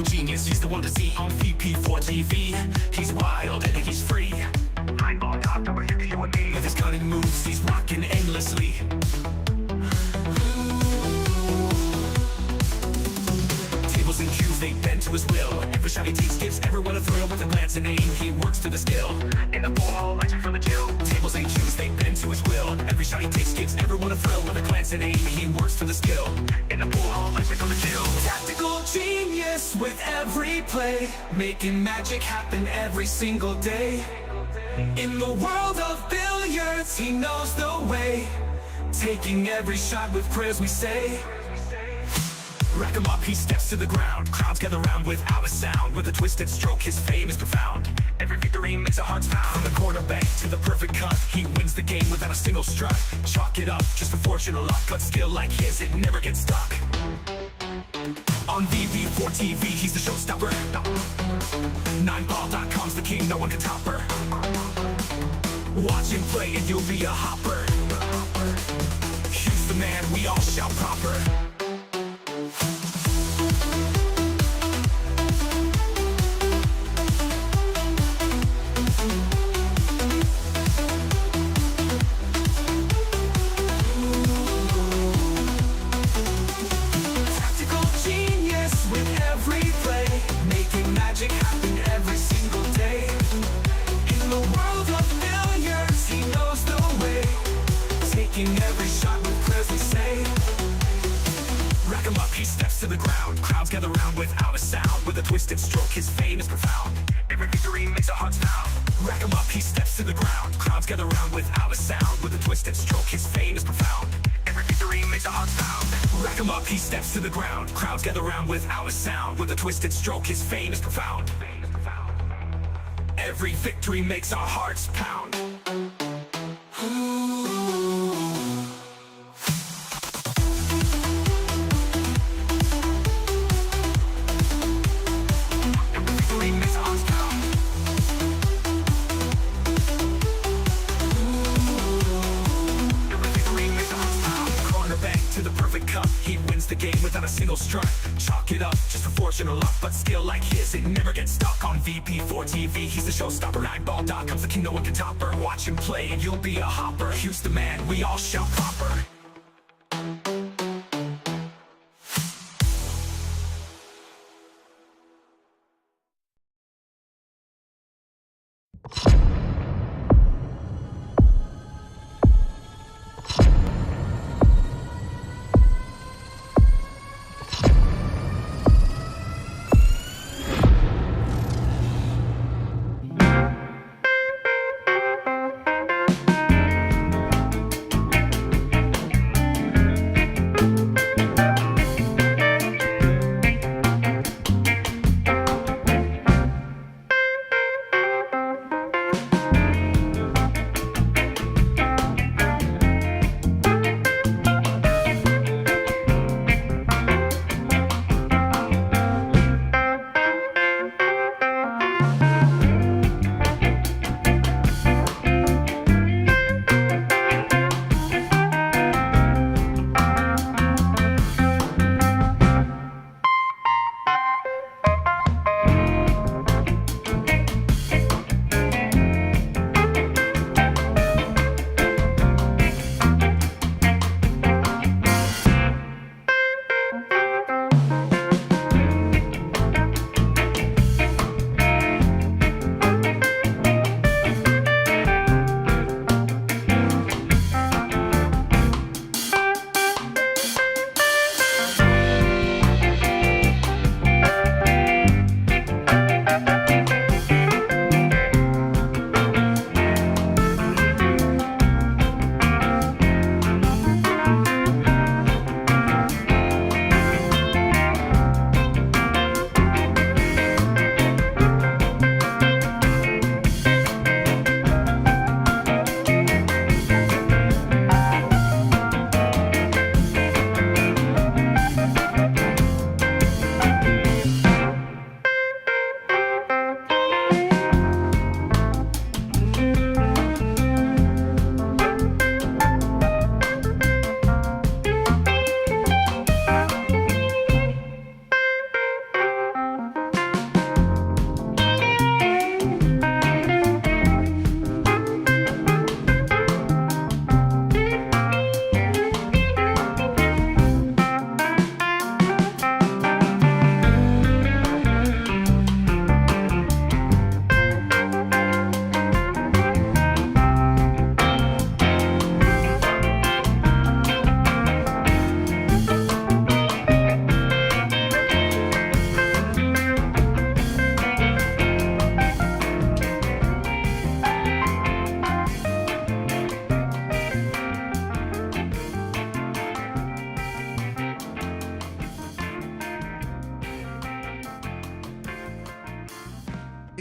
tactical genius, he's the one to see on VP4TV. He's wild and he's free. Eyeball top number here, you and me. With his cunning moves, he's rocking endlessly. Tables and cues, they bend to his will. Every shot he takes gives everyone a thrill. With a glance and aim, he works to the skill. In the ball, lights from the chill. Tables and cues, they bend to his will. Every shot he takes gives everyone a thrill. With a glance and aim, he works to the skill. In the ball, lights from the chill. Tactical genius with every play, making magic happen every single day. In the world of billiards, he knows the way, taking every shot with prayers we say. Rack him up, he steps to the ground. Crowds gather round without a sound. With a twisted stroke, his fame is profound. Every victory makes our hearts pound. From the quarterback to the perfect cut, he wins the game without a single strut. Chalk it up, just for fortune or luck. But skill like his, it never gets stuck. On VP4TV, he's the showstopper. 9ball.com's the king, no one can top her. Watch him play and you'll be a hopper. He's the man, we all shout proper. Tactical genius with every play, making magic happen every single day. In the world of billiards, he knows the way, taking every shot with prayers we say. Rack him up, he steps to the ground. Crowds gather round without a sound. With a twisted stroke, his fame is profound. Every victory makes our hearts pound. Rack him up, he steps to the ground. Crowds gather round without a sound. With a twisted stroke, his fame is profound. Every victory makes our hearts pound. Rack him up, he steps to the ground. Crowds gather round without a sound. With a twisted stroke, his fame is profound. Every victory makes our hearts pound. He wins the game without a single strut. Chalk it up, just for fortune or luck. But skill like his, it never gets stuck. On VP4TV, he's the showstopper. 9ball.com's the king, no one can top her. Watch him play and you'll be a hopper. He's the man, we all shout proper.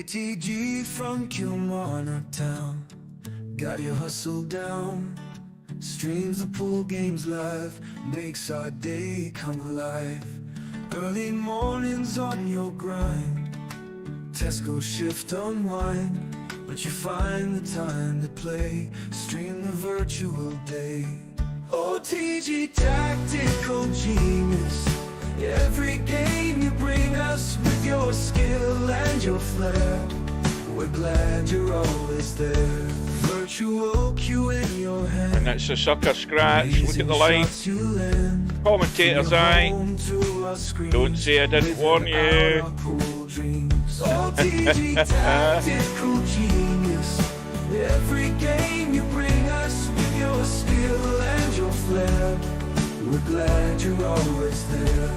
TG from Kilmarnock Town. Got your hustle down. Streams the pool games live, makes our day come alive. Early mornings on your grind, Tesco shift unwind, but you find the time to play, stream the virtual day. OTG tactical genius, every game you bring us with your skill and your flair. We're glad you're always there. Virtual cue in your hand. And it's a sucker scratch. Look at the line. Commentator's eye. Don't say I didn't warn you. OTG tactical genius, every game you bring us with your skill and your flair. We're glad you're always there.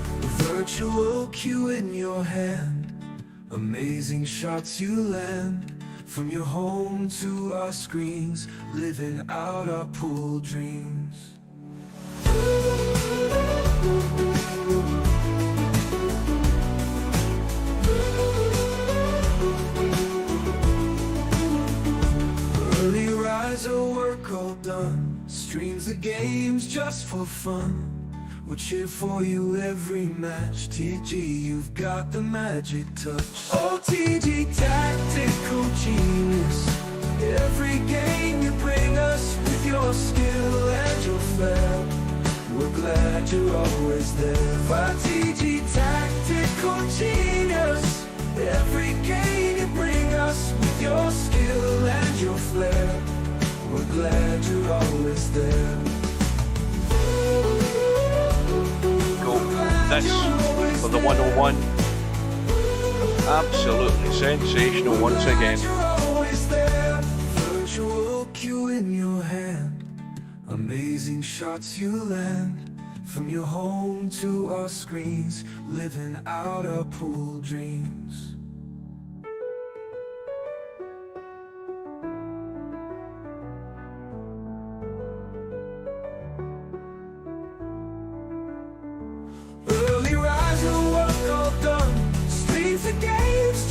Virtual cue in your hand. Amazing shots you land, from your home to our screens, living out our pool dreams. Early riser, work all done, streams the games just for fun. We'll cheer for you every match. TG, you've got the magic touch. OTG tactical genius, every game you bring us with your skill and your flair. We're glad you're always there. OTG tactical genius, every game you bring us with your skill and your flair. We're glad you're always there. This for the 101. Absolutely sensational once again. Virtual cue in your hand. Amazing shots you land, from your home to our screens, living out our pool dreams.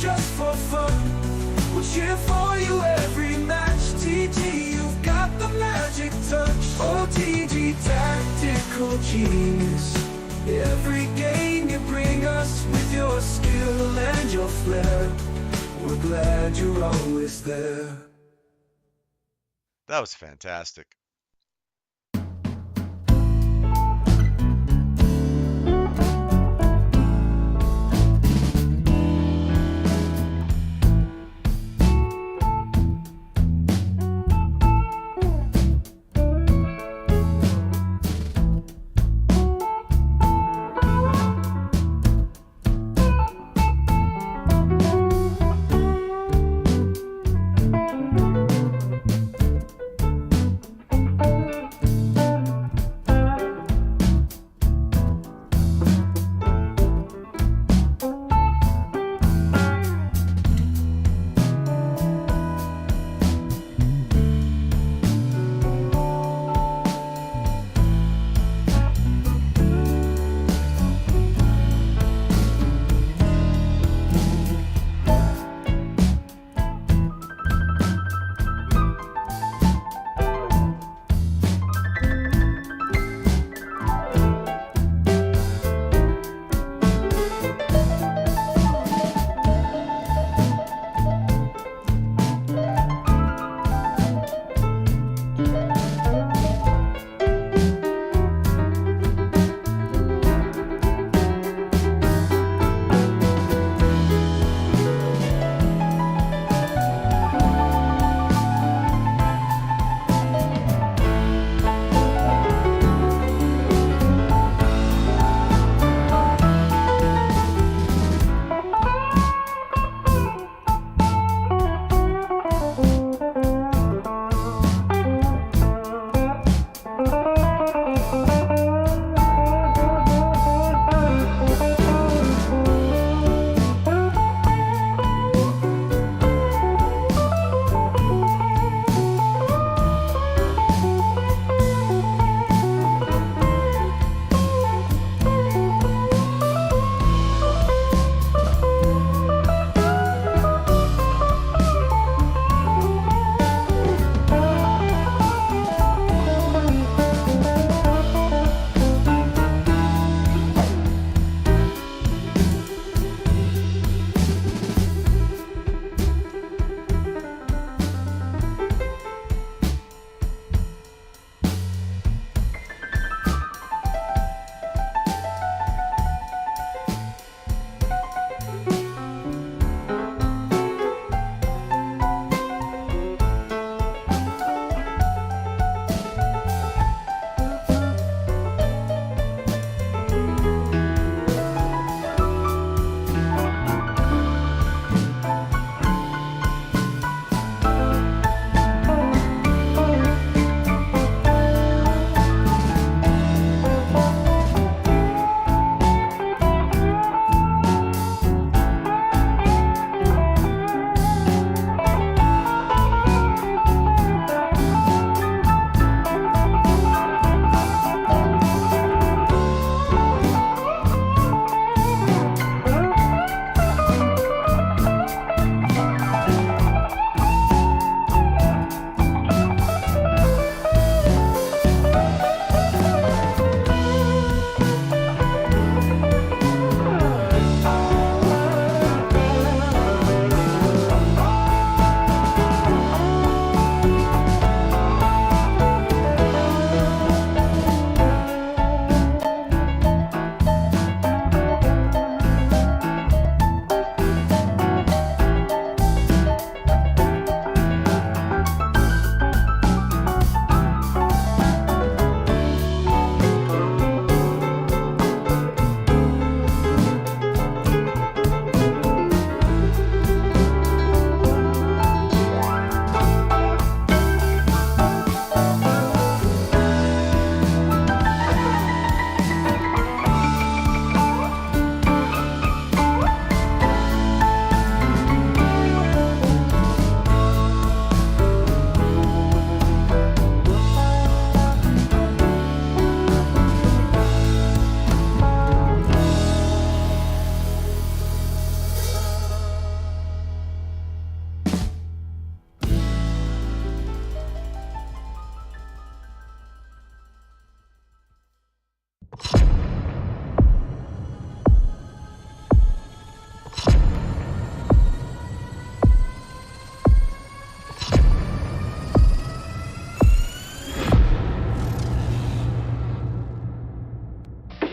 Just for fun, we'll cheer for you every match. TG, you've got the magic touch. OTG tactical genius, every game you bring us with your skill and your flair. We're glad you're always there. That was fantastic.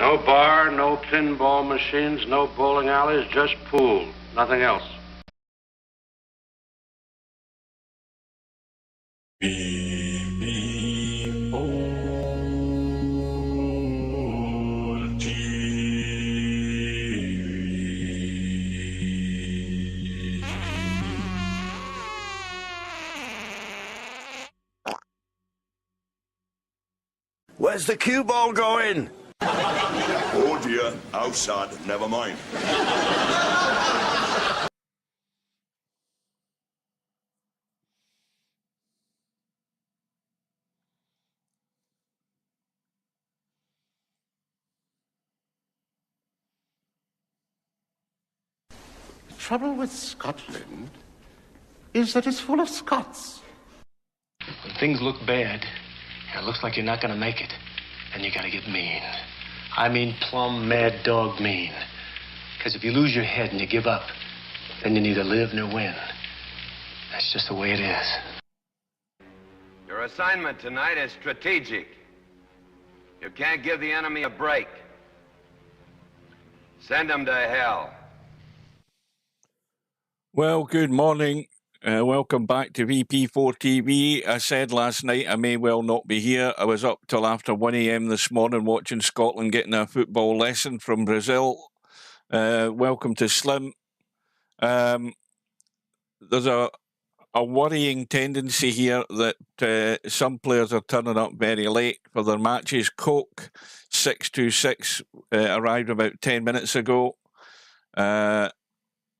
No bar, no pinball machines, no bowling alleys, just pool. Nothing else. Where's the cue ball going? Oh dear, how sad, never mind. The trouble with Scotland is that it's full of Scots. When things look bad, and it looks like you're not gonna make it, then you gotta get mean. I mean plumb mad dog mean. Because if you lose your head and you give up, then you neither live nor win. That's just the way it is. Your assignment tonight is strategic. You can't give the enemy a break. Send them to hell. Well, good morning. Welcome back to VP4TV. I said last night I may well not be here. I was up till after 1 a.m. this morning watching Scotland getting a football lesson from Brazil. Welcome to Slim. There's a worrying tendency here that some players are turning up very late for their matches. Coke626 arrived about 10 minutes ago.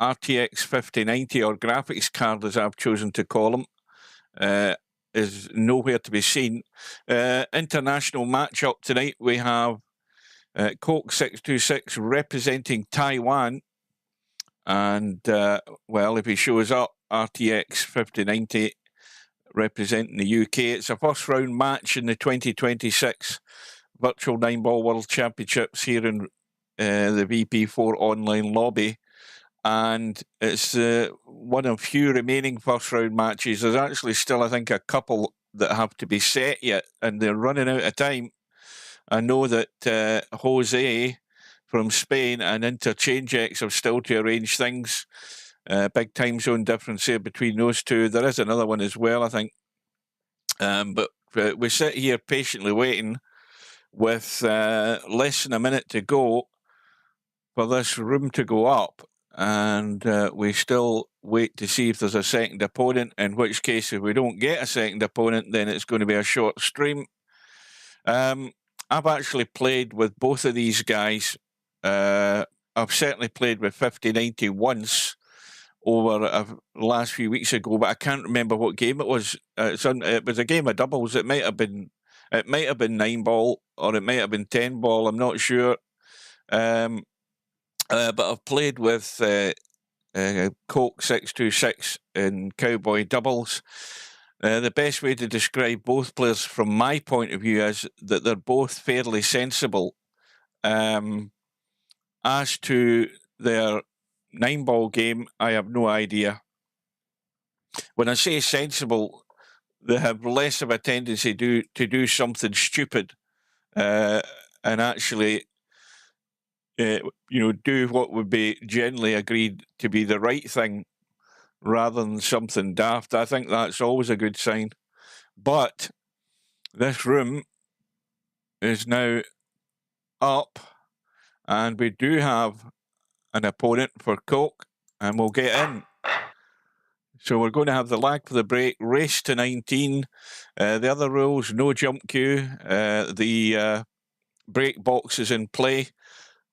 RTX5090, or graphics card as I've chosen to call them, is nowhere to be seen. International matchup tonight, we have Coke626 representing Taiwan. And, well, if he shows up, RTX5090 representing the UK. It's a first round match in the 2026 Virtual 9-Ball World Championships here in the VP4 online lobby. And it's one of few remaining first round matches. There's actually still, I think, a couple that have to be set yet, and they're running out of time. I know that Jose from Spain and Interchangex have still to arrange things. Big time zone difference here between those two. There is another one as well, I think. But we sit here patiently waiting with less than a minute to go for this room to go up. And we still wait to see if there's a second opponent, in which case, if we don't get a second opponent, then it's going to be a short stream. I've actually played with both of these guys. I've certainly played with 5090 once over the last few weeks ago, but I can't remember what game it was. It was a game of doubles. It might have been 9-ball, or it might have been 10-ball. I'm not sure. But I've played with Coke626 in Cowboy doubles. The best way to describe both players from my point of view is that they're both fairly sensible. As to their 9-ball game, I have no idea. When I say sensible, they have less of a tendency to do something stupid and actually do what would be generally agreed to be the right thing rather than something daft. I think that's always a good sign. But this room is now up, and we do have an opponent for Coke, and we'll get in. So we're going to have the lag for the break, race to 19. The other rules, no jump queue. The break box is in play.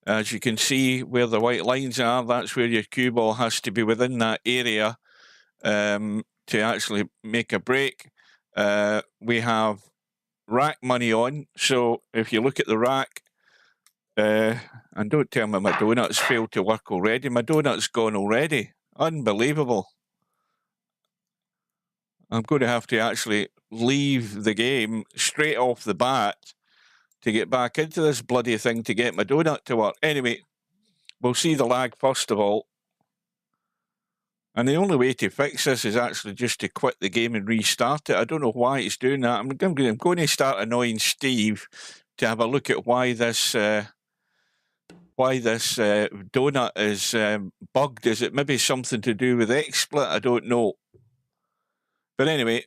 As you can see where the white lines are, that's where your cue ball has to be within that area to actually make a break. We have rack money on, so if you look at the rack, and don't tell me my donut's failed to work already. My donut's gone already. Unbelievable. I'm going to have to actually leave the game straight off the bat to get back into this bloody thing to get my donut to work. Anyway, we'll see the lag first of all. And the only way to fix this is actually just to quit the game and restart it. I don't know why it's doing that. I'm going to start annoying Steve to have a look at why this why this donut is bugged. Is it maybe something to do with XSplit? I don't know. But anyway,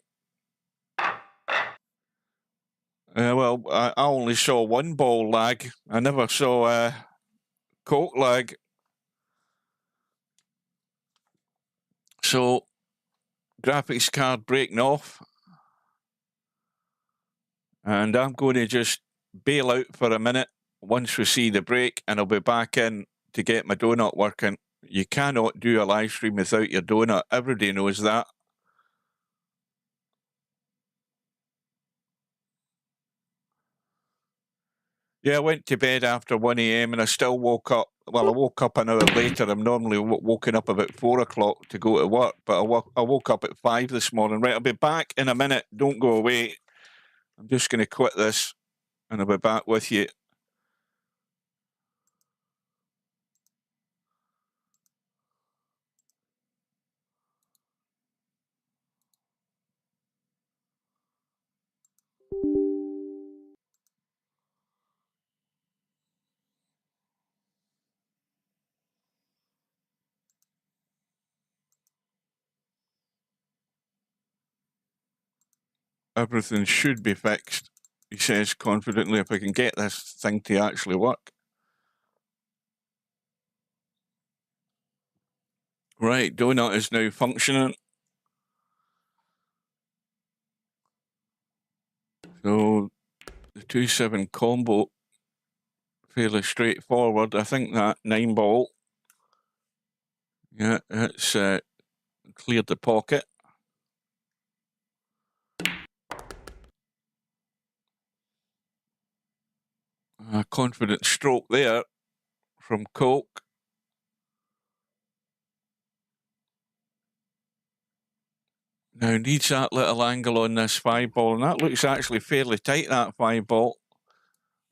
well, I only saw one ball lag. I never saw Coke lag. So, graphics card breaking off. And I'm going to just bail out for a minute once we see the break, and I'll be back in to get my donut working. You cannot do a live stream without your donut. Everybody knows that. Yeah, I went to bed after 1 a.m. and I still woke up. Well, I woke up an hour later. I'm normally woken up about 4 o'clock to go to work, but I woke up at 5 this morning. Right, I'll be back in a minute. Don't go away. I'm just going to quit this and I'll be back with you. Everything should be fixed, he says confidently, if I can get this thing to actually work. Right, donut is now functioning. So the 2-7 combo, fairly straightforward. I think that 9 ball, yeah, it's cleared the pocket. A confident stroke there from Coke. Now needs that little angle on this 5 ball, and that looks actually fairly tight, that 5 ball.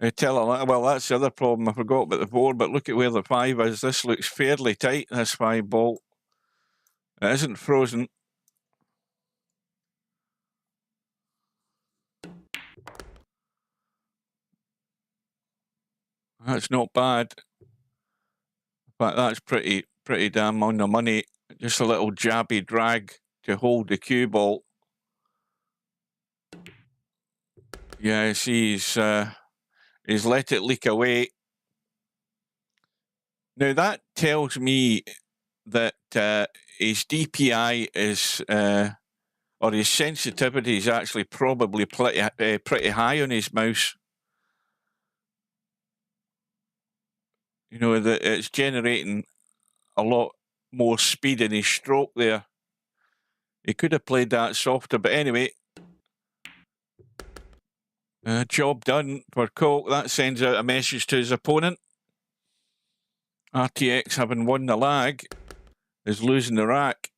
Well, that's the other problem. I forgot about the 4, but look at where the 5 is. This looks fairly tight, this 5 ball. It isn't frozen. That's not bad. But that's pretty damn on the money. Just a little jabby drag to hold the cue ball. Yeah, see, he's let it leak away. Now that tells me that his DPI is, or his sensitivity is actually probably pretty high on his mouse. You know, that it's generating a lot more speed in his stroke there. He could have played that softer, but anyway, job done for Coke. That sends out a message to his opponent. RTX, having won the lag, is losing the rack.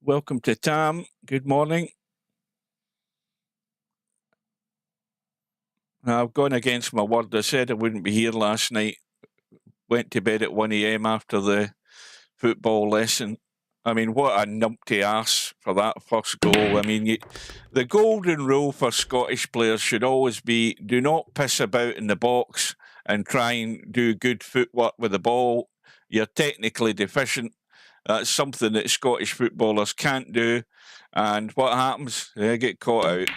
Welcome to Tam. Good morning. Now, I've gone against my word. I said I wouldn't be here last night. Went to bed at 1 a.m. after the football lesson. I mean, what a numpty ass for that first goal. I mean, the golden rule for Scottish players should always be do not piss about in the box and try and do good footwork with the ball. You're technically deficient. That's something that Scottish footballers can't do. And what happens? They get caught out.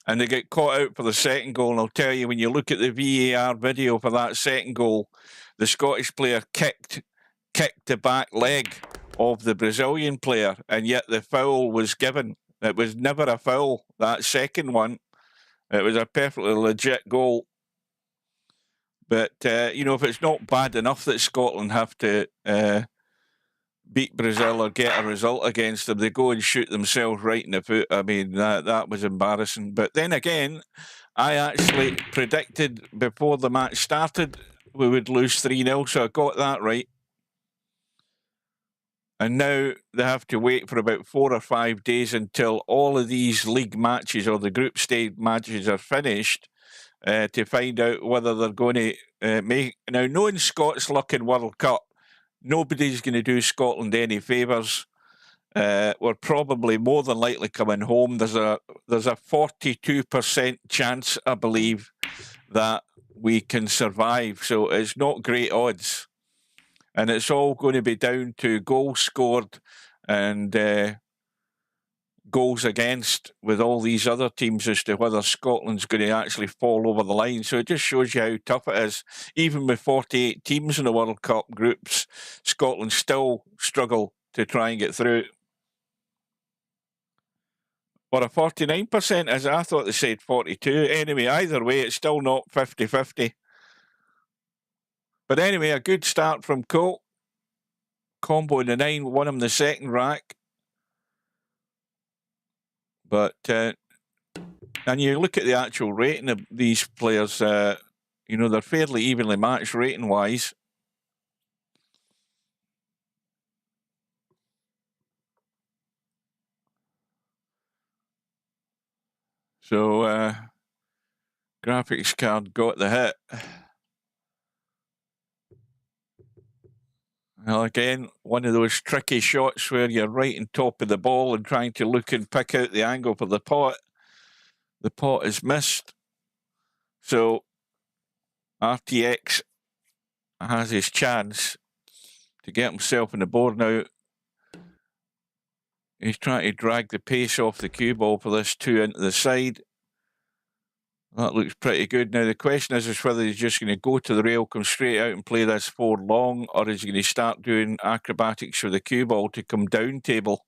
And they get caught out for the second goal. And I'll tell you, when you look at the VAR video for that second goal, the Scottish player kicked the back leg of the Brazilian player, and yet the foul was given. It was never a foul, that second one. It was a perfectly legit goal. But, you know, if it's not bad enough that Scotland have to beat Brazil or get a result against them, they go and shoot themselves right in the foot. I mean, that was embarrassing. But then again, I actually predicted before the match started we would lose 3-0, so I got that right. And now they have to wait for about 4 or 5 days until all of these league matches or the group stage matches are finished to find out whether they're going to make... Now, knowing Scott's luck in World Cup, nobody's going to do Scotland any favours. We're probably more than likely coming home. There's a 42% chance, I believe, that we can survive. So it's not great odds. And it's all going to be down to goals scored and goals against with all these other teams as to whether Scotland's going to actually fall over the line. So it just shows you how tough it is. Even with 48 teams in the World Cup groups, Scotland still struggle to try and get through. Or a 49%, as I thought they said 42. Anyway, either way, it's still not 50-50. But anyway, a good start from Coke. Combo in the 9, won him the second rack. But, and you look at the actual rating of these players, you know, they're fairly evenly matched rating-wise. So, graphics card got the hit. Well, again, one of those tricky shots where you're right on top of the ball and trying to look and pick out the angle for the pot. The pot is missed. So RTX has his chance to get himself on the board now. He's trying to drag the pace off the cue ball for this 2 into the side. That looks pretty good. Now, the question is whether he's just going to go to the rail, come straight out and play this 4 long, or is he going to start doing acrobatics with the cue ball to come down table?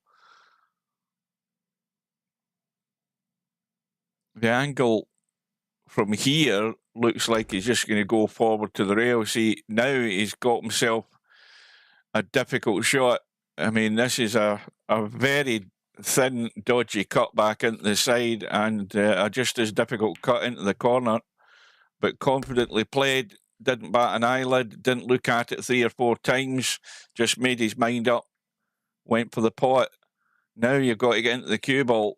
The angle from here looks like he's just going to go forward to the rail. See, now he's got himself a difficult shot. I mean, this is a very thin, dodgy cut back into the side and a just as difficult cut into the corner, but confidently played, didn't bat an eyelid, didn't look at it 3 or 4 times, just made his mind up, went for the pot. Now you've got to get into the cue ball.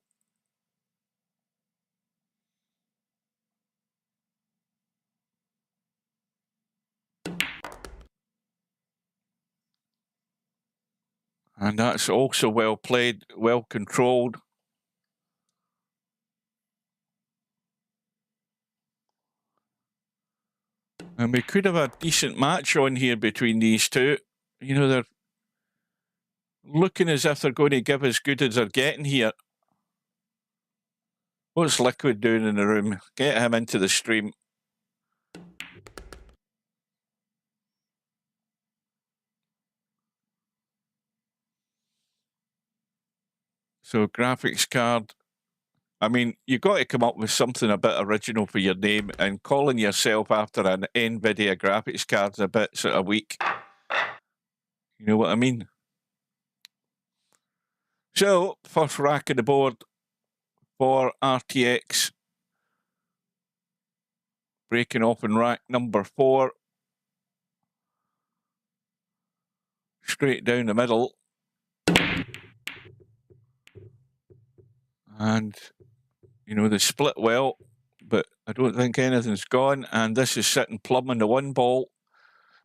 And that's also well played, well controlled. And we could have a decent match on here between these two. You know, they're looking as if they're going to give as good as they're getting here. What's Liquid doing in the room? Get him into the stream. So graphics card. I mean, you've got to come up with something a bit original for your name, and calling yourself after an NVIDIA graphics card's a bit sort of weak. You know what I mean? So, first rack of the board for RTX. Breaking off in rack number 4. Straight down the middle. And, you know, they split well, but I don't think anything's gone. And this is sitting plumb on the 1 ball.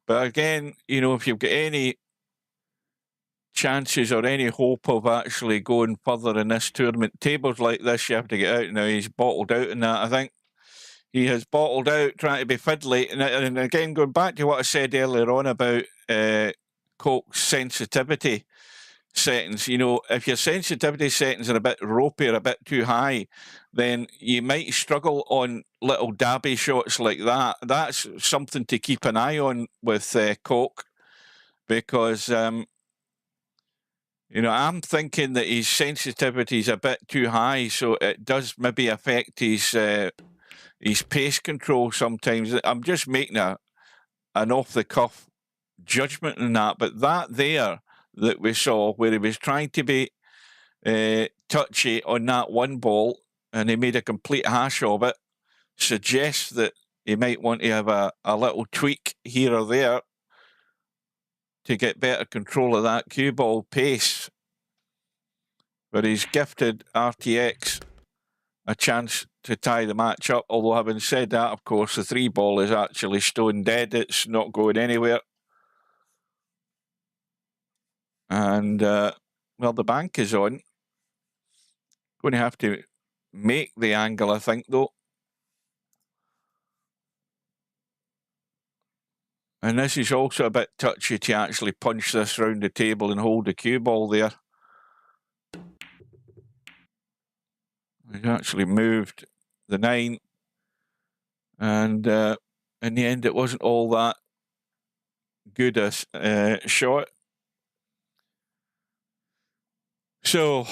But again, you know, if you've got any chances or any hope of actually going further in this tournament, tables like this, you have to get out. Now, he's bottled out in that, I think. He has bottled out, trying to be fiddly. And again, going back to what I said earlier on about Coke's sensitivity settings, you know, if your sensitivity settings are a bit ropey or a bit too high, then you might struggle on little dabby shots like that. That's something to keep an eye on with Coke, because, you know, I'm thinking that his sensitivity is a bit too high, so it does maybe affect his pace control sometimes. I'm just making an off-the-cuff judgment on that, but that there that we saw where he was trying to be touchy on that 1 ball and he made a complete hash of it, suggests that he might want to have a little tweak here or there to get better control of that cue ball pace. But he's gifted RTX a chance to tie the match up, although having said that, of course, the 3 ball is actually stone dead. It's not going anywhere. And, well, the bank is on. Going to have to make the angle, I think, though. And this is also a bit touchy to actually punch this round the table and hold the cue ball there. He actually moved the 9. And in the end, it wasn't all that good a shot. So,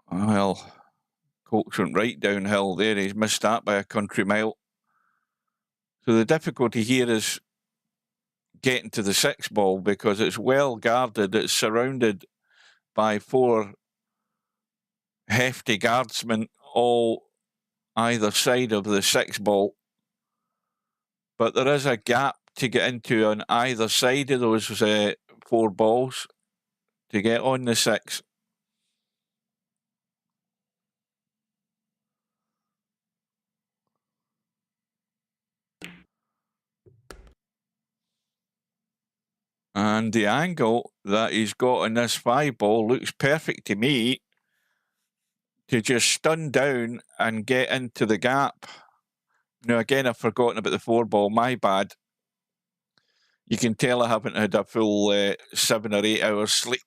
well, Coke's went right downhill there. He's missed that by a country mile. So the difficulty here is getting to the 6 ball because it's well guarded. It's surrounded by 4 hefty guardsmen, all either side of the 6 ball. But there is a gap to get into on either side of those 4 balls to get on the 6. And the angle that he's got on this 5 ball looks perfect to me to just stun down and get into the gap. Now, again, I've forgotten about the 4 ball, my bad. You can tell I haven't had a full 7 or 8 hours sleep.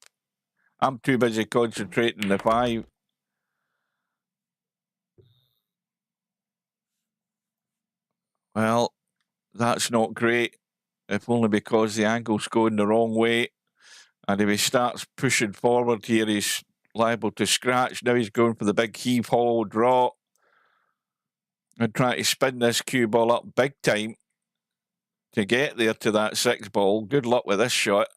I'm too busy concentrating on the 5. Well, that's not great, if only because the angle's going the wrong way. And if he starts pushing forward here, he's liable to scratch. Now he's going for the big heave-haul draw and trying to spin this cue ball up big time to get there to that 6 ball. Good luck with this shot.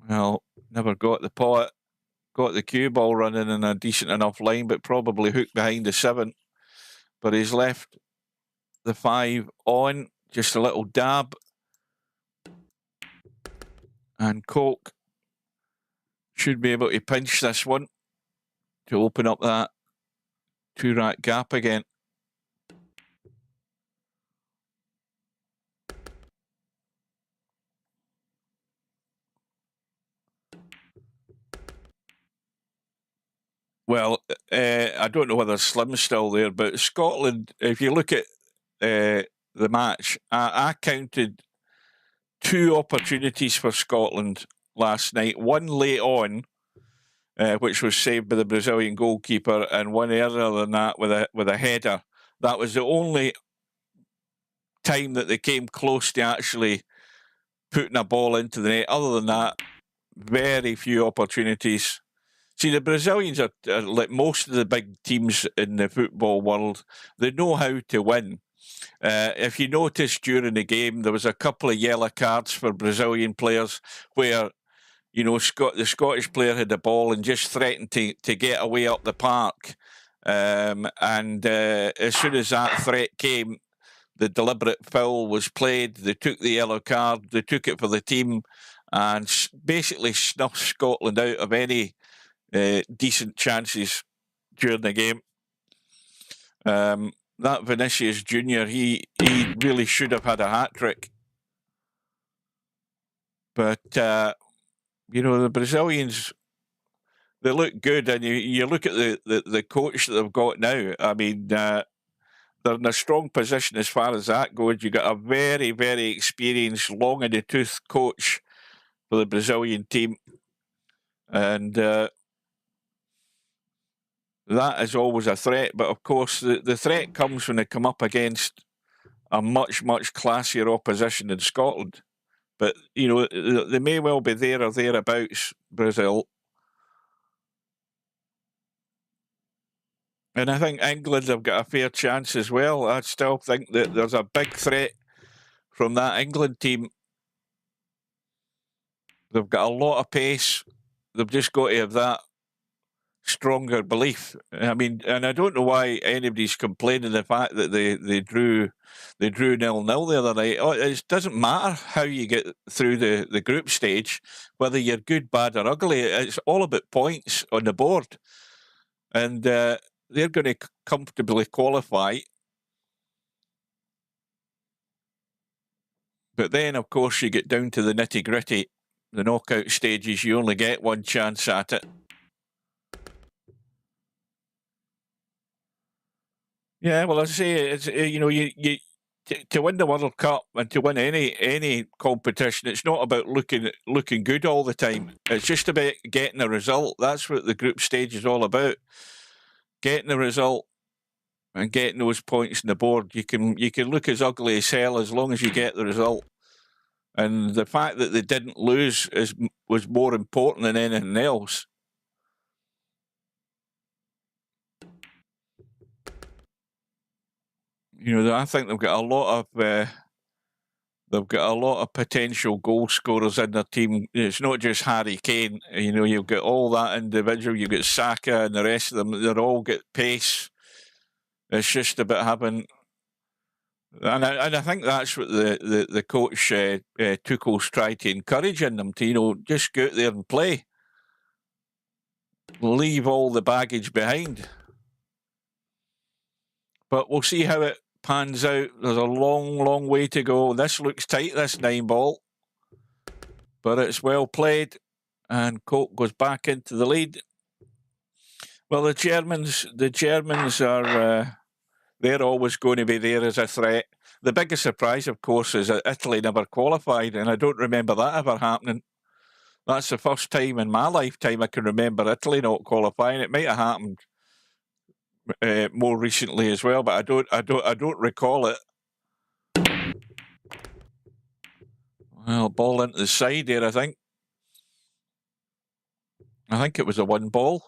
Well, never got the pot. Got the cue ball running in a decent enough line, but probably hooked behind the 7. But he's left the 5 on, just a little dab. And Coke should be able to pinch this one to open up that 2-rack gap again. Well, I don't know whether Slim's still there, but Scotland, if you look at the match, I counted 2 opportunities for Scotland last night. One late on, which was saved by the Brazilian goalkeeper, and one earlier than that with a header. That was the only time that they came close to actually putting a ball into the net. Other than that, very few opportunities. See, the Brazilians are like most of the big teams in the football world. They know how to win. If you notice during the game, there was a couple of yellow cards for Brazilian players where, you know, the Scottish player had the ball and just threatened to get away up the park. And as soon as that threat came, the deliberate foul was played. They took the yellow card. They took it for the team and basically snuffed Scotland out of any decent chances during the game. That Vinicius Jr., he really should have had a hat-trick. But, you know, the Brazilians, they look good. And you look at the coach that they've got now. I mean, they're in a strong position as far as that goes. You've got a very, very experienced, long-in-the-tooth coach for the Brazilian team. And that is always a threat. But, of course, the threat comes when they come up against a much, much classier opposition in Scotland. But, you know, they may well be there or thereabouts, Brazil. And I think England have got a fair chance as well. I still think that there's a big threat from that England team. They've got a lot of pace. They've just got to have that stronger belief. I mean, and I don't know why anybody's complaining the fact that they drew 0-0 the other night. It doesn't matter how you get through the group stage, whether you're good, bad, or ugly. It's all about points on the board, and they're going to comfortably qualify. But then, of course, you get down to the nitty-gritty, the knockout stages. You only get one chance at it. Yeah, well, I say it's you know to win the World Cup and to win any competition, it's not about looking good all the time. It's just about getting a result. That's what the group stage is all about. Getting the result and getting those points on the board. You can look as ugly as hell as long as you get the result. And the fact that they didn't lose was more important than anything else. You know, I think they've got a lot of potential goal scorers in their team. It's not just Harry Kane. You know, you've got all that individual. You've got Saka and the rest of them. They're all got pace. It's just about having, and I think that's what the coach Tuchel's tried to encourage in them to, you know, just go out there and play. Leave all the baggage behind. But we'll see how it pans out. There's a long way to go. This looks tight, this 9 ball. But it's well played. And Coke goes back into the lead. Well, the Germans are, they're always going to be there as a threat. The biggest surprise, of course, is that Italy never qualified. And I don't remember that ever happening. That's the first time in my lifetime I can remember Italy not qualifying. It might have happened more recently as well, but I don't recall it. Well, ball into the side there, I think. I think it was a 1 ball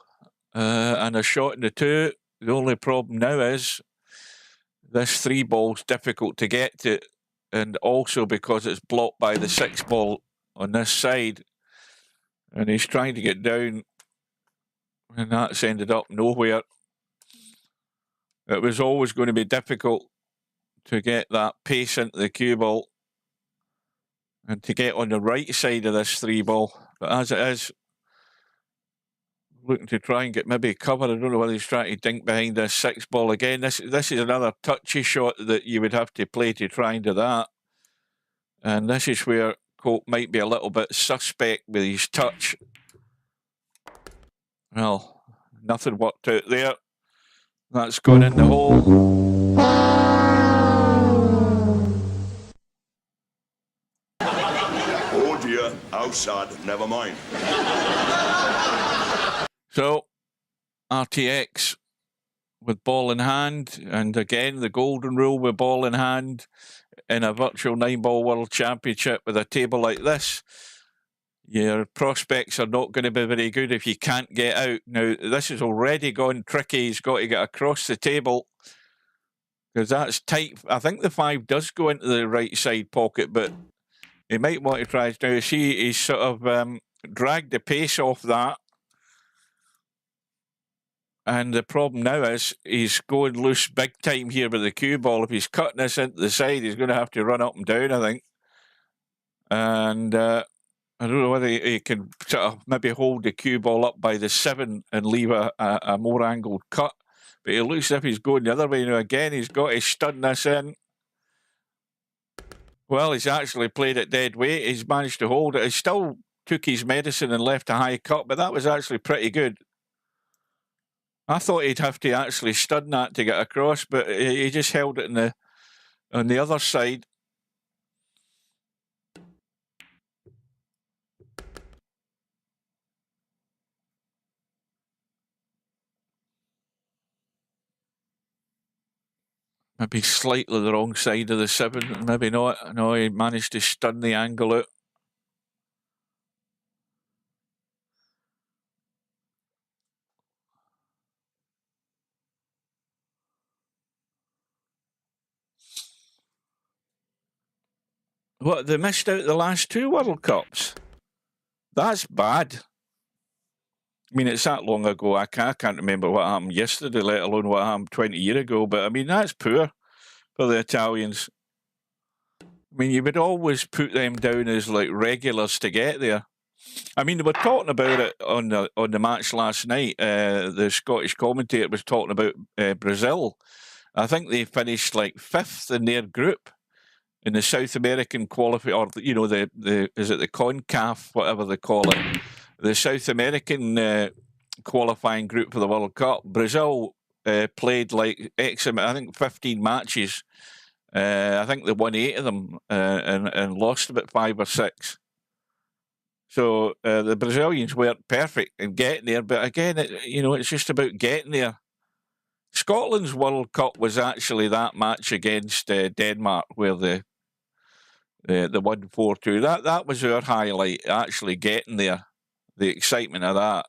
and a shot in the 2. The only problem now is this 3 ball's difficult to get to, and also because it's blocked by the 6 ball on this side, and he's trying to get down, and that's ended up nowhere. It was always going to be difficult to get that pace into the cue ball and to get on the right side of this 3 ball. But as it is, looking to try and get maybe cover. I don't know whether he's trying to dink behind this 6 ball again. This is another touchy shot that you would have to play to try and do that. And this is where Coke might be a little bit suspect with his touch. Well, nothing worked out there. That's gone in the hole. Oh dear, outside, never mind. So, RTX with ball in hand, and again, the golden rule with ball in hand in a virtual 9-ball world championship with a table like this. Your prospects are not going to be very good if you can't get out. Now, this has already gone tricky. He's got to get across the table because that's tight. I think the 5 does go into the right side pocket, but he might want to try. Now, see, he's sort of dragged the pace off that. And the problem now is he's going loose big time here with the cue ball. If he's cutting this into the side, he's going to have to run up and down, I think. And I don't know whether he can sort of maybe hold the cue ball up by the 7 and leave a more angled cut. But it looks as if he's going the other way. Now, again, he's got to stun this in. Well, he's actually played it dead weight. He's managed to hold it. He still took his medicine and left a high cut, but that was actually pretty good. I thought he'd have to actually stun that to get across, but he just held it on the other side. Maybe slightly the wrong side of the 7, maybe not. No, he managed to stun the angle out. What, they missed out the last 2 World Cups? That's bad. I mean, it's that long ago. I can't remember what happened yesterday, let alone what happened 20 years ago. But, I mean, that's poor for the Italians. I mean, you would always put them down as, like, regulars to get there. I mean, they were talking about it on the match last night. The Scottish commentator was talking about Brazil. I think they finished, like, 5th in their group. In the South American qualify, or you know, is it the CONCACAF, whatever they call it, the South American qualifying group for the World Cup. Brazil played like X amount, I think 15 matches. I think they won 8 of them and lost about 5 or 6. So the Brazilians weren't perfect in getting there, but again, it's just about getting there. Scotland's World Cup was actually that match against Denmark where the 1-4-2. That was our highlight, actually getting there, the excitement of that.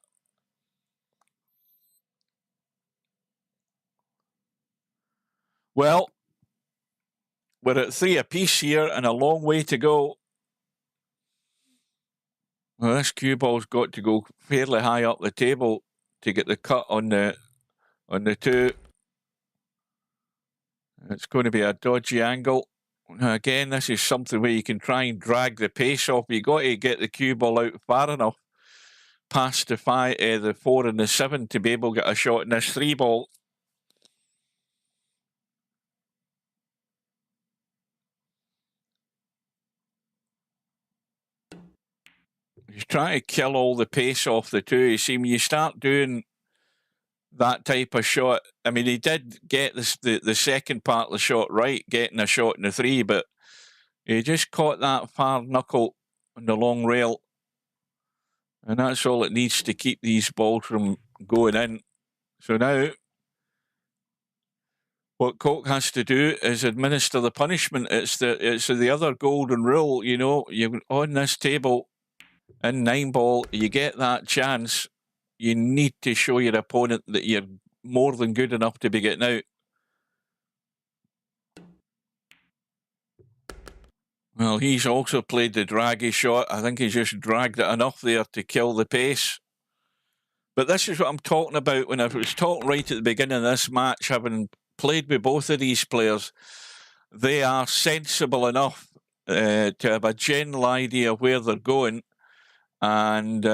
Well, we're at 3 apiece here and a long way to go. Well, this cue ball's got to go fairly high up the table to get the cut on the 2. It's going to be a dodgy angle. Now, again, this is something where you can try and drag the pace off. You've got to get the cue ball out far enough past the 4 and the 7 to be able to get a shot in this 3 ball. He's trying to kill all the pace off the 2. You see, when you start doing that type of shot, I mean, he did get the second part of the shot right, getting a shot in the 3, but he just caught that far knuckle on the long rail. And that's all it needs to keep these balls from going in. So now, what Coke has to do is administer the punishment. It's the other golden rule, you're on this table in 9 ball, you get that chance, you need to show your opponent that you're more than good enough to be getting out. Well, he's also played the draggy shot. I think he's just dragged it enough there to kill the pace. But this is what I'm talking about when I was talking right at the beginning of this match, having played with both of these players. They are sensible enough to have a general idea of where they're going. And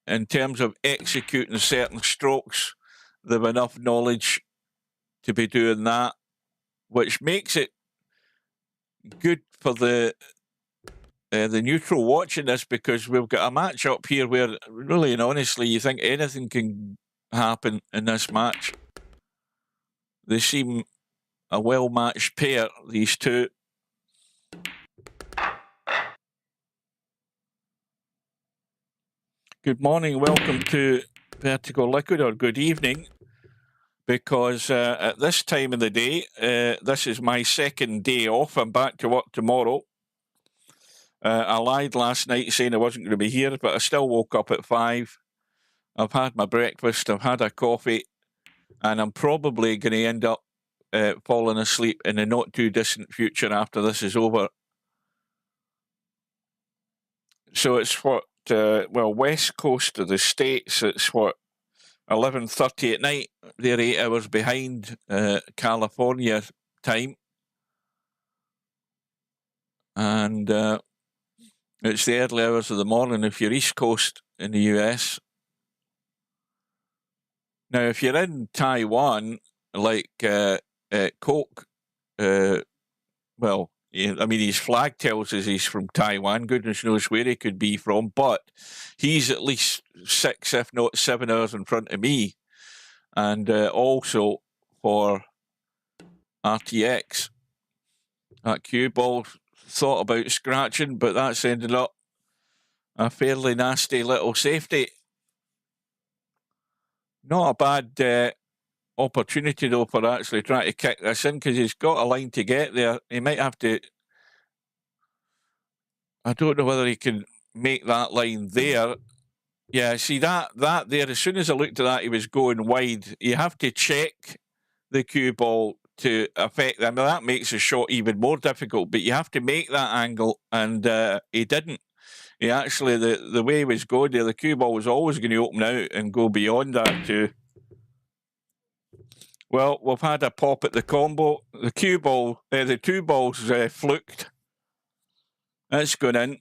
in terms of executing certain strokes, they've enough knowledge to be doing that, which makes it good for the neutral watching this, because we've got a match up here where really and honestly you think anything can happen in this match. They seem a well-matched pair, these 2. Good morning, welcome to Vertical Liquid, or good evening, because at this time of the day, this is my second day off. I'm back to work tomorrow. I lied last night saying I wasn't going to be here, but I still woke up at 5. I've had my breakfast, I've had a coffee, and I'm probably going to end up falling asleep in the not too distant future after this is over. So it's what, west coast of the States, it's what, 11:30 at night. They're 8 hours behind California time. And it's the early hours of the morning if you're East Coast in the US. Now, if you're in Taiwan, like Coke, his flag tells us he's from Taiwan. Goodness knows where he could be from, but he's at least 6, if not 7 hours in front of me. And also for RTX, that cue ball thought about scratching, but that's ended up a fairly nasty little safety. Not a bad opportunity, though, for actually trying to kick this in, because he's got a line to get there. He might have to... I don't know whether he can make that line there. Yeah, see, that there, as soon as I looked at that, he was going wide. You have to check the cue ball to affect them. Now, that makes the shot even more difficult, but you have to make that angle, and he didn't. He actually, the way he was going there, the cue ball was always going to open out and go beyond that too. Well, we've had a pop at the combo. The cue ball, the 2 balls fluked. That's gone in.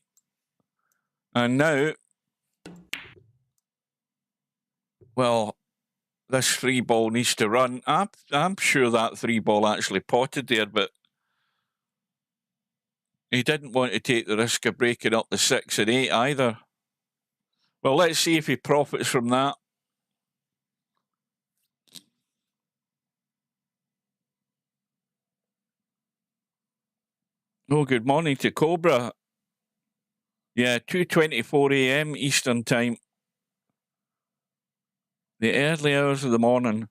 And now, well, this 3 ball needs to run. I'm sure that 3 ball actually potted there, but he didn't want to take the risk of breaking up the 6 and 8 either. Well, let's see if he profits from that. Oh, good morning to Cobra. Yeah, 2:24 a.m. Eastern Time. The early hours of the morning.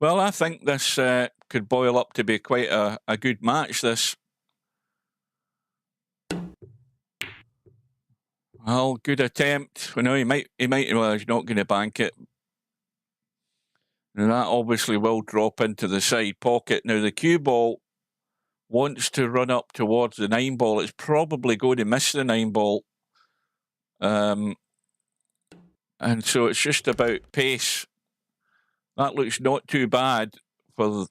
Well, I think this could boil up to be quite a good match, this. Well, good attempt. Well, no, he might, well, he's not going to bank it. Now, that obviously will drop into the side pocket. Now, the cue ball wants to run up towards the 9 ball. It's probably going to miss the 9 ball. And so it's just about pace. That looks not too bad for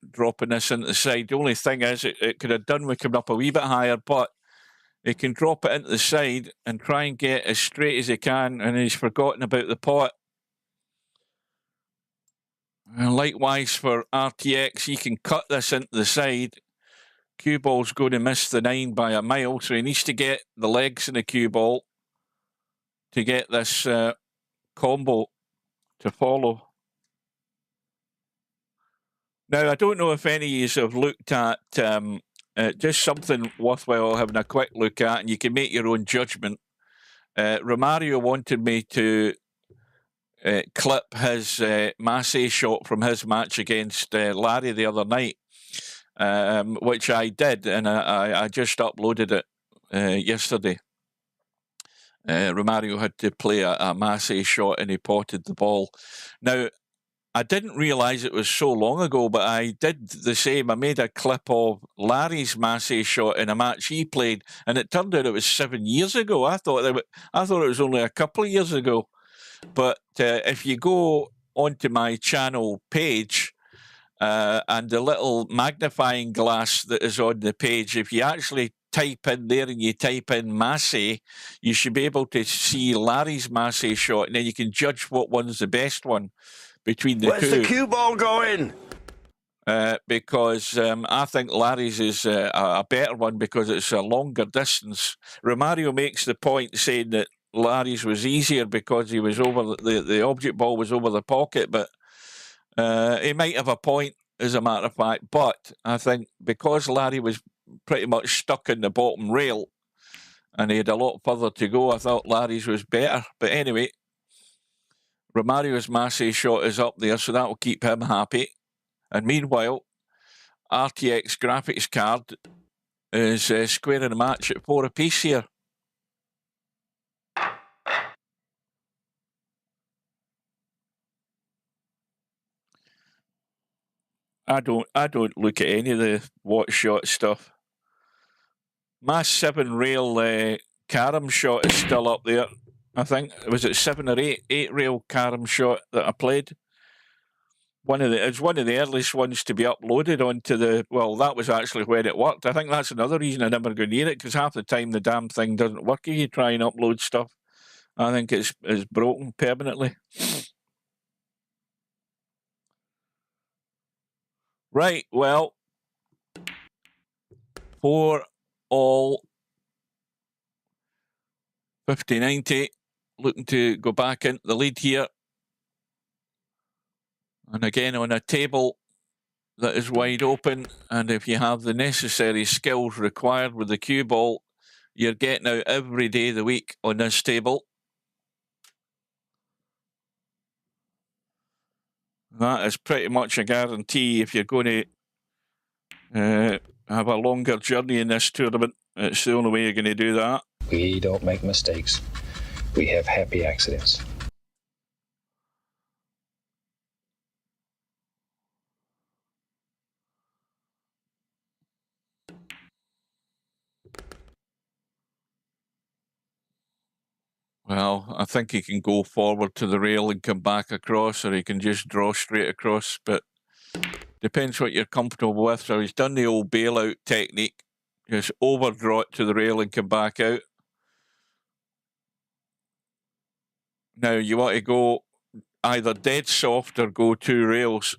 dropping this into the side. The only thing is it could have done with coming up a wee bit higher, but he can drop it into the side and try and get as straight as he can, and he's forgotten about the pot. And likewise for RTX, he can cut this into the side. Cue ball's going to miss the 9 by a mile, so he needs to get the legs in the cue ball to get this combo to follow. Now, I don't know if any of you have looked at just something worthwhile having a quick look at, and you can make your own judgment. Romario wanted me to clip his Massey shot from his match against Larry the other night, which I did, and I just uploaded it yesterday. Romario had to play a Massey shot and he potted the ball. Now, I didn't realise it was so long ago, but I did the same. I made a clip of Larry's Massey shot in a match he played, and it turned out it was 7 years ago. I thought it was only a couple of years ago. But if you go onto my channel page and the little magnifying glass that is on the page, if you actually type in there and you type in Massey, you should be able to see Larry's Massey shot, and then you can judge what one's the best one between the two. Where's the cue ball going? Because I think Larry's is a better one because it's a longer distance. Romario makes the point saying that Larry's was easier because he was over the object ball was over the pocket, but he might have a point as a matter of fact. But I think because Larry was pretty much stuck in the bottom rail and he had a lot further to go, I thought Larry's was better. But anyway, Romario's Massey shot is up there, so that will keep him happy. And meanwhile, RTX graphics card is squaring a match at 4 apiece here. I don't look at any of the watch shot stuff. My 7 rail carom shot is still up there. I think was it 7 or 8 rail carom shot that I played. It's one of the earliest ones to be uploaded onto the. Well, that was actually when it worked. I think that's another reason I never go near it, because half the time the damn thing doesn't work if you try and upload stuff. I think it's broken permanently. Right, well, 4 all 50-90, looking to go back into the lead here. And again, on a table that is wide open, and if you have the necessary skills required with the cue ball, you're getting out every day of the week on this table. That is pretty much a guarantee if you're going to have a longer journey in this tournament. It's the only way you're going to do that. We don't make mistakes. We have happy accidents. Well, I think he can go forward to the rail and come back across, or he can just draw straight across, but depends what you're comfortable with. So he's done the old bailout technique, just overdraw it to the rail and come back out. Now you want to go either dead soft or go 2 rails.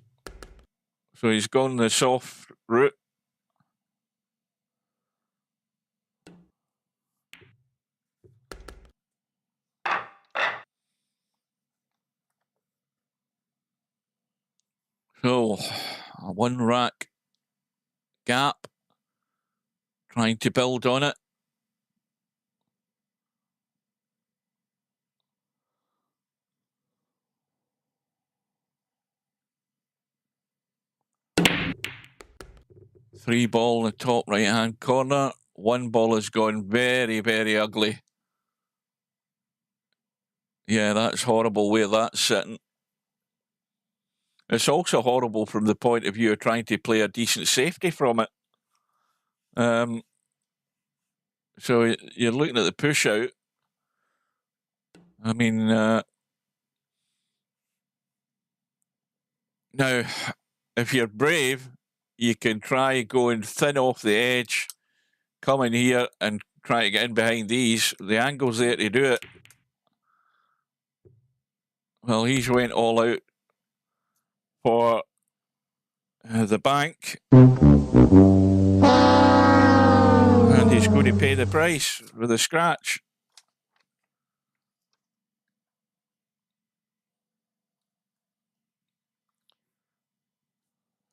So he's gone the soft route. So, a 1 rack gap. Trying to build on it. Three ball in the top right-hand corner. One ball has gone very, very ugly. Yeah, that's horrible where that's sitting. It's also horrible from the point of view of trying to play a decent safety from it. So you're looking at the push out. I mean, now, if you're brave, you can try going thin off the edge, come in here and try to get in behind these. The angle's there to do it. Well, he's went all out for the bank. And he's going to pay the price with a scratch.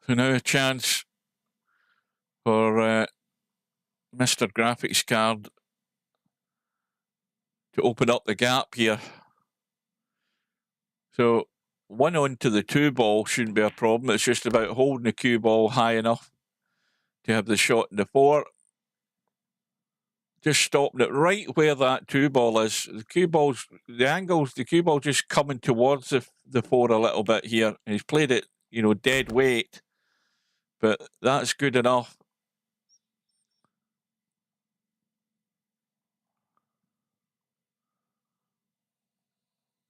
So now a chance for Mr. Graphics Card to open up the gap here. So 1 onto the 2 ball shouldn't be a problem. It's just about holding the cue ball high enough to have the shot in the 4. Just stopping it right where that 2 ball is. The cue ball's, the angles, the cue ball just coming towards the 4 a little bit here. And he's played it, you know, dead weight. But that's good enough.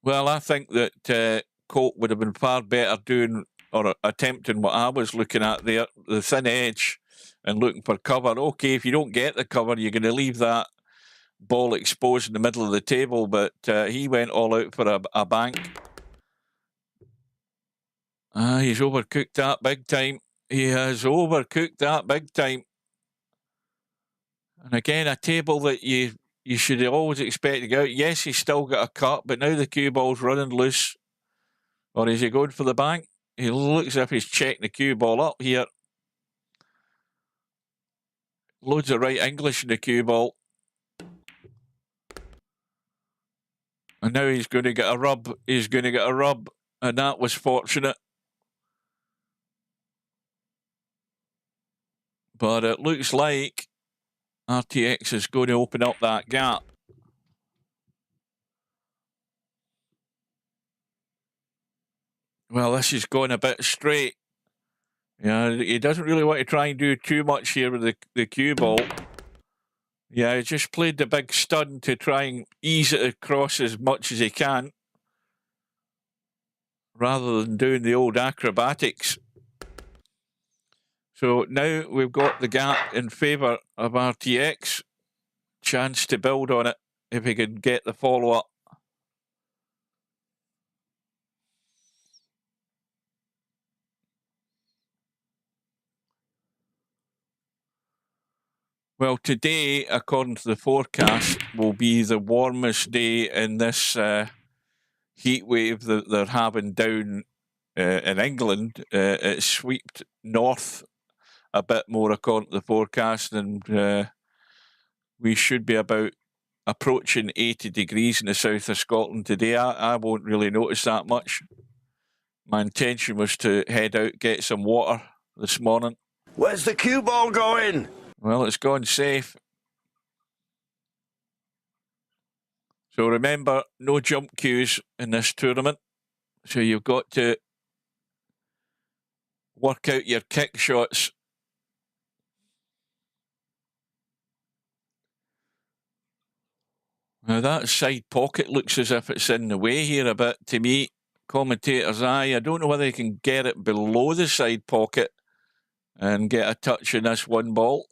Well, I think that Coke would have been far better doing or attempting what I was looking at there, the thin edge and looking for cover. Okay, if you don't get the cover, you're going to leave that ball exposed in the middle of the table, but he went all out for a bank. He's overcooked that big time. He has overcooked that big time. And again, a table that you should always expect to go out. Yes, he's still got a cut, but now the cue ball's running loose. Or is he going for the bank? He looks as if he's checking the cue ball up here. Loads of right English in the cue ball. And now he's going to get a rub. He's going to get a rub. And that was fortunate. But it looks like RTX is going to open up that gap. Well, this is going a bit straight. Yeah, he doesn't really want to try and do too much here with the cue ball. Yeah, he just played the big stun to try and ease it across as much as he can, rather than doing the old acrobatics. So now we've got the gap in favour of RTX. Chance to build on it if he can get the follow-up. Well, today, according to the forecast, will be the warmest day in this heat wave that they're having down in England. It's swept north a bit more according to the forecast, and we should be about approaching 80 degrees in the south of Scotland today. I won't really notice that much. My intention was to head out, get some water this morning. Where's the cue ball going? Well, it's gone safe. So remember, no jump cues in this tournament. So you've got to work out your kick shots. Now that side pocket looks as if it's in the way here a bit to me. Commentator's eye. I don't know whether you can get it below the side pocket and get a touch in this 1 ball.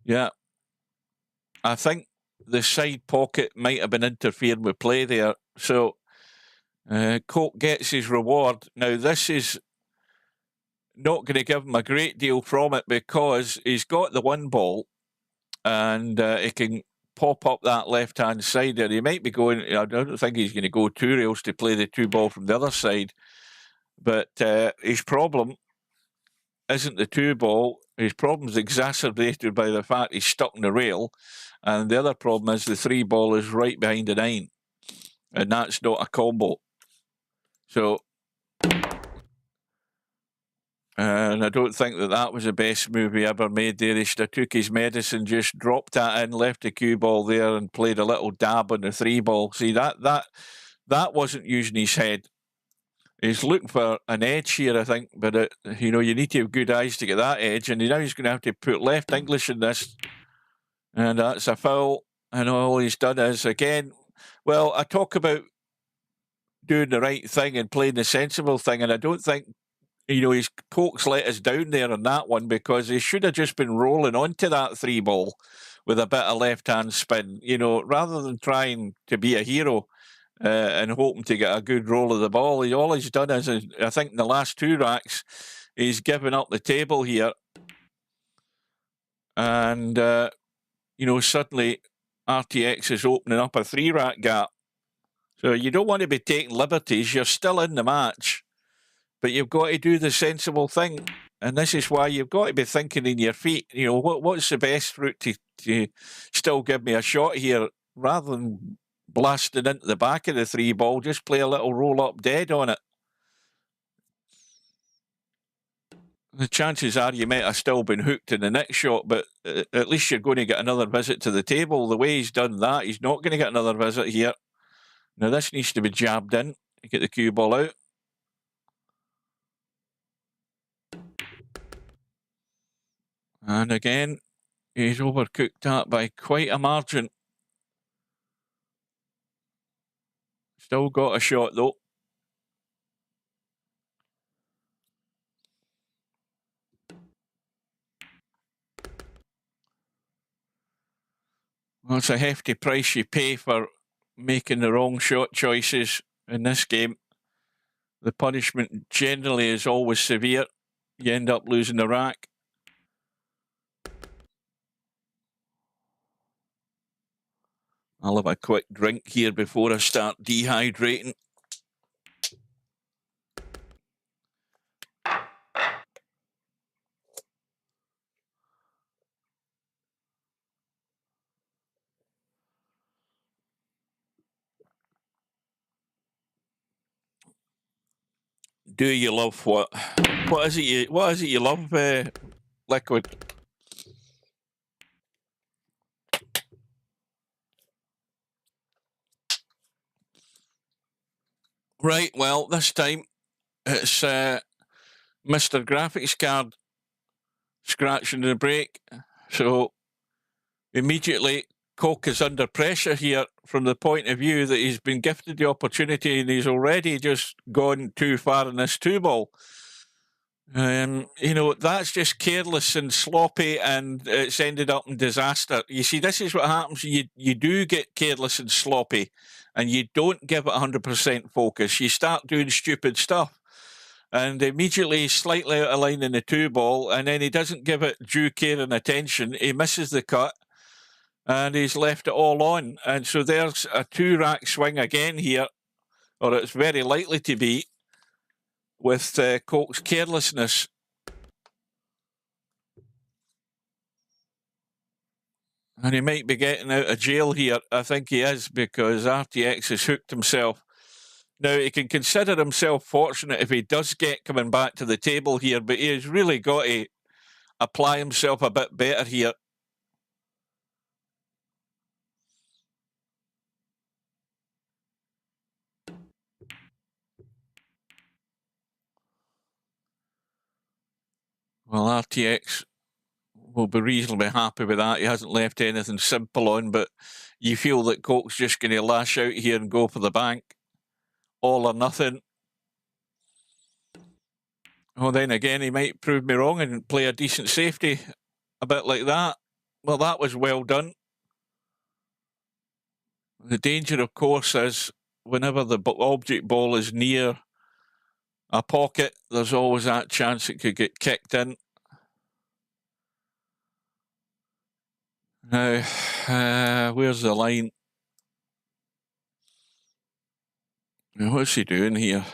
Yeah. I think the side pocket might have been interfering with play there. So Coke gets his reward. Now this is not going to give him a great deal from it because he's got the 1 ball and he can pop up that left-hand side there. He might be going, I don't think he's going to go 2 rails to play the 2 ball from the other side. But his problem isn't the 2-ball. His problem's exacerbated by the fact he's stuck in the rail. And the other problem is the 3-ball is right behind the 9. And that's not a combo. So, and I don't think that was the best move he ever made there. He should have took his medicine, just dropped that in, left the cue ball there and played a little dab on the 3-ball. See, that wasn't using his head. He's looking for an edge here, I think, but you know, you need to have good eyes to get that edge, and now he's going to have to put left English in this, and that's a foul, and all he's done is, again, well, I talk about doing the right thing and playing the sensible thing, and I don't think, you know, his Coke's let us down there on that one, because he should have just been rolling onto that 3-ball with a bit of left-hand spin, you know, rather than trying to be a hero and hoping to get a good roll of the ball. All he's done is, I think in the last 2 racks, he's given up the table here. And, you know, suddenly RTX is opening up a 3-rack gap. So you don't want to be taking liberties. You're still in the match. But you've got to do the sensible thing. And this is why you've got to be thinking in your feet. You know, what's the best route to still give me a shot here, rather than blasting into the back of the 3-ball, just play a little roll-up dead on it. The chances are you might have still been hooked in the next shot, but at least you're going to get another visit to the table. The way he's done that, he's not going to get another visit here. Now, this needs to be jabbed in to get the cue ball out. And again, he's overcooked that by quite a margin. Still got a shot, though. Well, it's a hefty price you pay for making the wrong shot choices in this game. The punishment generally is always severe. You end up losing the rack. I'll have a quick drink here before I start dehydrating. Do you love what is it you love, Liquid? Right, well, this time it's Mr. Graphics Card scratching the brake. So immediately Coke is under pressure here from the point of view that he's been gifted the opportunity and he's already just gone too far in this 2-ball. You know, that's just careless and sloppy, and it's ended up in disaster. You see, this is what happens. You do get careless and sloppy, and you don't give it 100% focus. You start doing stupid stuff, and immediately slightly out of line in the 2-ball, and then he doesn't give it due care and attention. He misses the cut, and he's left it all on. And so there's a 2-rack swing again here, or it's very likely to be, with Coke's carelessness. And he might be getting out of jail here. I think he is, because RTX has hooked himself. Now, he can consider himself fortunate if he does get coming back to the table here, but he has really got to apply himself a bit better here. Well, RTX will be reasonably happy with that. He hasn't left anything simple on, but you feel that Coke's just going to lash out here and go for the bank. All or nothing. Well, then again, he might prove me wrong and play a decent safety, a bit like that. Well, that was well done. The danger, of course, is whenever the object ball is near a pocket, there's always that chance it could get kicked in. Now, where's the line? Now, what's he doing here?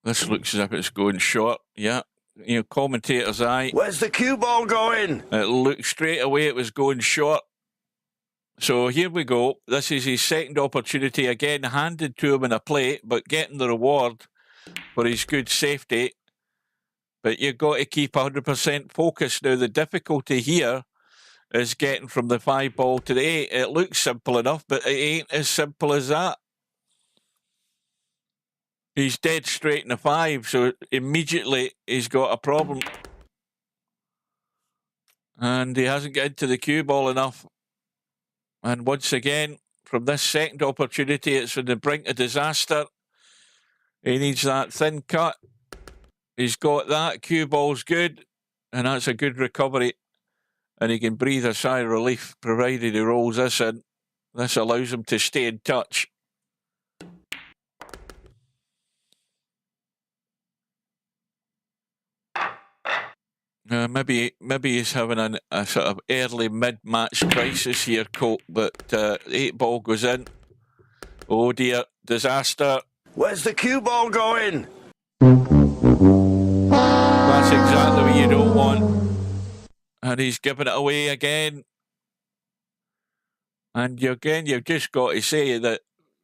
This looks as if it's going short. Yeah. You know, commentator's eye. Where's the cue ball going? It looked straight away it was going short. So here we go. This is his second opportunity, again handed to him in a plate, but getting the reward for his good safety. But you've got to keep 100% focus. Now, the difficulty here is getting from the 5 ball to the 8. It looks simple enough, but it ain't as simple as that. He's dead straight in the 5, so immediately he's got a problem. And he hasn't got into the cue ball enough. And once again, from this second opportunity, it's on the brink of disaster. He needs that thin cut. He's got that. Cue ball's good. And that's a good recovery. And he can breathe a sigh of relief, provided he rolls this in. This allows him to stay in touch. Maybe he's having a sort of early mid-match crisis here, Coke, but 8 ball goes in. Oh dear, disaster. Where's the cue ball going? That's exactly what you don't want. And he's giving it away again. And again, you've just got to say that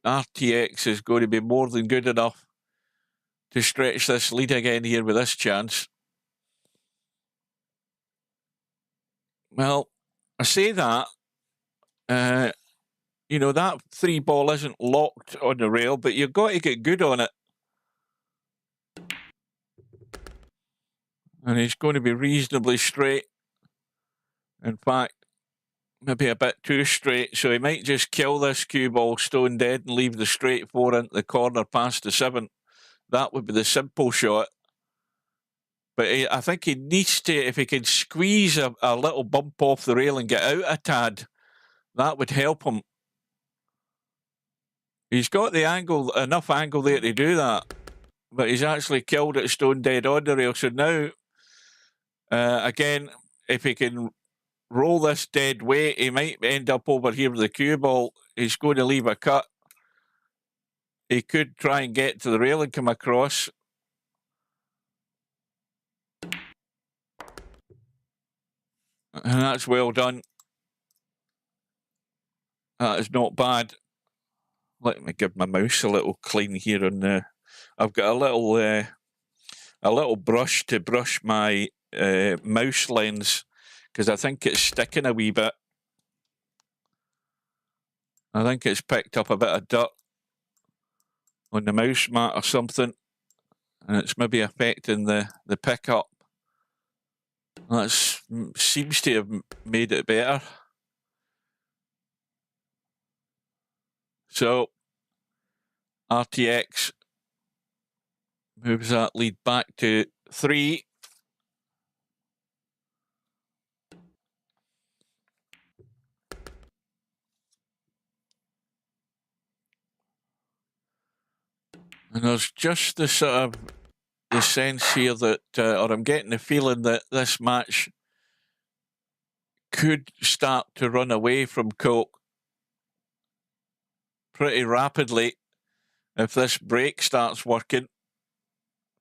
RTX is going to be more than good enough to stretch this lead again here with this chance. Well, I say that, you know, that 3 ball isn't locked on the rail, but you've got to get good on it. And he's going to be reasonably straight. In fact, maybe a bit too straight, so he might just kill this cue ball stone dead and leave the straight 4 into the corner past the 7. That would be the simple shot. But I think he needs to, if he can squeeze a little bump off the rail and get out a tad, that would help him. He's got the angle, enough angle there to do that, but he's actually killed it stone dead on the rail. So now, again, if he can roll this dead weight, he might end up over here with the cue ball. He's going to leave a cut. He could try and get to the rail and come across. And that's well done. That is not bad. Let me give my mouse a little clean here on the... I've got a little brush to brush my mouse lens because I think it's sticking a wee bit. I think it's picked up a bit of dirt on the mouse mat or something, and it's maybe affecting the pickup. That seems to have made it better. So, RTX moves that lead back to 3. And there's just the sort of the sense here that, or I'm getting the feeling that this match could start to run away from Coke pretty rapidly if this break starts working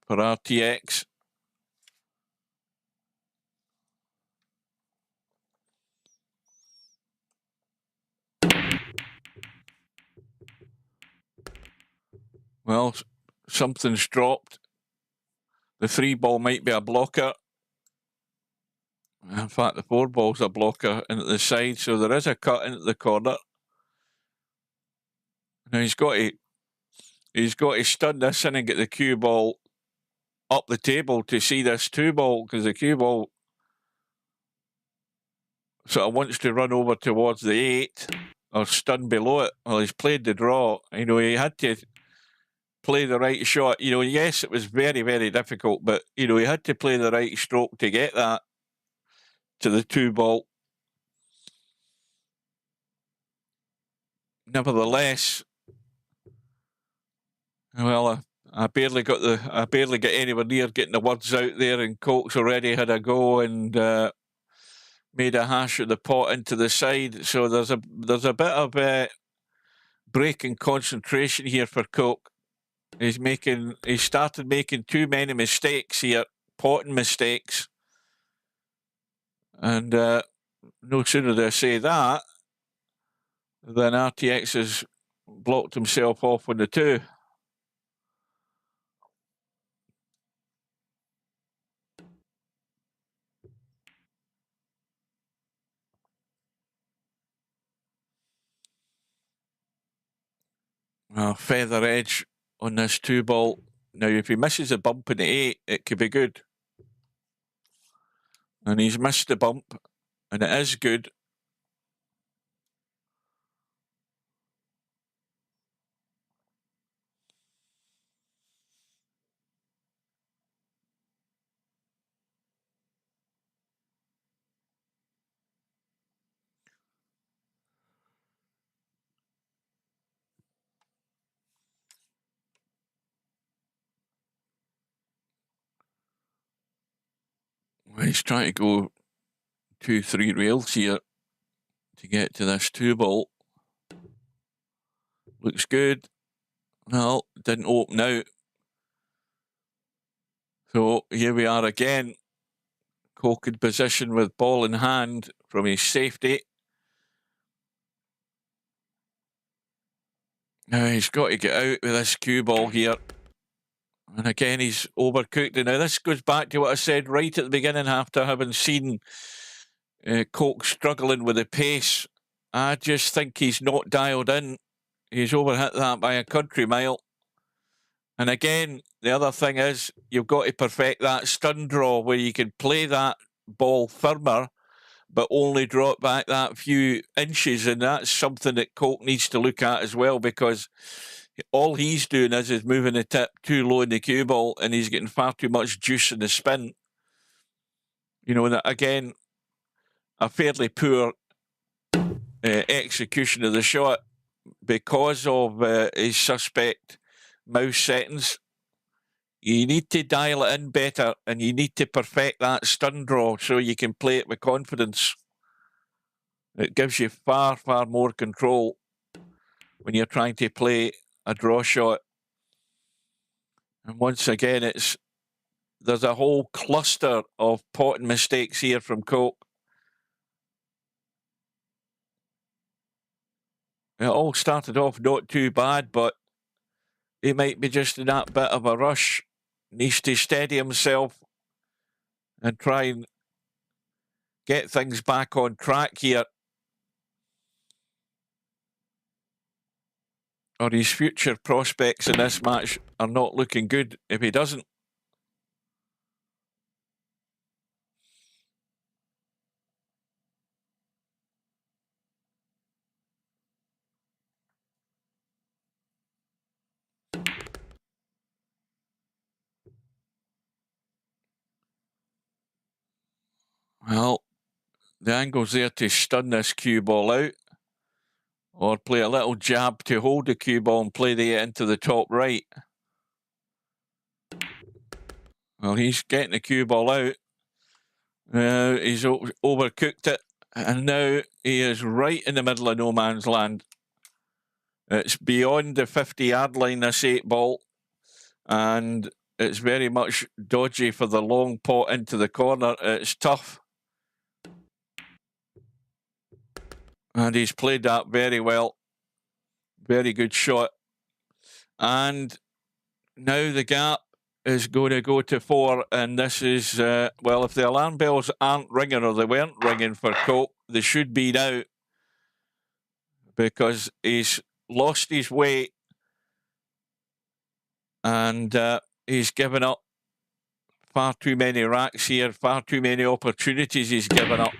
for RTX. Well, something's dropped. The 3 ball might be a blocker. In fact, the 4 ball's a blocker into the side, so there is a cut into the corner. Now he's got to stun this in and get the cue ball up the table to see this 2 ball, because the cue ball sort of wants to run over towards the 8 or stun below it. Well, he's played the draw. You know, he had to play the right shot. You know, yes, it was very, very difficult, but, you know, he had to play the right stroke to get that to the 2 ball. Nevertheless, well, I barely got anywhere near getting the words out there, and Coke's already had a go and made a hash of the pot into the side. So there's a bit of break in concentration here for Coke. He started making too many mistakes here, potting mistakes. And no sooner do I say that than RTX has blocked himself off on the 2. Feather edge on this 2 ball. Now, if he misses a bump in the 8, it could be good. And he's missed the bump, and it is good. Well, he's trying to go 2-3 rails here to get to this 2 ball. Looks good. Well, didn't open out. So here we are again. Coke in position with ball in hand from his safety. Now he's got to get out with this cue ball here. And again, he's overcooked. And now this goes back to what I said right at the beginning after having seen Coke struggling with the pace. I just think he's not dialed in. He's overhit that by a country mile. And again, the other thing is you've got to perfect that stun draw where you can play that ball firmer, but only drop back that few inches. And that's something that Coke needs to look at as well, because all he's doing is moving the tip too low in the cue ball, and he's getting far too much juice in the spin. You know, and again, a fairly poor execution of the shot because of his suspect mouse settings. You need to dial it in better, and you need to perfect that stun draw so you can play it with confidence. It gives you far, far more control when you're trying to play a draw shot. And once again, there's a whole cluster of potting mistakes here from Coke. It all started off not too bad, but he might be just in that bit of a rush. Needs to steady himself and try and get things back on track here, or his future prospects in this match are not looking good if he doesn't. Well, the angle's there to stun this cue ball out, or play a little jab to hold the cue ball and play the into the top right. Well, he's getting the cue ball out. He's overcooked it, and now he is right in the middle of no man's land. It's beyond the 50-yard line, this 8 ball, and it's very much dodgy for the long pot into the corner. It's tough. And he's played that very well. Very good shot. And now the gap is going to go to 4. And this is, well, if the alarm bells aren't ringing, or they weren't ringing for Coke, they should be now. Because he's lost his weight. And he's given up far too many racks here. Far too many opportunities he's given up.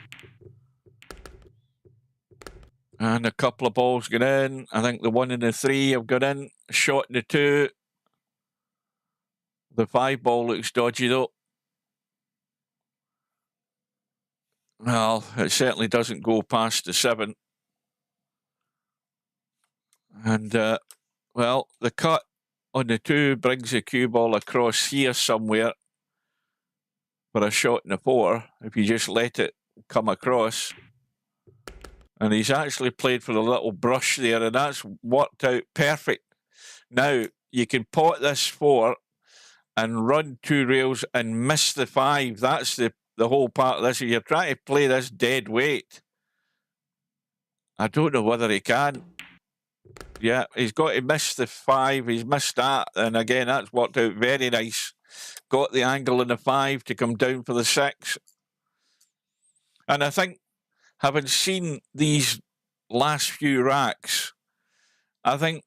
And a couple of balls got in. I think the 1 and the 3 have got in. A shot in the 2. The 5 ball looks dodgy though. Well, it certainly doesn't go past the 7. And, well, the cut on the 2 brings the cue ball across here somewhere for a shot in the 4, if you just let it come across. And he's actually played for a little brush there, and that's worked out perfect. Now, you can pot this 4 and run 2 rails and miss the 5. That's the whole part of this. If you're trying to play this dead weight, I don't know whether he can. Yeah, he's got to miss the 5. He's missed that. And again, that's worked out very nice. Got the angle in the 5 to come down for the 6. And I think, having seen these last few racks, I think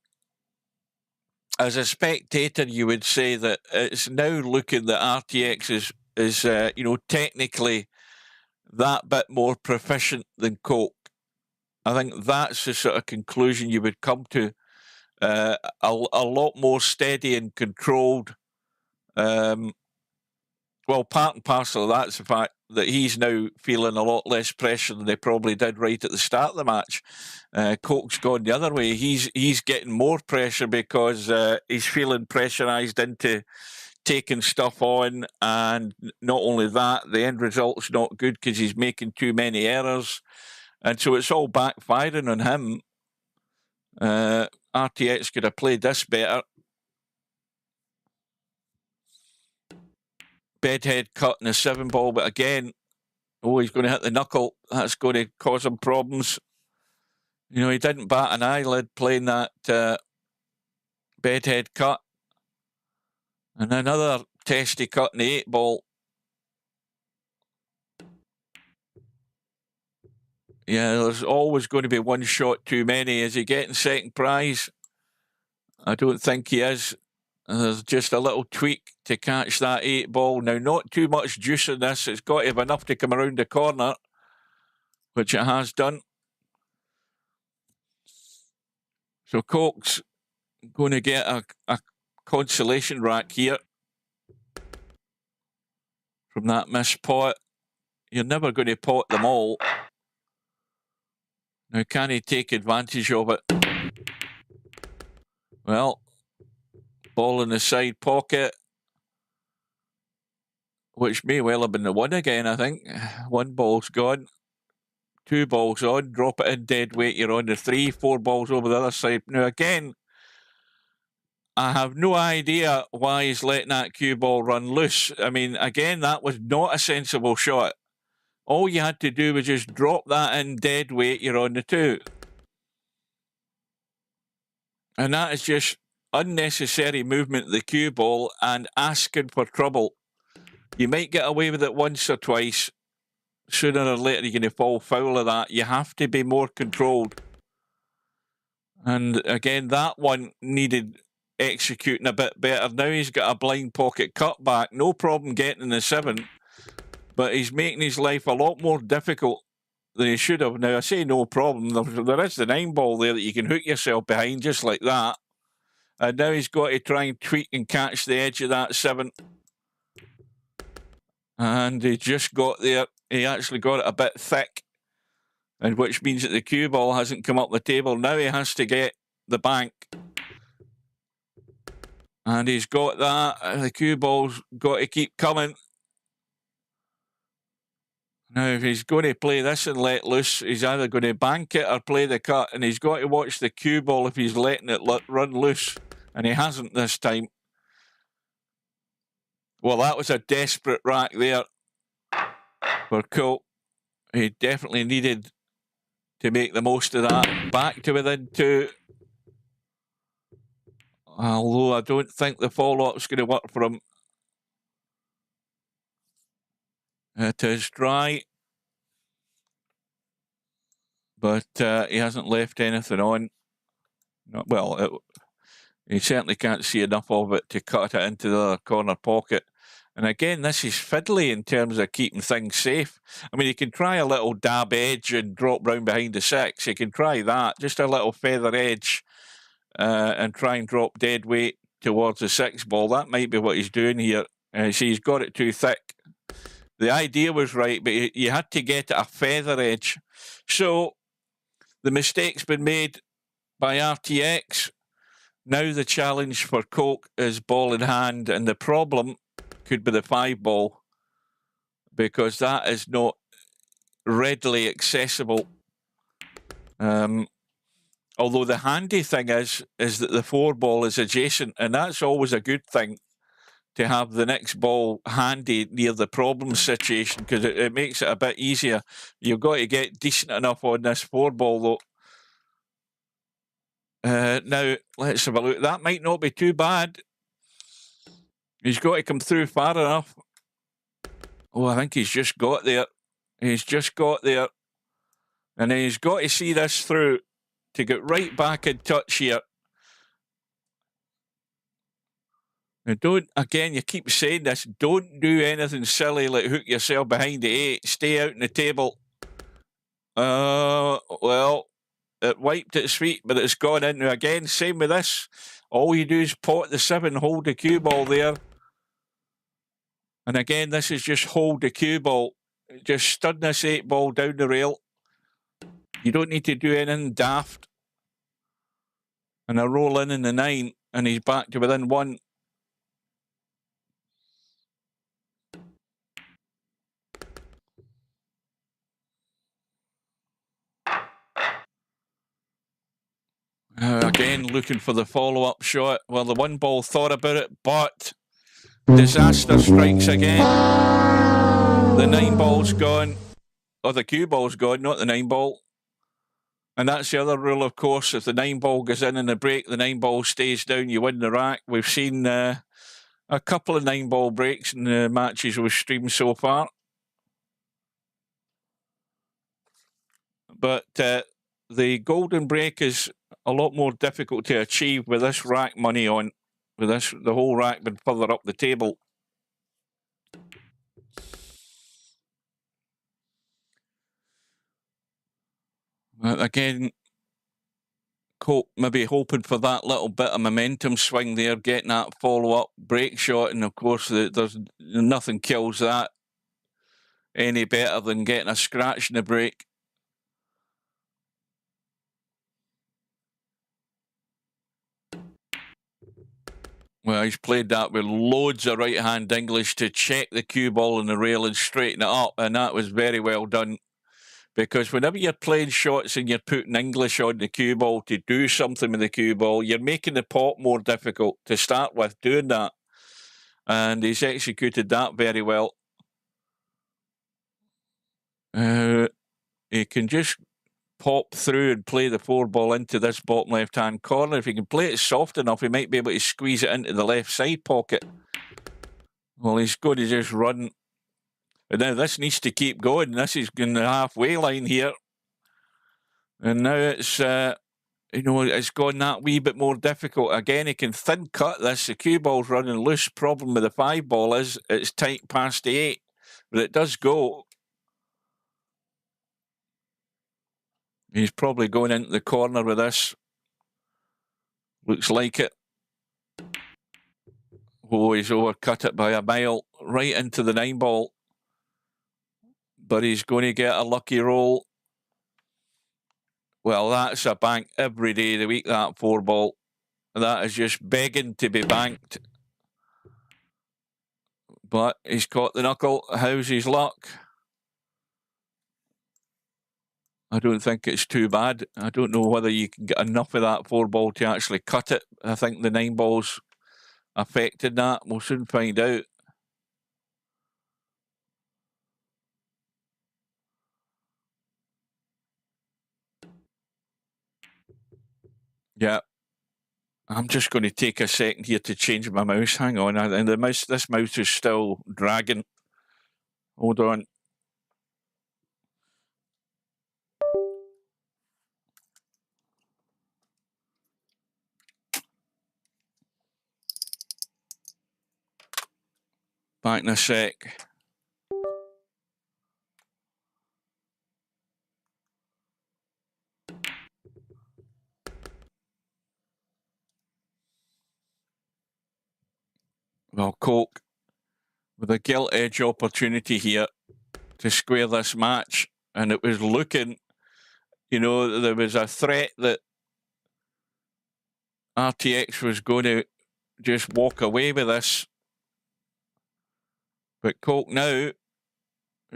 as a spectator, you would say that it's now looking that RTX is you know, technically that bit more proficient than Coke. I think that's the sort of conclusion you would come to. A lot more steady and controlled. Well, part and parcel of that's the fact that he's now feeling a lot less pressure than they probably did right at the start of the match. Coke's gone the other way. He's getting more pressure because he's feeling pressurised into taking stuff on, and not only that, the end result's not good because he's making too many errors, and so it's all backfiring on him. RTX could have played this better. Bedhead cut in the 7 ball, but again, he's going to hit the knuckle. That's going to cause him problems. You know, he didn't bat an eyelid playing that bedhead cut. And another testy cut in the 8 ball. Yeah, there's always going to be one shot too many. Is he getting second prize? I don't think he is. There's just a little tweak to catch that 8 ball. Now, not too much juice in this. It's got to have enough to come around the corner, which it has done. So Coke's going to get a consolation rack here from that missed pot. You're never going to pot them all. Now, can he take advantage of it? Well, ball in the side pocket, which may well have been the 1 again, I think. 1 ball's gone. 2 balls on, drop it in dead weight, you're on the 3, 4 balls over the other side. Now, again, I have no idea why he's letting that cue ball run loose. I mean, again, that was not a sensible shot. All you had to do was just drop that in dead weight, you're on the 2. And that is just unnecessary movement of the cue ball and asking for trouble. You might get away with it once or twice. Sooner or later, you're going to fall foul of that. You have to be more controlled. And again, that one needed executing a bit better. Now he's got a blind pocket cutback. No problem getting in the 7. But he's making his life a lot more difficult than he should have. Now, I say no problem. There is the 9 ball there that you can hook yourself behind just like that. And now he's got to try and tweak and catch the edge of that 7. And he just got there. He actually got it a bit thick, and which means that the cue ball hasn't come up the table. Now he has to get the bank. And he's got that. The cue ball's got to keep coming. Now, if he's going to play this and let loose, he's either going to bank it or play the cut, and he's got to watch the cue ball if he's letting it run loose, and he hasn't this time. Well, that was a desperate rack there for Coke. He definitely needed to make the most of that. Back to within 2. Although I don't think the follow-up's going to work for him. It is dry. But he hasn't left anything on. Well, he certainly can't see enough of it to cut it into the other corner pocket. And again, this is fiddly in terms of keeping things safe. I mean, you can try a little dab edge and drop round behind the 6. You can try that, just a little feather edge, and try and drop dead weight towards the 6 ball. That might be what he's doing here. See, he's got it too thick. The idea was right, but you had to get it a feather edge. So the mistake's been made by RTX. Now the challenge for Coke is ball in hand, and the problem could be the 5 ball, because that is not readily accessible. Although the handy thing is that the 4 ball is adjacent, and that's always a good thing, to have the next ball handy near the problem situation, because it makes it a bit easier. You've got to get decent enough on this 4 ball, though. Now, let's have a look. That might not be too bad. He's got to come through far enough. Oh, I think he's just got there. He's just got there. And then he's got to see this through to get right back in touch here. Now don't, again, you keep saying this, don't do anything silly like hook yourself behind the 8. Stay out in the table. Well, it wiped its feet, but it's gone into again. Same with this. All you do is pot the 7, hold the cue ball there. And again, this is just hold the cue ball. Just stud this 8 ball down the rail. You don't need to do anything daft. And I roll in the 9, and he's back to within 1. Again, looking for the follow-up shot. Well, the 1 ball thought about it, but disaster strikes again. The 9 ball's gone. Or the cue ball's gone, not the 9 ball. And that's the other rule, of course. If the 9 ball goes in the break, the 9 ball stays down, you win the rack. We've seen a couple of 9 ball breaks in the matches we've streamed so far. But the golden break is a lot more difficult to achieve with this rack money on. With this, the whole rack been further up the table. Again, Coke maybe hoping for that little bit of momentum swing there, getting that follow-up break shot, and of course there's nothing kills that any better than getting a scratch in the break. Well, he's played that with loads of right-hand English to check the cue ball in the rail and straighten it up, and that was very well done. Because whenever you're playing shots and you're putting English on the cue ball to do something with the cue ball, you're making the pot more difficult to start with doing that. And he's executed that very well. He can just pop through and play the 4 ball into this bottom left-hand corner. If he can play it soft enough, he might be able to squeeze it into the left side pocket. Well, he's going to just run. And now this needs to keep going. This is in the halfway line here. And now it's, it's gone that wee bit more difficult. Again, he can thin cut this. The cue ball's running loose. Problem with the 5 ball is it's tight past the 8. But it does go. He's probably going into the corner with this. Looks like it. Oh, he's overcut it by a mile. Right into the 9 ball. But he's going to get a lucky roll. Well, that's a bank every day of the week, that 4 ball. That is just begging to be banked. But he's caught the knuckle. How's his luck? I don't think it's too bad. I don't know whether you can get enough of that 4 ball to actually cut it. I think the 9 ball's affected that. We'll soon find out. Yeah. I'm just going to take a second here to change my mouse. Hang on. And this mouse is still dragging. Hold on. Back in a sec. Well, Coke, with a gilt edge opportunity here to square this match, and it was looking, there was a threat that RTX was going to just walk away with this. But Coke now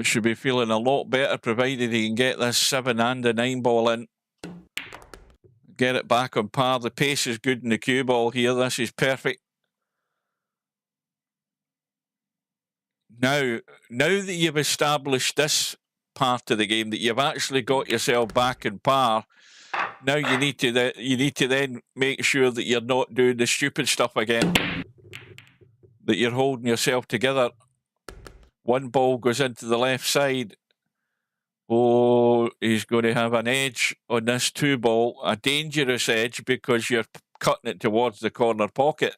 should be feeling a lot better, provided he can get this 7 and a 9 ball in. get it back on par. The pace is good in the cue ball here. This is perfect. Now that you've established this part of the game, that you've actually got yourself back in par, now you need to then make sure that you're not doing the stupid stuff again, that you're holding yourself together. One ball goes into the left side. Oh, he's going to have an edge on this 2-ball, a dangerous edge, because you're cutting it towards the corner pocket.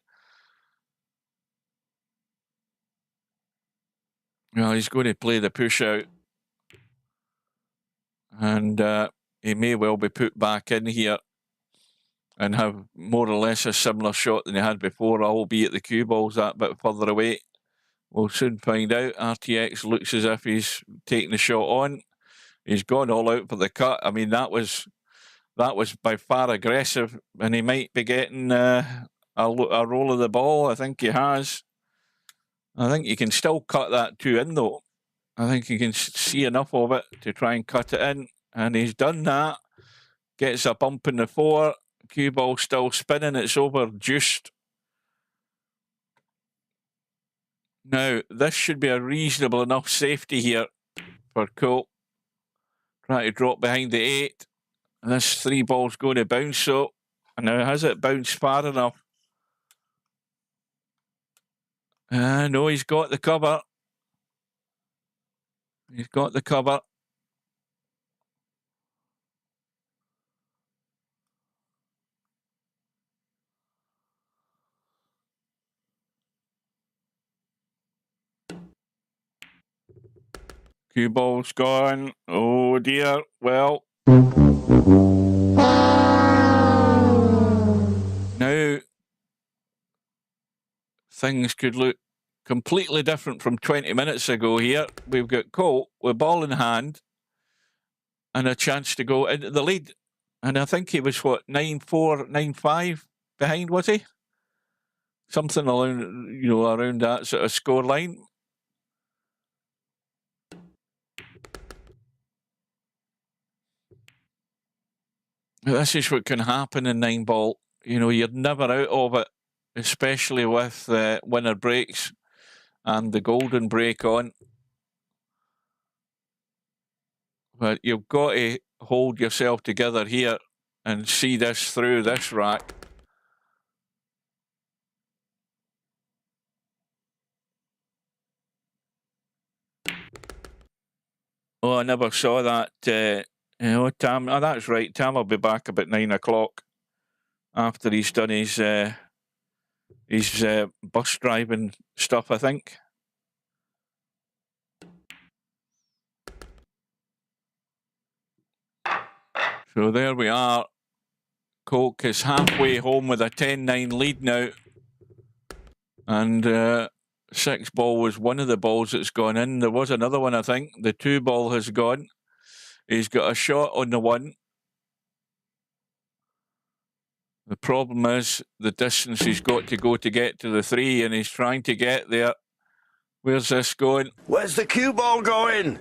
Well, he's going to play the push out. And he may well be put back in here and have more or less a similar shot than he had before, albeit the cue ball's that bit further away. We'll soon find out. RTX looks as if he's taking the shot on. He's gone all out for the cut. I mean, that was by far aggressive, and he might be getting a roll of the ball. I think he has. I think you can still cut that 2 in, though. I think you can see enough of it to try and cut it in, and he's done that. Gets a bump in the 4. Cue ball still spinning. It's overjuiced. Now, this should be a reasonable enough safety here for Coke. Try to drop behind the 8. And this 3 ball's going to bounce, so. And now, has it bounced far enough? No, he's got the cover. He's got the cover. Cue ball's gone. Oh dear. Well. Now, things could look completely different from 20 minutes ago here. We've got Coke with ball in hand and a chance to go into the lead. And I think he was, what, 9-4, 9-5 behind, was he? Something around, around that sort of score line. This is what can happen in 9-ball. You're never out of it, especially with winner breaks and the golden break on. But you've got to hold yourself together here and see this through this rack. Oh, I never saw that. Tam, that's right. Tam will be back about 9 o'clock after he's done his bus driving stuff, I think. So there we are. Coke is halfway home with a 10-9 lead now. And 6 ball was one of the balls that's gone in. There was another one, I think. The 2 ball has gone. He's got a shot on the 1. The problem is the distance he's got to go to get to the 3, and he's trying to get there. Where's this going? Where's the cue ball going?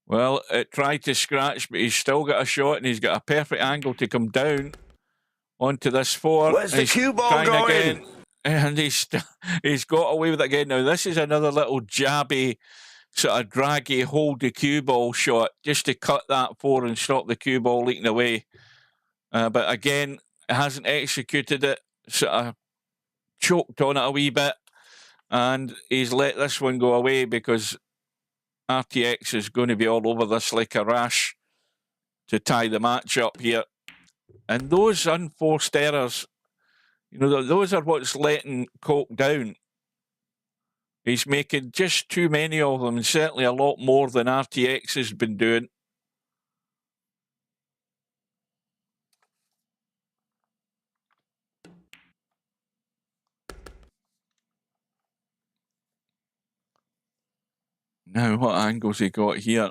Well, it tried to scratch, but he's still got a shot, and he's got a perfect angle to come down onto this 4. Where's the cue ball going? Again, and he's got away with it again. Now, this is another little jabby, sort of draggy, hold the cue ball shot, just to cut that 4 and stop the cue ball leaking away. But again, hasn't executed it, sort of choked on it a wee bit, and he's let this one go away because RTX is going to be all over this like a rash to tie the match up here. And those unforced errors, those are what's letting Coke down. He's making just too many of them, and certainly a lot more than RTX has been doing. Now, what angle's he got here?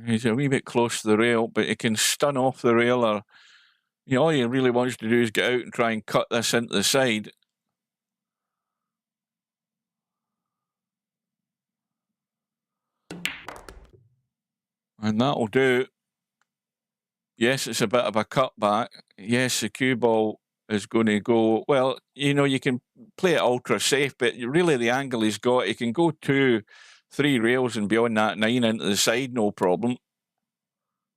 He's a wee bit close to the rail, but he can stun off the rail, or all he really wants to do is get out and try and cut this into the side. And that'll do. Yes, it's a bit of a cutback. Yes, the cue ball is going to go, well, you know, you can play it ultra safe, but really the angle he's got, he can go 2-3 rails and beyond that 9 into the side, no problem.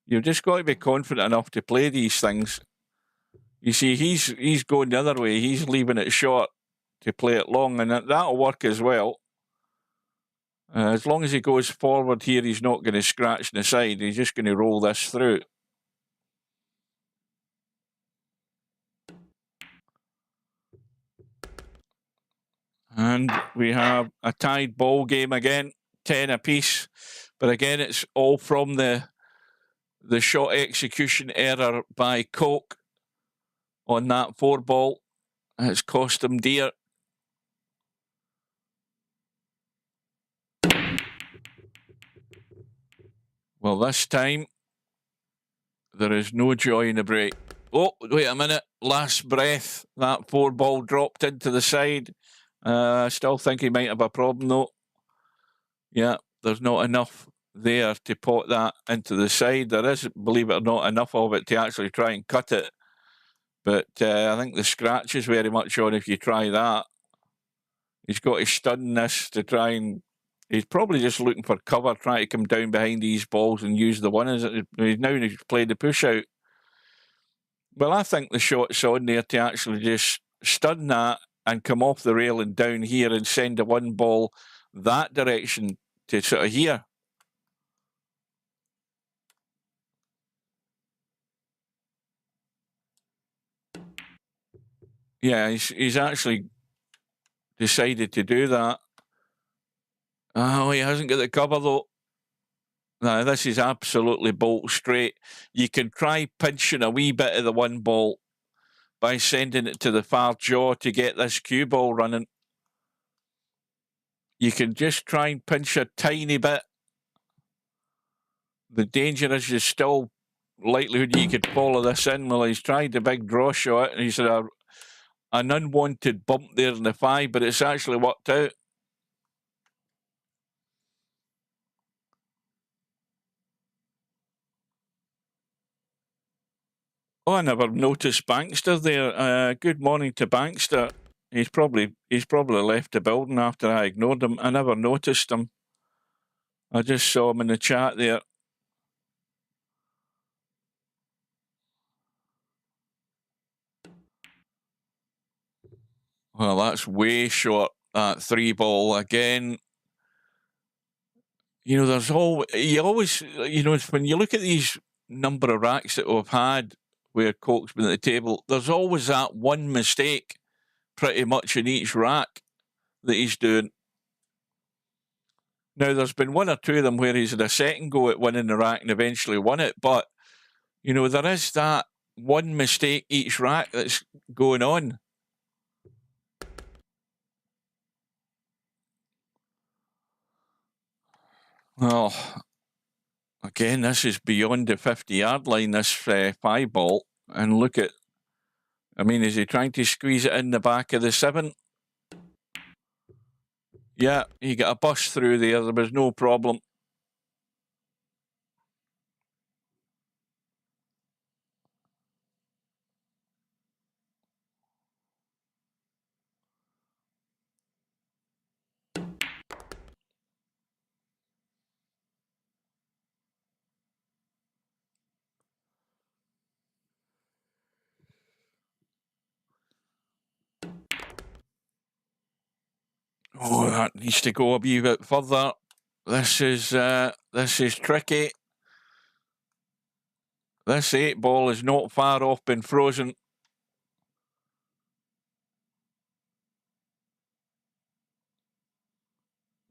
You've just got to be confident enough to play these things. You see, he's going the other way. He's leaving it short to play it long, and that'll work as well. As long as he goes forward here, he's not going to scratch the side. He's just going to roll this through. And we have a tied ball game again, 10 apiece. But again, it's all from the shot execution error by Coke on that 4 ball. It's cost him dear. Well, this time, there is no joy in the break. Oh, wait a minute. Last breath. That 4 ball dropped into the side. I still think he might have a problem, though. Yeah, there's not enough there to pot that into the side. There is, believe it or not, enough of it to actually try and cut it. But I think the scratch is very much on if you try that. He's got to stun this to try and... He's probably just looking for cover, trying to come down behind these balls and use the one. He's now played the push out. Well, I think the shot's on there to actually just stun that and come off the rail and down here and send the 1 ball that direction to sort of here. Yeah, he's actually decided to do that. Oh, he hasn't got the cover, though. No, this is absolutely bolt straight. You can try pinching a wee bit of the 1 ball by sending it to the far jaw to get this cue ball running. You can just try and pinch a tiny bit. The danger is there's still likelihood you could follow this in. Well, he's tried the big draw shot, and he's had an unwanted bump there in the 5, but it's actually worked out. Oh, I never noticed Bankster there. Good morning to Bankster. He's probably left the building after I ignored him. I never noticed him. I just saw him in the chat there. Well, that's way short, that 3 ball again. You know, you always, you know, when you look at these number of racks that we've had where Coke's been at the table, there's always that one mistake pretty much in each rack that he's doing. Now, there's been 1 or 2 of them where he's had a second go at winning the rack and eventually won it, but, you know, there is that one mistake each rack that's going on. Well, again, this is beyond the 50-yard line, this 5 ball. And look at, I mean, is he trying to squeeze it in the back of the 7? Yeah, he got a bust through there. There was no problem. Oh, that needs to go a wee bit further. This is tricky. This 8 ball is not far off being frozen.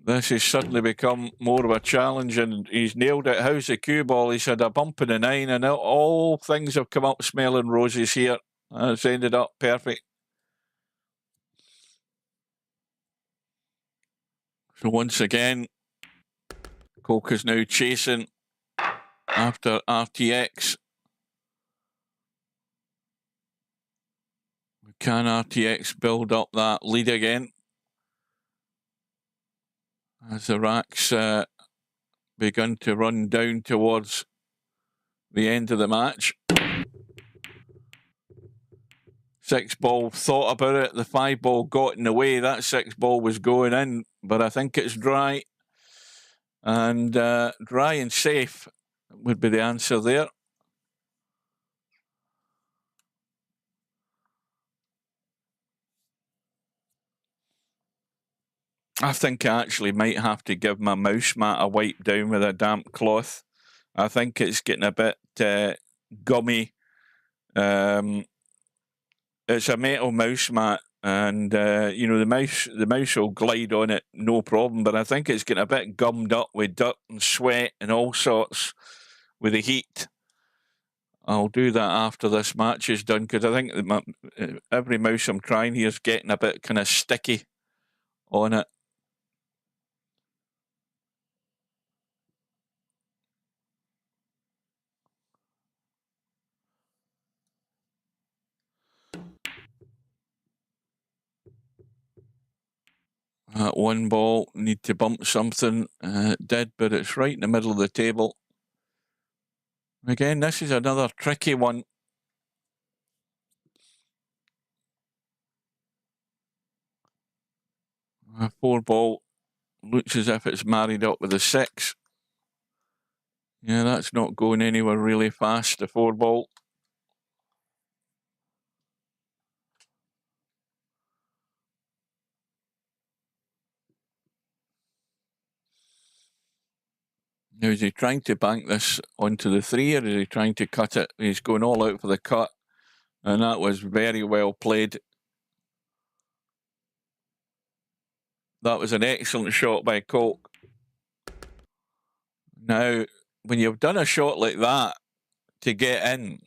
This has suddenly become more of a challenge, and he's nailed it. How's the cue ball? He's had a bump in the 9, and all things have come up smelling roses here. It's ended up perfect. So once again, Coke is now chasing after RTX. Can RTX build up that lead again? As the racks begun to run down towards the end of the match. 6 ball thought about it. The 5 ball got in the way. That 6 ball was going in, but I think it's dry. And dry and safe would be the answer there. I think I actually might have to give my mouse mat a wipe down with a damp cloth. I think it's getting a bit gummy. It's a metal mouse mat, and you know, the mouse will glide on it, no problem. But I think it's getting a bit gummed up with dirt and sweat and all sorts with the heat. I'll do that after this match is done, because I think every mouse I'm trying here is getting a bit kind of sticky on it. That 1 ball, need to bump something. It did, but it's right in the middle of the table. Again, this is another tricky one. A 4 ball looks as if it's married up with a 6. Yeah, that's not going anywhere really fast, the 4 ball. Now, is he trying to bank this onto the 3, or is he trying to cut it? He's going all out for the cut, and that was very well played. That was an excellent shot by Coke. Now, when you've done a shot like that to get in,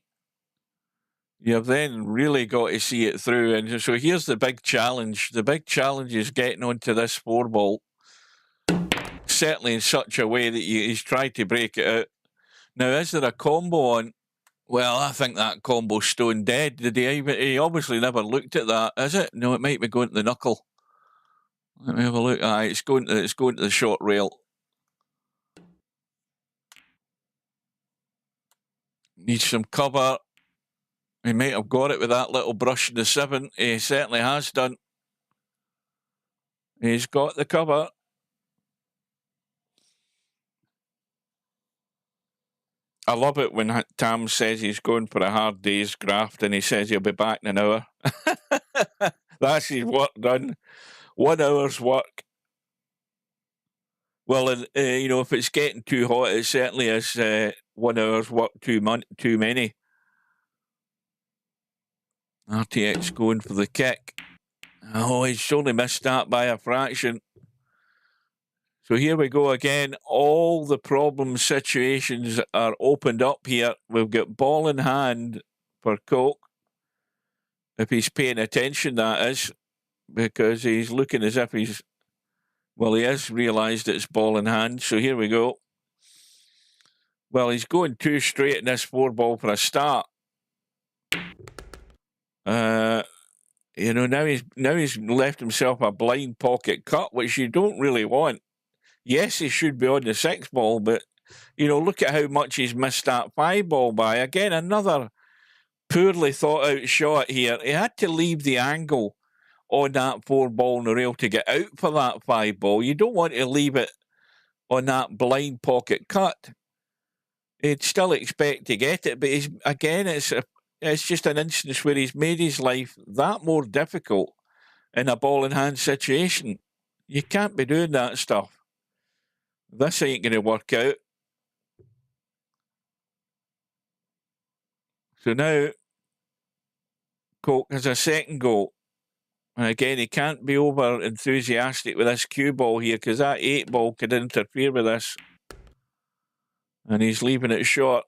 you've then really got to see it through. And so here's the big challenge. The big challenge is getting onto this 4 ball, certainly in such a way that he's tried to break it out. Now, is there a combo on? Well, I think that combo's stone dead. Did he obviously never looked at that, is it? No, it might be going to the knuckle. Let me have a look. Aye, it's going to the short rail. Needs some cover. He might have got it with that little brush in the 7. He certainly has done. He's got the cover. I love it when Tam says he's going for a hard day's graft and he says he'll be back in an hour. That's his work done. 1 hour's work. Well, you know, if it's getting too hot, it certainly is 1 hour's work too many. RTX going for the kick. Oh, he's only missed that by a fraction. So here we go again. All the problem situations are opened up here. We've got ball in hand for Coke. If he's paying attention, that is, because he's looking as if he's, well, he has realised it's ball in hand. So here we go. Well, he's going too straight in this 4 ball for a start. You know, now he's left himself a blind pocket cut, which you don't really want. Yes, he should be on the 6 ball, but, you know, look at how much he's missed that 5 ball by. Again, another poorly thought out shot here. He had to leave the angle on that 4 ball in the rail to get out for that 5 ball. You don't want to leave it on that blind pocket cut. He'd still expect to get it, but again, it's just an instance where he's made his life that more difficult in a ball in hand situation. You can't be doing that stuff. This ain't going to work out. So now, Coke has a second go. And again, he can't be over enthusiastic with this cue ball here, because that 8 ball could interfere with this. And he's leaving it short.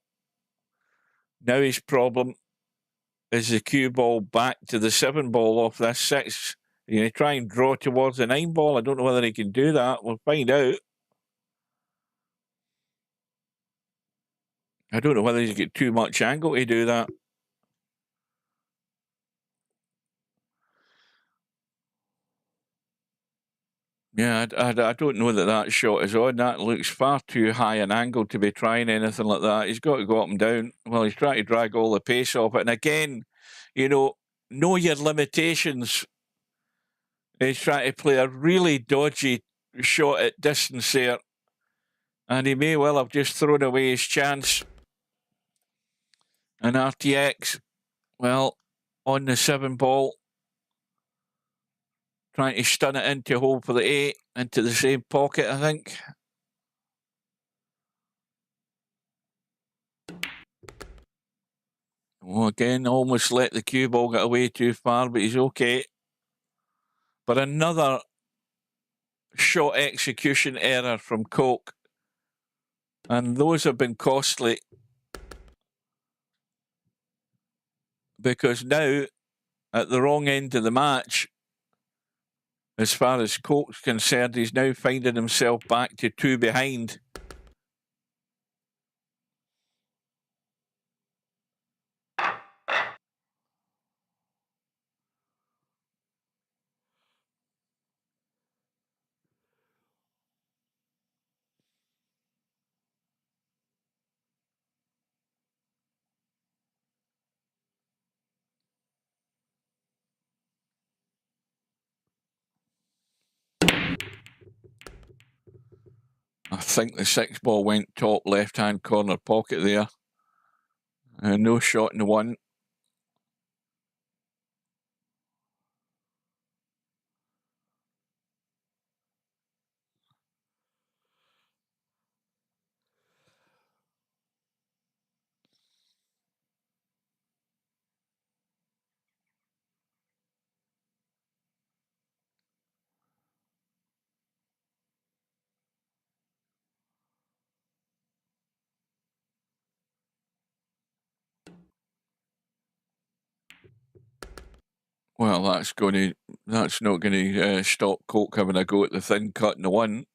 Now his problem is the cue ball back to the 7 ball off this 6. He's going to try and draw towards the 9 ball. I don't know whether he can do that. We'll find out. I don't know whether he's got too much angle to do that. Yeah, I don't know that shot is on. That looks far too high an angle to be trying anything like that. He's got to go up and down. Well, he's trying to drag all the pace off it. And again, you know your limitations. He's trying to play a really dodgy shot at distance there. And he may well have just thrown away his chance. And RTX, well, on the 7 ball, trying to stun it into hole for the 8, into the same pocket, I think. Well, again, almost let the cue ball get away too far, but he's okay. But another shot execution error from Coke. And those have been costly. Because now, at the wrong end of the match, as far as Coke's concerned, he's now finding himself back to 2 behind. I think the 6 ball went top left-hand corner pocket there. No shot in the 1. Well, that's not going to stop Coke having a go at the thin cut in the 1.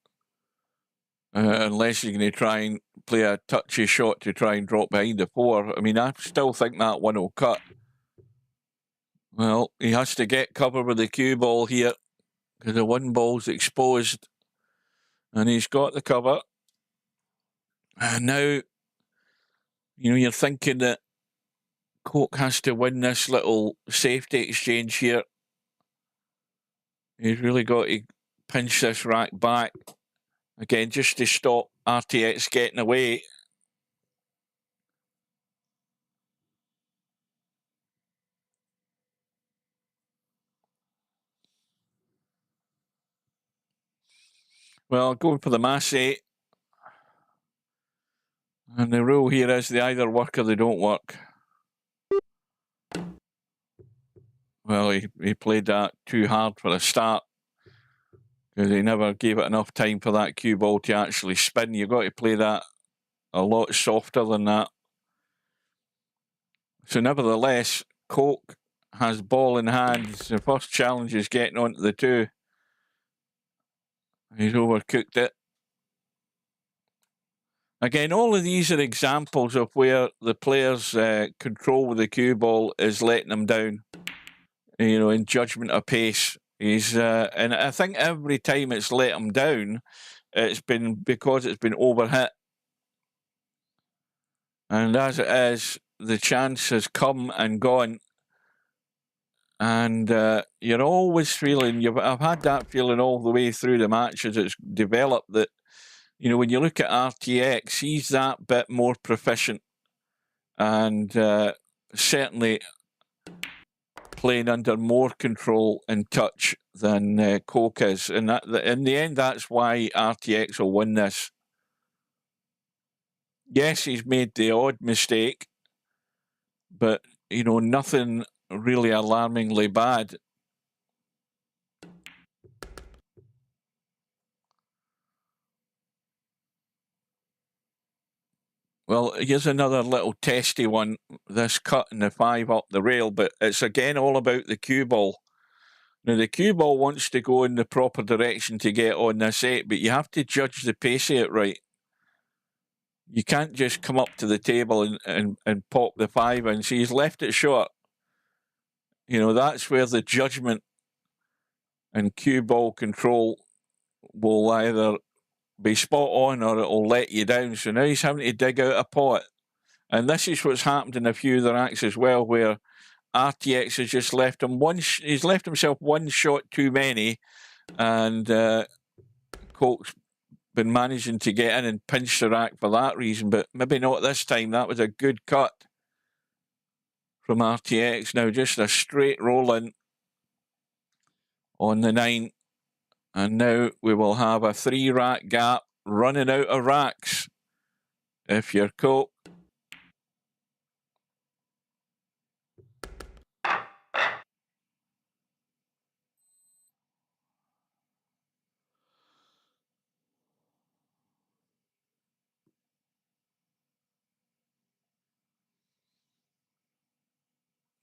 Unless you're going to try and play a touchy shot to try and drop behind the 4. I mean, I still think that 1 will cut. Well, he has to get cover with the cue ball here because the 1 ball's exposed. And he's got the cover. And now, you're thinking that Coke has to win this little safety exchange here. He's really got to pinch this rack back. Again, just to stop RTX getting away. Well, going for the mass 8. And the rule here is they either work or they don't work. Well, he played that too hard for a start because he never gave it enough time for that cue ball to actually spin. You've got to play that a lot softer than that. So nevertheless, Coke has ball in hand. The first challenge is getting onto the 2. He's overcooked it. Again, all of these are examples of where the player's control with the cue ball is letting them down. In judgment of pace. And I think every time it's let him down, it's been because it's been overhit. And as it is, the chance has come and gone. And you're always feeling, I've had that feeling all the way through the match as it's developed that, when you look at RTX, he's that bit more proficient. And certainly playing under more control and touch than Coke is. And that, in the end, that's why RTX will win this. Yes, he's made the odd mistake, but, nothing really alarmingly bad. Well, here's another little testy one, this cut in the 5 up the rail, but it's again all about the cue ball. Now, the cue ball wants to go in the proper direction to get on this 8, but you have to judge the pace of it right. You can't just come up to the table and pop the 5 in. So he's left it short. That's where the judgment and cue ball control will either be spot on or it'll let you down. So now he's having to dig out a pot. And this is what's happened in a few of the racks as well, where RTX has just left him he's left himself one shot too many, and Coke's been managing to get in and pinch the rack for that reason, but maybe not this time. That was a good cut from RTX. Now just a straight roll in on the 9, and now we will have a 3-rack gap running out of racks if you're Coke.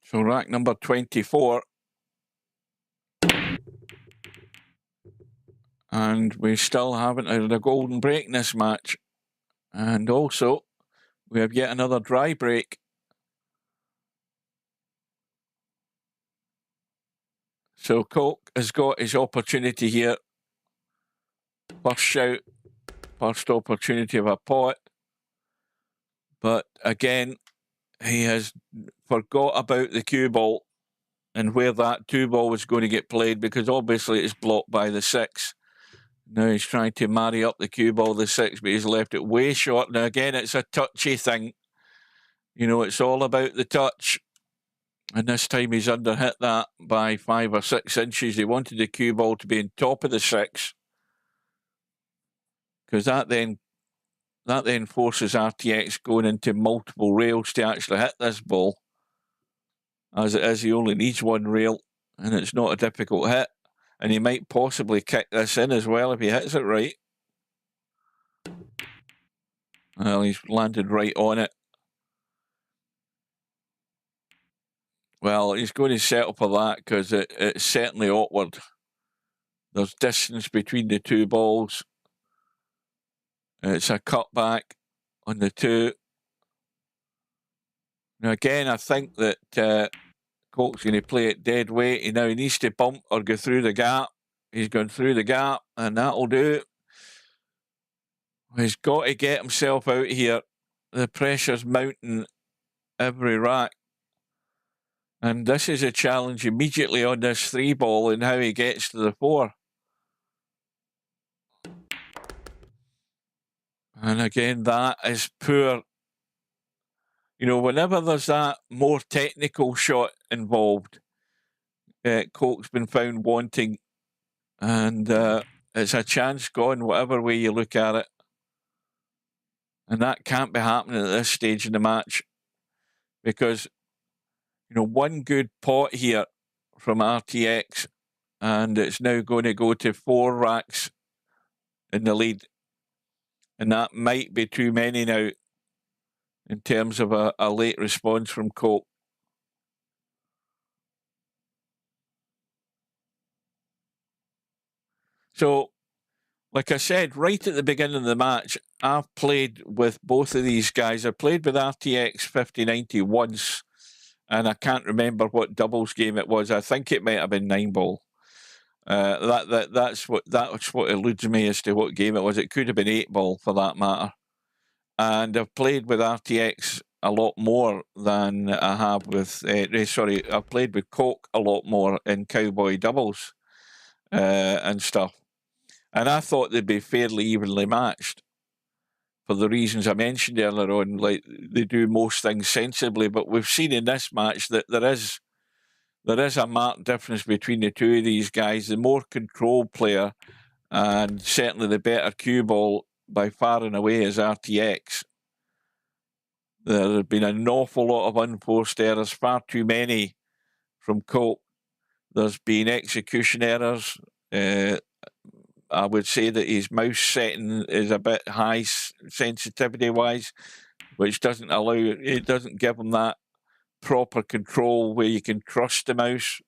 So rack number 24. And we still haven't had a golden break in this match. And also, we have yet another dry break. So Coke has got his opportunity here. First shout, first opportunity of a pot. But again, he has forgot about the cue ball and where that 2 ball was going to get played, because obviously it's blocked by the 6. Now he's trying to marry up the cue ball, the 6, but he's left it way short. Now again, it's a touchy thing. You know, it's all about the touch. And this time he's underhit that by 5 or 6 inches. He wanted the cue ball to be on top of the 6, because that then forces RTX going into multiple rails to actually hit this ball. As it is, he only needs 1 rail, and it's not a difficult hit. And he might possibly kick this in as well if he hits it right. Well, he's landed right on it. Well, he's going to settle for that because it's certainly awkward. There's distance between the 2 balls. It's a cutback on the 2. Now again, I think that Coke's going to play it dead weight. Now he needs to bump or go through the gap. He's gone through the gap, and that'll do it. He's got to get himself out here. The pressure's mounting every rack. And this is a challenge immediately on this 3 ball and how he gets to the 4. And again, that is poor. You know, whenever there's that more technical shot involved, Coke's been found wanting, and it's a chance gone, whatever way you look at it. And that can't be happening at this stage in the match, because, you know, 1 good pot here from RTX, and it's now going to go to 4 racks in the lead. And that might be too many now in terms of a late response from Coke. So, like I said, right at the beginning of the match, I've played with both of these guys. I played with RTX5090 once, and I can't remember what doubles game it was. I think it might have been 9-ball. That's what eludes me as to what game it was. It could have been 8-ball for that matter. And I've played with RTX a lot more than I have with... I've played with Coke a lot more in cowboy doubles and stuff. And I thought they'd be fairly evenly matched for the reasons I mentioned earlier on. Like, they do most things sensibly, but we've seen in this match that there is a marked difference between the 2 of these guys. The more controlled player, and certainly the better cue ball by far and away, is RTX. There have been an awful lot of unforced errors, far too many from Coke. There's been execution errors. I would say that his mouse setting is a bit high sensitivity-wise, which doesn't give him that proper control where you can trust the mouse.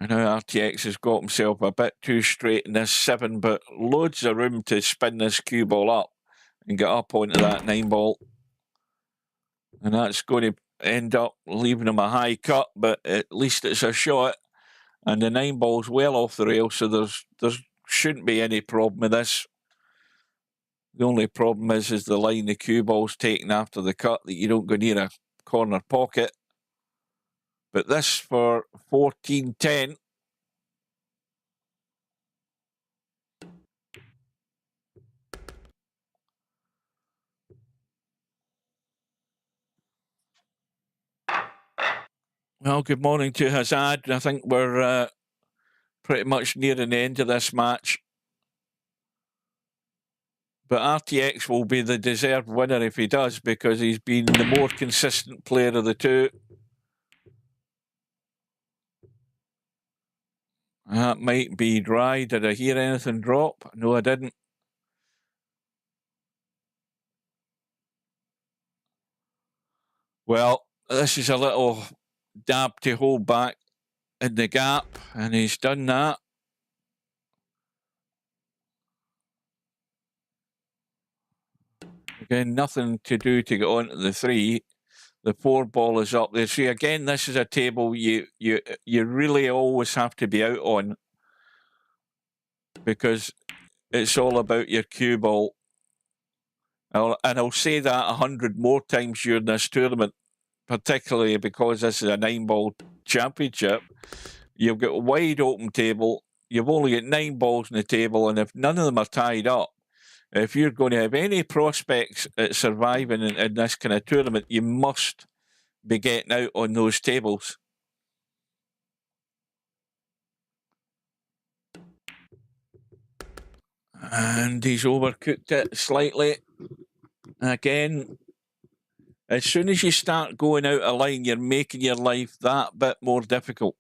I know RTX has got himself a bit too straight in this 7, but loads of room to spin this cue ball up and get up onto that 9-ball. And that's going to end up leaving him a high cut, but at least it's a shot. And the 9 ball's well off the rail, so there shouldn't be any problem with this. The only problem is the line the cue ball's taken after the cut, that you don't go near a corner pocket. But this for 14-10. Well, good morning to Hazard. I think we're pretty much nearing the end of this match. But RTX will be the deserved winner if he does, because he's been the more consistent player of the two. That might be dry. Did I hear anything drop? No, I didn't. Well, this is a little dab to hold back in the gap, and he's done that. Again, nothing to do to get on to the 3. The 4 ball is up there. See, again, this is a table you really always have to be out on, because it's all about your cue ball. And I'll say that 100 more times during this tournament, particularly because this is a 9-ball championship. You've got a wide open table. You've only got 9 balls on the table, and if none of them are tied up, if you're going to have any prospects at surviving in this kind of tournament, you must be getting out on those tables. And he's overcooked it slightly. Again, as soon as you start going out of line, you're making your life that bit more difficult.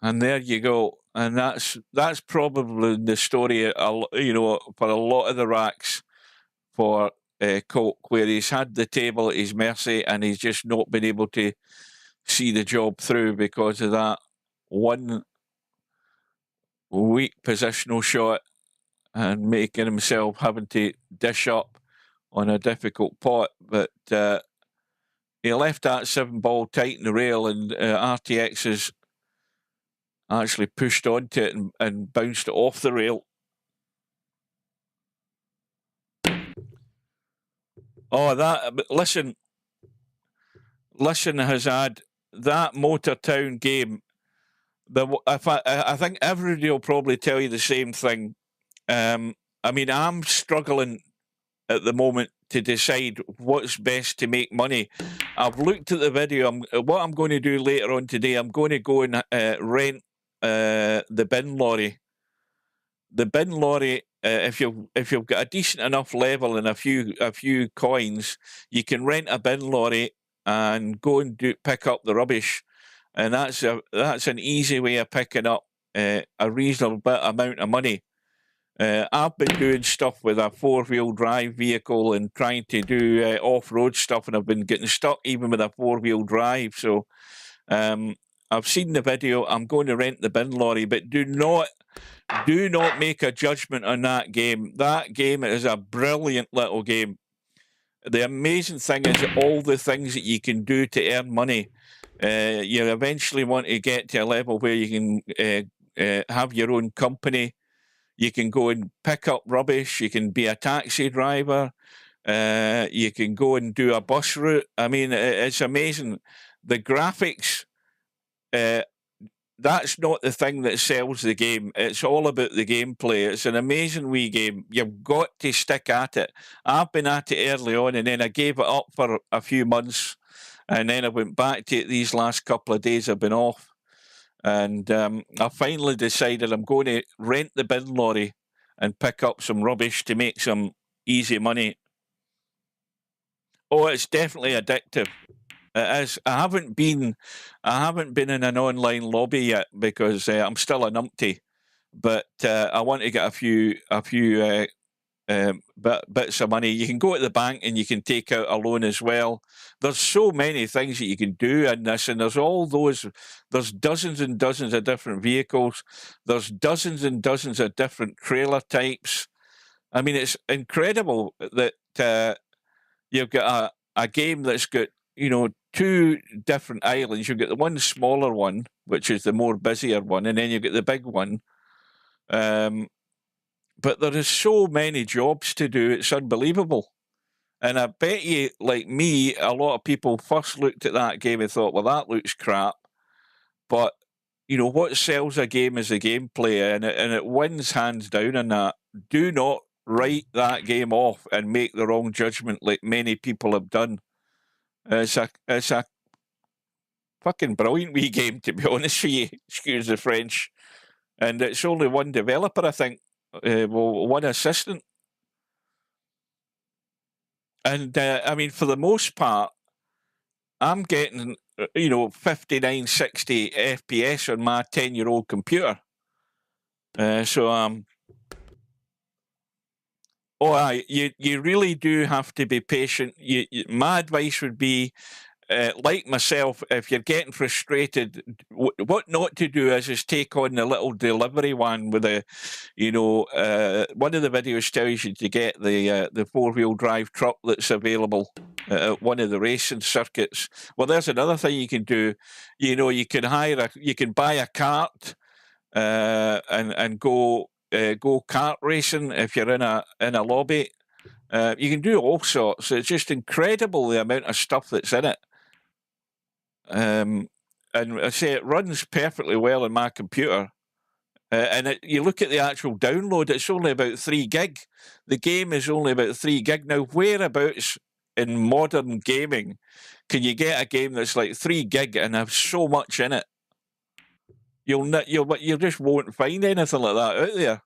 And there you go. And that's probably the story, you know, for a lot of the racks for Coke, where he's had the table at his mercy and he's just not been able to see the job through because of that one weak positional shot and making himself having to dish up on a difficult pot. But he left that 7-ball tight in the rail, and RTX has actually pushed onto it and bounced it off the rail. Oh, but listen, Hazard, that Motortown game, I think everybody will probably tell you the same thing. I mean, I'm struggling at the moment to decide what's best to make money. I've looked at the video. What I'm going to do later on today, I'm going to go and rent the bin lorry. The bin lorry, if you've got a decent enough level and a few coins, you can rent a bin lorry and go and pick up the rubbish, and that's an easy way of picking up a reasonable amount of money. I've been doing stuff with a 4-wheel drive vehicle and trying to do off-road stuff, and I've been getting stuck even with a 4-wheel drive. So I've seen the video. I'm going to rent the bin lorry, but do not make a judgment on that game. That game is a brilliant little game. The amazing thing is all the things that you can do to earn money. You eventually want to get to a level where you can have your own company. You can go and pick up rubbish. You can be a taxi driver. You can go and do a bus route. I mean, it's amazing. The graphics, that's not the thing that sells the game. It's all about the gameplay. It's an amazing wee game. You've got to stick at it. I've been at it early on, and then I gave it up for a few months, and then I went back to it these last couple of days. I've been off. And I finally decided I'm going to rent the bin lorry and pick up some rubbish to make some easy money. Oh, it's definitely addictive. It is. I haven't been in an online lobby yet because I'm still a numpty, but I want to get a few bits of money. You can go to the bank and you can take out a loan as well. There's so many things that you can do in this, and there's dozens and dozens of different vehicles. There's dozens and dozens of different trailer types. I mean, it's incredible that you've got a game that's got, you know, two different islands. You've got the one smaller one, which is the more busier one, and then you've got the big one. But there is so many jobs to do, it's unbelievable. And I bet you, like me, a lot of people first looked at that game and thought, well, that looks crap. But, you know, what sells a game is the gameplay, and it wins hands down on that. Do not write that game off and make the wrong judgment like many people have done. It's a fucking brilliant wee game, to be honest with you. Excuse the French. And it's only one developer, I think. One assistant. And, I mean, for the most part, I'm getting, you know, 59, 60 FPS on my 10-year-old computer. You really do have to be patient. My advice would be, like myself, if you're getting frustrated, what not to do is take on the little delivery one with a, you know, one of the videos tells you to get the four-wheel drive truck that's available at one of the racing circuits. Well, there's another thing you can do. You know, you can buy a cart and go kart racing if you're in a lobby. You can do all sorts. It's just incredible the amount of stuff that's in it. And I say it runs perfectly well on my computer. And you look at the actual download, it's only about 3 gig. The game is only about 3 gig. Now, whereabouts in modern gaming can you get a game that's like 3 gig and have so much in it? You just won't find anything like that out there.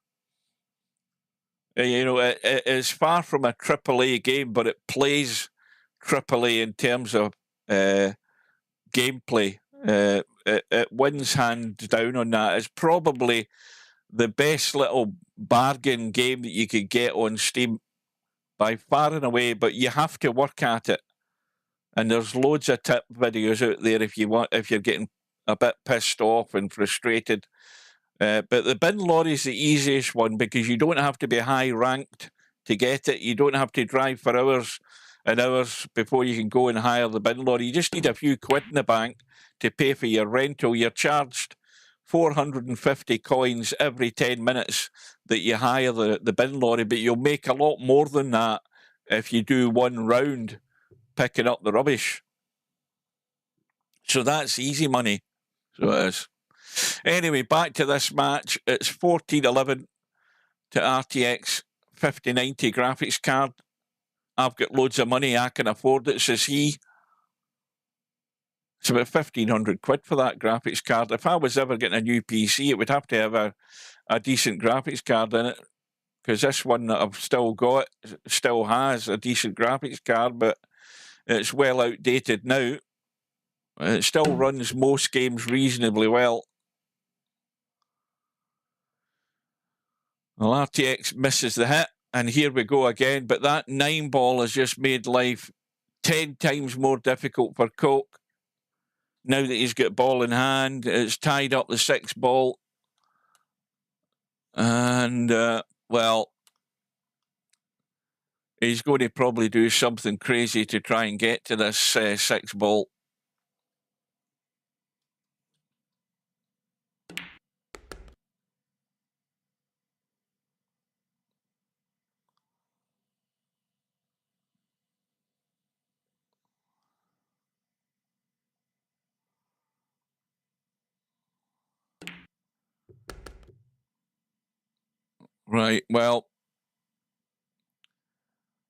You know, it is far from a AAA game, but it plays AAA in terms of gameplay. It wins hands down on that. It's probably the best little bargain game that you could get on Steam by far and away, but you have to work at it. And there's loads of tip videos out there if you're getting a bit pissed off and frustrated. But the bin lorry is the easiest one because you don't have to be high ranked to get it. You don't have to drive for hours and hours before you can go and hire the bin lorry. You just need a few quid in the bank to pay for your rental. You're charged 450 coins every 10 minutes that you hire the bin lorry, but you'll make a lot more than that if you do one round picking up the rubbish. So that's easy money. So it is. Anyway, back to this match. It's 1411 to RTX 5090 graphics card. I've got loads of money, I can afford it, says he. It's about 1,500 quid for that graphics card. If I was ever getting a new PC, it would have to have a decent graphics card in it, because this one that I've still got still has a decent graphics card, but it's well outdated now. It still runs most games reasonably well. Well, RTX misses the hit, and here we go again. But that 9 ball has just made life 10 times more difficult for Coke. Now that he's got ball in hand, it's tied up the 6 ball. And, well, he's going to probably do something crazy to try and get to this 6 ball. Right, well,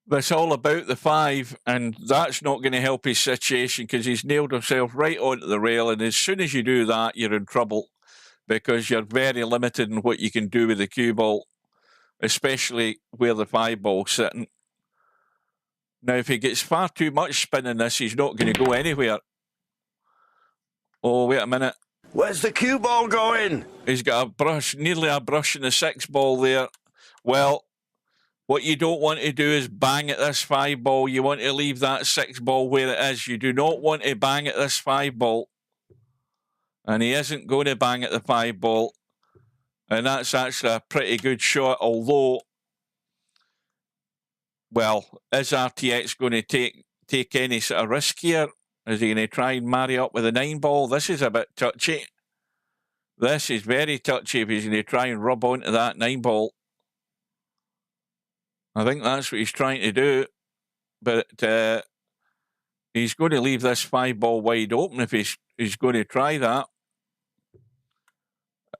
that's all about the 5, and that's not going to help his situation because he's nailed himself right onto the rail, and as soon as you do that, you're in trouble because you're very limited in what you can do with the cue ball, especially where the 5 ball's sitting. Now, if he gets far too much spin in this, he's not going to go anywhere. Oh, wait a minute. Where's the cue ball going? He's got a brush, nearly a brush in the 6 ball there. Well, what you don't want to do is bang at this 5 ball. You want to leave that 6 ball where it is. You do not want to bang at this 5 ball. And he isn't going to bang at the 5 ball. And that's actually a pretty good shot, although, well, is RTX going to take any sort of risk here? Is he going to try and marry up with a 9-ball? This is a bit touchy. This is very touchy if he's going to try and rub onto that 9-ball. I think that's what he's trying to do. But he's going to leave this 5-ball wide open if he's going to try that.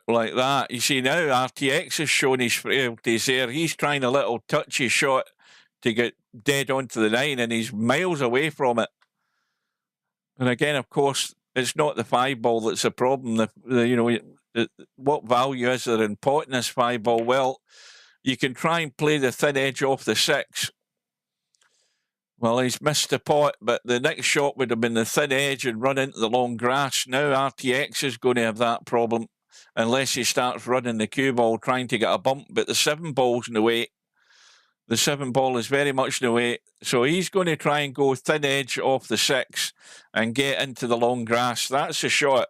Like that. You see now RTX has shown his frailties there. He's trying a little touchy shot to get dead onto the 9, and he's miles away from it. And again, of course, it's not the 5-ball that's the problem. What value is there in potting this 5-ball? Well, you can try and play the thin edge off the 6. Well, he's missed the pot, but the next shot would have been the thin edge and run into the long grass. Now RTX is going to have that problem unless he starts running the cue ball trying to get a bump. But the 7-ball's in the way. The 7-ball is very much in the way. So he's going to try and go thin edge off the 6 and get into the long grass. That's a shot.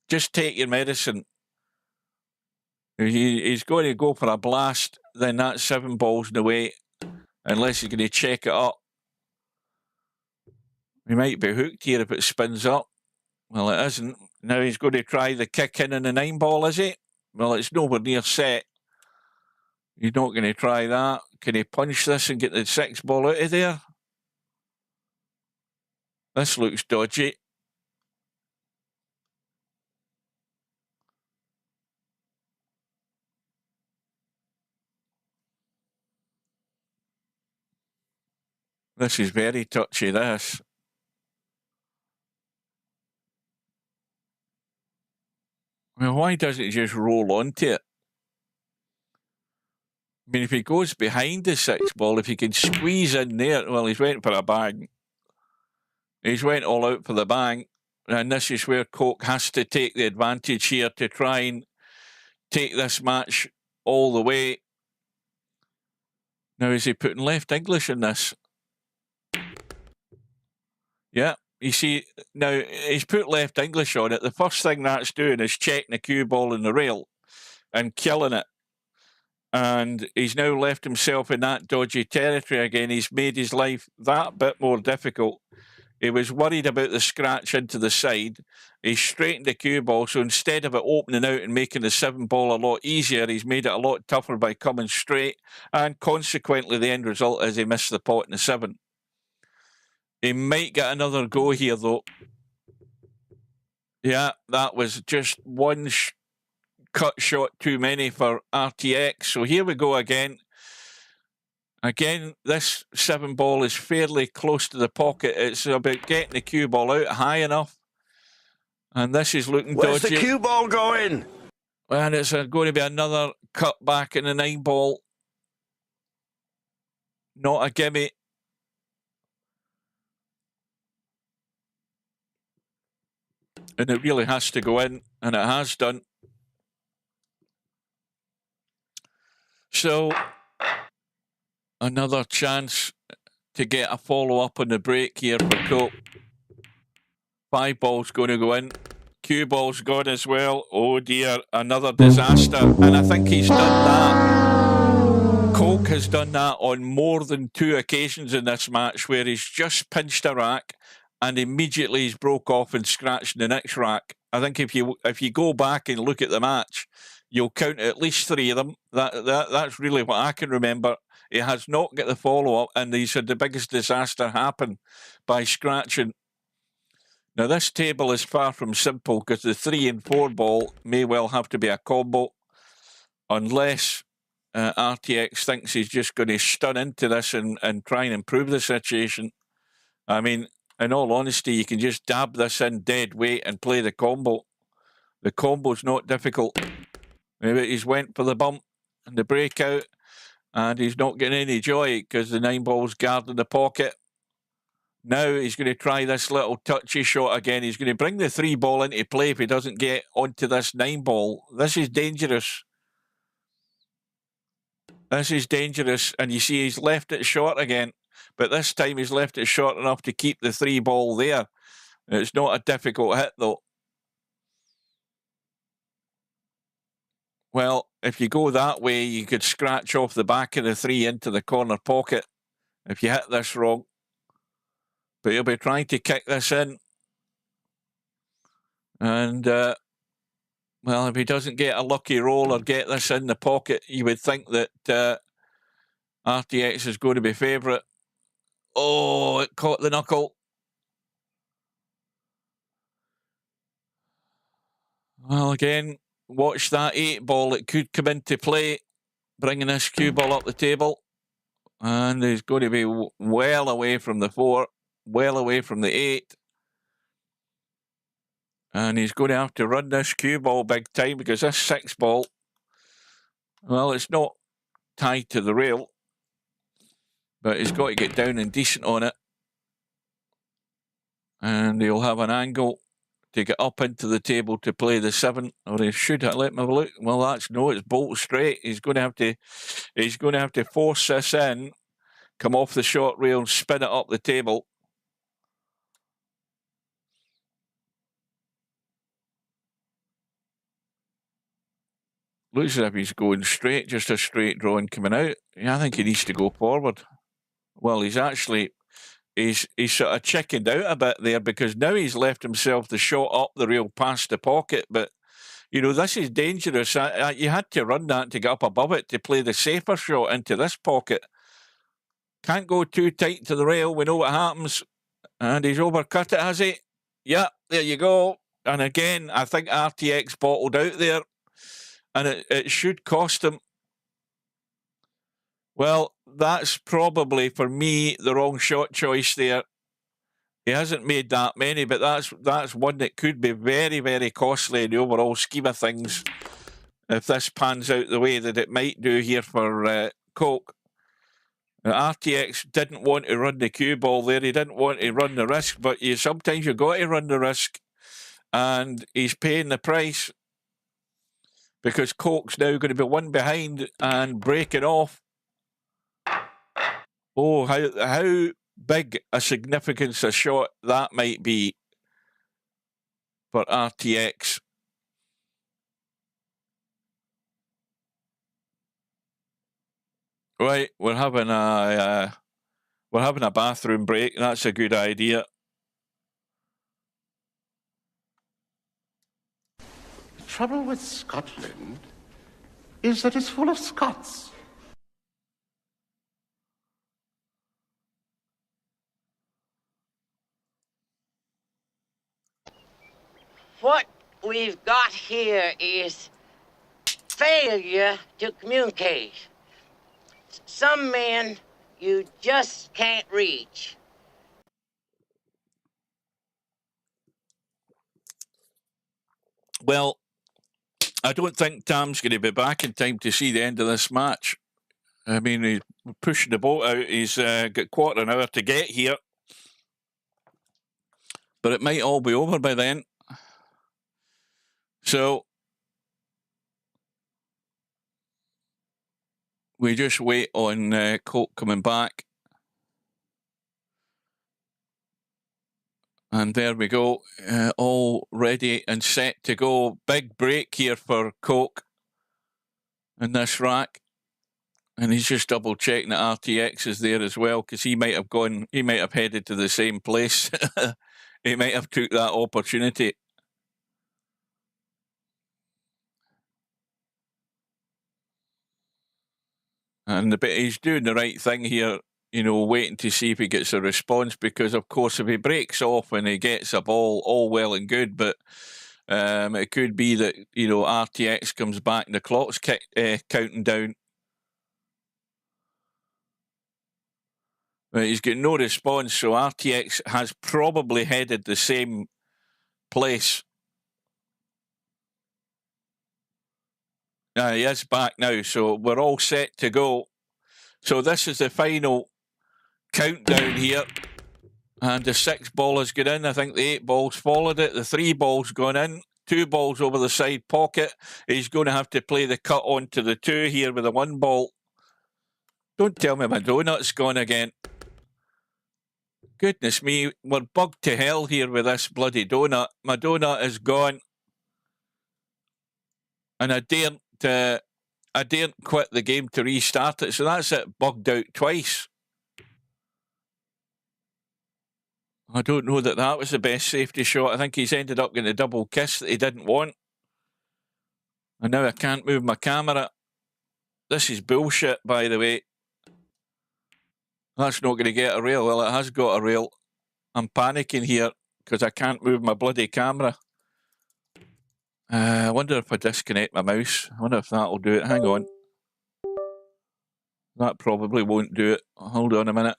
Just take your medicine. He's going to go for a blast, then that 7-ball's in the way, unless he's going to check it up. He might be hooked here if it spins up. Well, it isn't. Now he's going to try the kick in on the 9-ball, is he? Well, it's nowhere near set. He's not going to try that. Can he punch this and get the 6-ball out of there? This looks dodgy. This is very touchy, this. Well, why doesn't he just roll onto it? I mean, if he goes behind the 6-ball, if he can squeeze in there, well, he's went for a bang. He's went all out for the bang. And this is where Coke has to take the advantage here to try and take this match all the way. Now, is he putting left English in this? Yeah, you see, now he's put left English on it. The first thing that's doing is checking the cue ball in the rail and killing it. And he's now left himself in that dodgy territory again. He's made his life that bit more difficult. He was worried about the scratch into the side. He straightened the cue ball, so instead of it opening out and making the 7-ball a lot easier, he's made it a lot tougher by coming straight. And consequently, the end result is he missed the pot in the 7. He might get another go here, though. Yeah, that was just one cut shot too many for RTX. So here we go again. Again, this 7-ball is fairly close to the pocket. It's about getting the cue ball out high enough. And this is looking Where's dodgy. the cue ball going? And it's going to be another cut back in the 9-ball. Not a gimme. And it really has to go in, and it has done. So, another chance to get a follow-up on the break here for Coke. 5-ball's going to go in. Cue ball's gone as well. Oh dear, another disaster. And I think he's done that. Coke has done that on more than 2 occasions in this match where he's just pinched a rack and immediately he's broke off and scratched the next rack. I think if you go back and look at the match, you'll count at least 3 of them. That's really what I can remember. He has not got the follow-up, and he's had the biggest disaster happen by scratching. Now, this table is far from simple because the 3 and 4 ball may well have to be a combo unless RTX thinks he's just going to stun into this and try and improve the situation. I mean, in all honesty, you can just dab this in dead weight and play the combo. The combo's not difficult. Maybe he's went for the bump and the breakout, and he's not getting any joy because the 9-ball's guarding the pocket. Now he's going to try this little touchy shot again. He's going to bring the 3-ball into play if he doesn't get onto this 9-ball. This is dangerous. This is dangerous. And you see he's left it short again. But this time he's left it short enough to keep the 3-ball there. It's not a difficult hit, though. Well, if you go that way, you could scratch off the back of the 3 into the corner pocket if you hit this wrong. But he'll be trying to kick this in. And, well, if he doesn't get a lucky roll or get this in the pocket, you would think that RTX is going to be favourite. Oh, it caught the knuckle. Well, again, watch that 8 ball. It could come into play, bringing this cue ball up the table. And he's going to be well away from the 4, well away from the 8. And he's going to have to run this cue ball big time, because this 6 ball, well, it's not tied to the rail, but he's got to get down and decent on it. And he'll have an angle to get up into the table to play the 7, or he should have. Let me have a look. Well, it's bolt straight. He's going to have to force this in, come off the short rail and spin it up the table. Looks as if he's going straight, just a straight draw and coming out. Yeah, I think he needs to go forward. Well, he's sort of chickened out a bit there, because now he's left himself the shot up the rail past the pocket. But, you know, this is dangerous. You had to run that to get up above it to play the safer shot into this pocket. Can't go too tight to the rail. We know what happens. And he's overcut it, has he? Yeah, there you go. And again, I think RTX bottled out there. And it should cost him. Well, that's probably, for me, the wrong shot choice there. He hasn't made that many, but that's one that could be very, very costly in the overall scheme of things if this pans out the way that it might do here for Coke. RTX didn't want to run the cue ball there. He didn't want to run the risk, but sometimes you've got to run the risk. And he's paying the price, because Coke's now going to be 1 behind and breaking off. Oh, how big a significance a shot that might be for RTX. Right, we're having a bathroom break. That's a good idea. The trouble with Scotland is that it's full of Scots. What we've got here is failure to communicate. Some men you just can't reach. Well, I don't think Tam's going to be back in time to see the end of this match. I mean, he's pushing the boat out. He's got quarter an hour to get here. But it might all be over by then. So we just wait on Coke coming back. And there we go, all ready and set to go. Big break here for Coke in this rack. And he's just double checking that RTX is there as well, because he might have headed to the same place. He might have took that opportunity. And he's doing the right thing here, you know, waiting to see if he gets a response, because, of course, if he breaks off and he gets a ball, all well and good, but it could be that, you know, RTX comes back and the clock's counting down. But he's got no response, so RTX has probably headed the same place. He is back now, so we're all set to go. So this is the final countdown here. And the 6 ball has gone in. I think the 8 balls followed it. The 3 balls gone in. 2 balls over the side pocket. He's going to have to play the cut onto the 2 here with the 1 ball. Don't tell me my donut's gone again. Goodness me, we're bugged to hell here with this bloody donut. My donut is gone. And I daren't quit the game to restart it, so that's it, bugged out twice. I don't know that that was the best safety shot. I think he's ended up getting a double kiss that he didn't want. And now I can't move my camera. This is bullshit, by the way. That's not going to get a rail. Well, it has got a rail. I'm panicking here because I can't move my bloody camera. I wonder if I disconnect my mouse. I wonder if that'll do it. Hang on. That probably won't do it. Hold on a minute.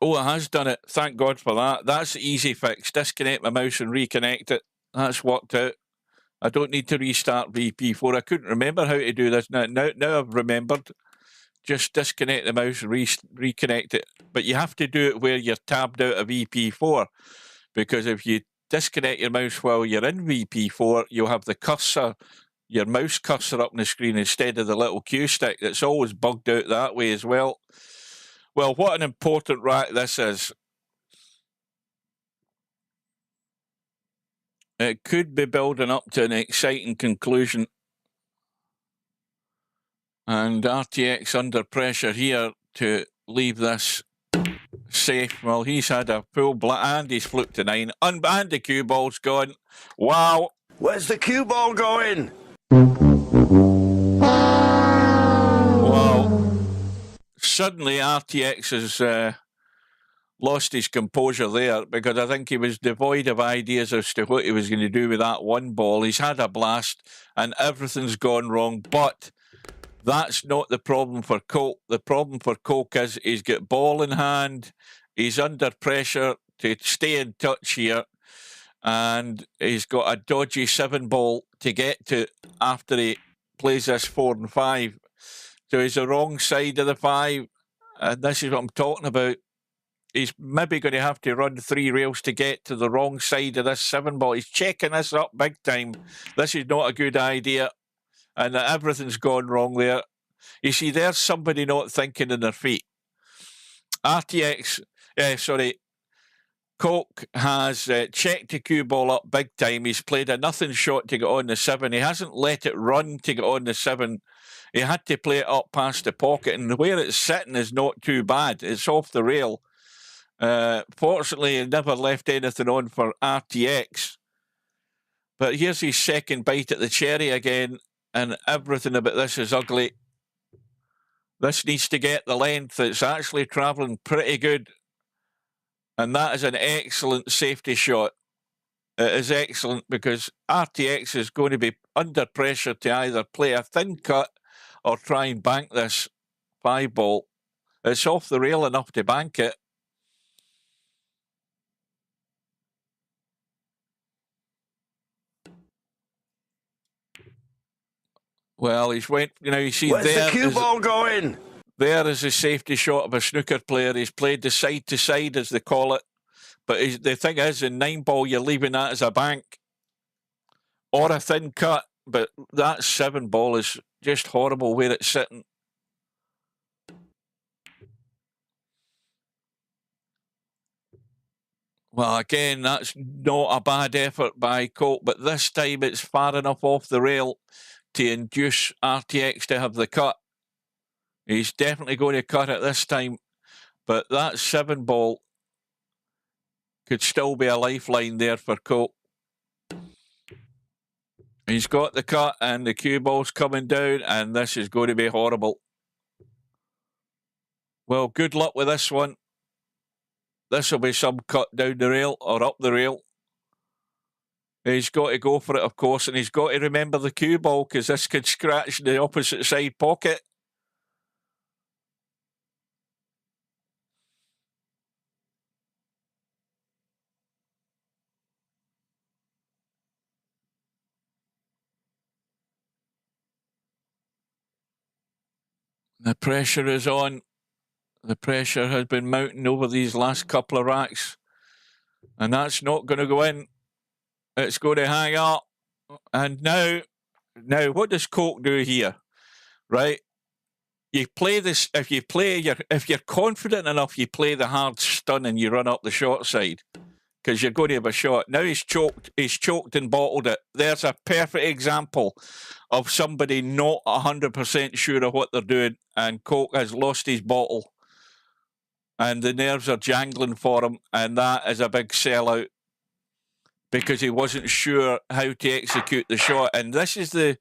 Oh, it has done it. Thank God for that. That's the easy fix. Disconnect my mouse and reconnect it. That's worked out. I don't need to restart VP4. I couldn't remember how to do this. Now I've remembered. Just disconnect the mouse and reconnect it. But you have to do it where you're tabbed out of VP4. Because if you disconnect your mouse while you're in VP4, you'll have the cursor, your mouse cursor up on the screen instead of the little cue stick. That's always bugged out that way as well. Well, what an important rack this is. It could be building up to an exciting conclusion. And RTX under pressure here to leave this safe. Well, he's had a full and he's flipped to 9. And the cue ball's gone. Wow. Where's the cue ball going? Wow. Suddenly RTX has lost his composure there because I think he was devoid of ideas as to what he was going to do with that one ball. He's had a blast and everything's gone wrong, but that's not the problem for Coke. The problem for Coke is he's got ball in hand, he's under pressure to stay in touch here, and he's got a dodgy 7 ball to get to after he plays this 4 and 5. So he's the wrong side of the 5, and this is what I'm talking about. He's maybe going to have to run 3 rails to get to the wrong side of this 7 ball. He's checking this up big time. This is not a good idea, and everything's gone wrong there. You see, there's somebody not thinking on their feet. Coke has checked the cue ball up big time. He's played a nothing shot to get on the 7. He hasn't let it run to get on the 7. He had to play it up past the pocket, and where it's sitting is not too bad. It's off the rail. Fortunately, he never left anything on for RTX. But here's his second bite at the cherry again, and everything about this is ugly. This needs to get the length. It's actually travelling pretty good. And that is an excellent safety shot. It is excellent because RTX is going to be under pressure to either play a thin cut or try and bank this 5 ball. It's off the rail enough to bank it. Well, he's went, you see, where's the cue ball going? There is a safety shot of a snooker player. He's played the side to side, as they call it. But the thing is, in 9 ball, you're leaving that as a bank or a thin cut. But that 7 ball is just horrible where it's sitting. Well, again, that's not a bad effort by Coke, but this time it's far enough off the rail to induce RTX to have the cut. He's definitely going to cut it this time, but that 7 ball could still be a lifeline there for Coke. He's got the cut and the cue ball's coming down, and this is going to be horrible. Well, good luck with this one. This will be some cut down the rail or up the rail. He's got to go for it, of course, and he's got to remember the cue ball because this could scratch the opposite side pocket. The pressure is on. The pressure has been mounting over these last couple of racks. And that's not going to go in. It's going to hang up. And now what does Coke do here? Right? You play this, if you're confident enough, you play the hard stun and you run up the short side. because you're going to have a shot. Now he's choked and bottled it. There's a perfect example of somebody not 100% sure of what they're doing, and Coke has lost his bottle. And the nerves are jangling for him, and that is a big sellout because he wasn't sure how to execute the shot. And this is the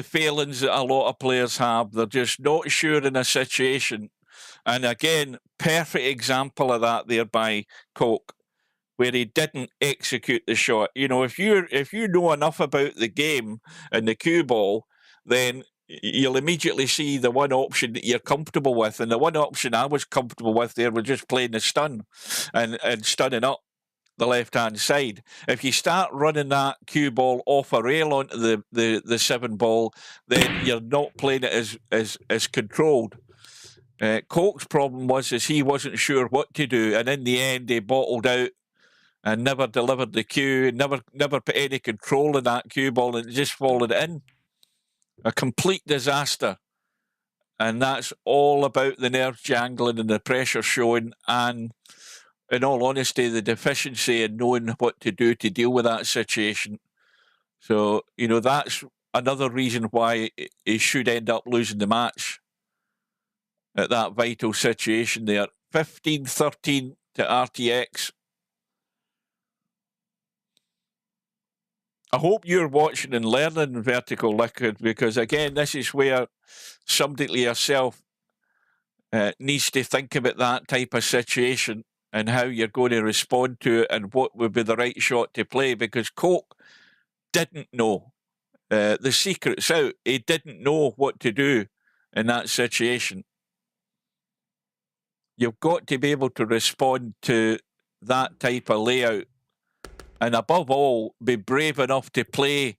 failings that a lot of players have. They're just not sure in a situation. And again, perfect example of that there by Coke, where he didn't execute the shot. You know, if you know enough about the game and the cue ball, then you'll immediately see the one option that you're comfortable with. And the one option I was comfortable with there was just playing the stun and stunning up the left-hand side. If you start running that cue ball off a rail onto the 7 ball, then you're not playing it as controlled. Coke's problem was he wasn't sure what to do, and in the end he bottled out and never delivered the cue, never put any control in that cue ball, and just followed it in. A complete disaster. And that's all about the nerves jangling and the pressure showing, and in all honesty, the deficiency in knowing what to do to deal with that situation. So, you know, that's another reason why he should end up losing the match at that vital situation there. 15-13 to RTX. I hope you're watching and learning Vertical Liquid, because, again, this is where somebody like yourself needs to think about that type of situation and how you're going to respond to it and what would be the right shot to play, because Coke didn't know. The secret's out. He didn't know what to do in that situation. You've got to be able to respond to that type of layout. And above all, be brave enough to play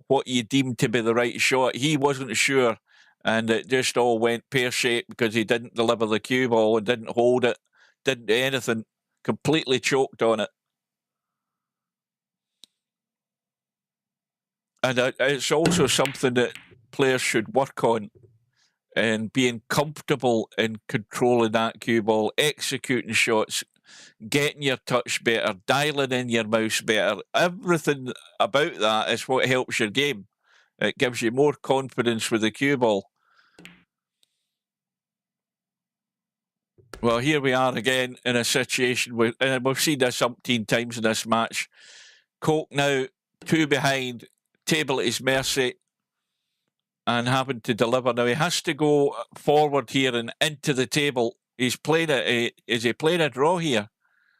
what you deem to be the right shot. He wasn't sure, and it just all went pear-shaped because he didn't deliver the cue ball and didn't hold it, didn't do anything, completely choked on it. And it's also something that players should work on, and being comfortable in controlling that cue ball, executing shots, getting your touch better, dialing in your mouse better. Everything about that is what helps your game. It gives you more confidence with the cue ball. Well, here we are again in a situation where, and we've seen this umpteen times in this match. Coke now 2 behind, table at his mercy, and having to deliver. Now he has to go forward here and into the table. He's playing is he playing a draw here?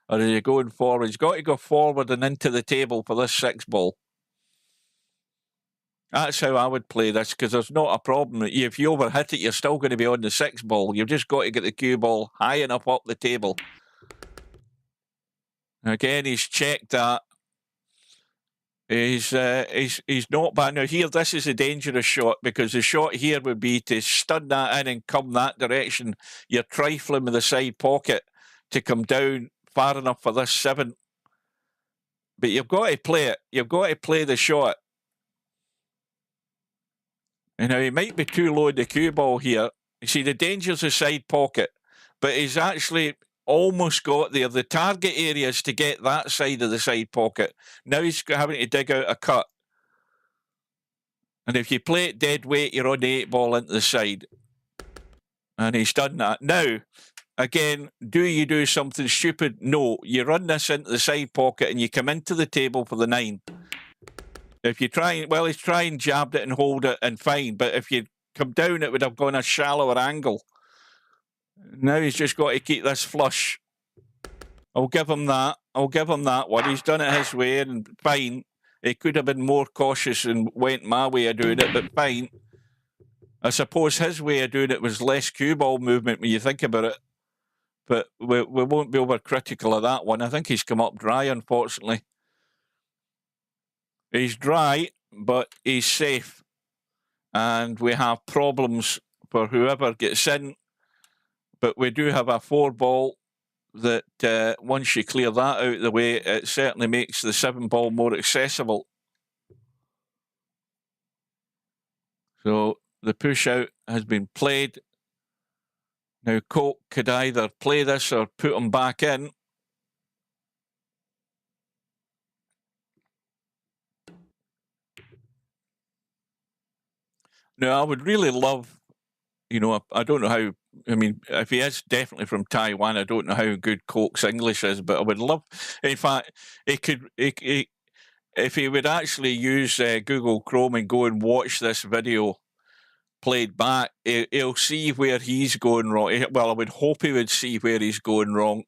Or is he going forward? He's got to go forward and into the table for this 6 ball. That's how I would play this, because there's not a problem. If you overhit it, you're still going to be on the 6 ball. You've just got to get the cue ball high enough up the table. Again, he's checked that. He's not bad. Now here, this is a dangerous shot, because the shot here would be to stun that in and come that direction. You're trifling with the side pocket to come down far enough for this 7. But you've got to play it. You've got to play the shot. And now he might be too low in the cue ball here. You see, the danger's the side pocket, but he's actually almost got there. The target area is to get that side of the side pocket. Now he's having to dig out a cut. And if you play it dead weight, you're on the 8 ball into the side. And he's done that. Now, again, do you do something stupid? No. You run this into the side pocket and you come into the table for the 9. If you try, well, he's trying, jabbed it and hold it and fine. But if you come down, it would have gone a shallower angle. Now he's just got to keep this flush. I'll give him that. I'll give him that one. He's done it his way and fine. He could have been more cautious and went my way of doing it, but fine. I suppose his way of doing it was less cue ball movement when you think about it. But we won't be overcritical of that one. I think he's come up dry, unfortunately. He's dry, but he's safe. And we have problems for whoever gets in. But we do have a 4 ball that once you clear that out of the way, it certainly makes the 7 ball more accessible. So the push out has been played. Now Coke could either play this or put him back in. Now, I would really love, you know, I don't know how, I mean, if he is definitely from Taiwan, I don't know how good Coke's English is, but I would love, in fact, if he would actually use Google Chrome and go and watch this video played back, he'll see where he's going wrong. Well, I would hope he would see where he's going wrong.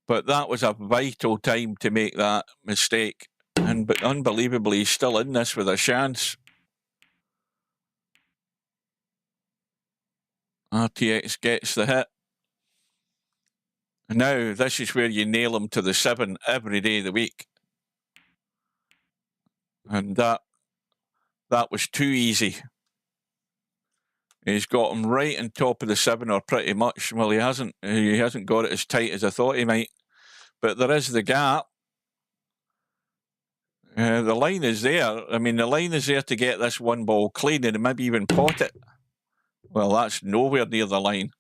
But that was a vital time to make that mistake. But unbelievably, he's still in this with a chance. RTX gets the hit. And now, this is where you nail him to the 7 every day of the week. And that was too easy. He's got him right on top of the 7, or pretty much. Well, he hasn't got it as tight as I thought he might. But there is the gap. The line is there. I mean, the line is there to get this one ball clean and maybe even pot it. Well, that's nowhere near the line.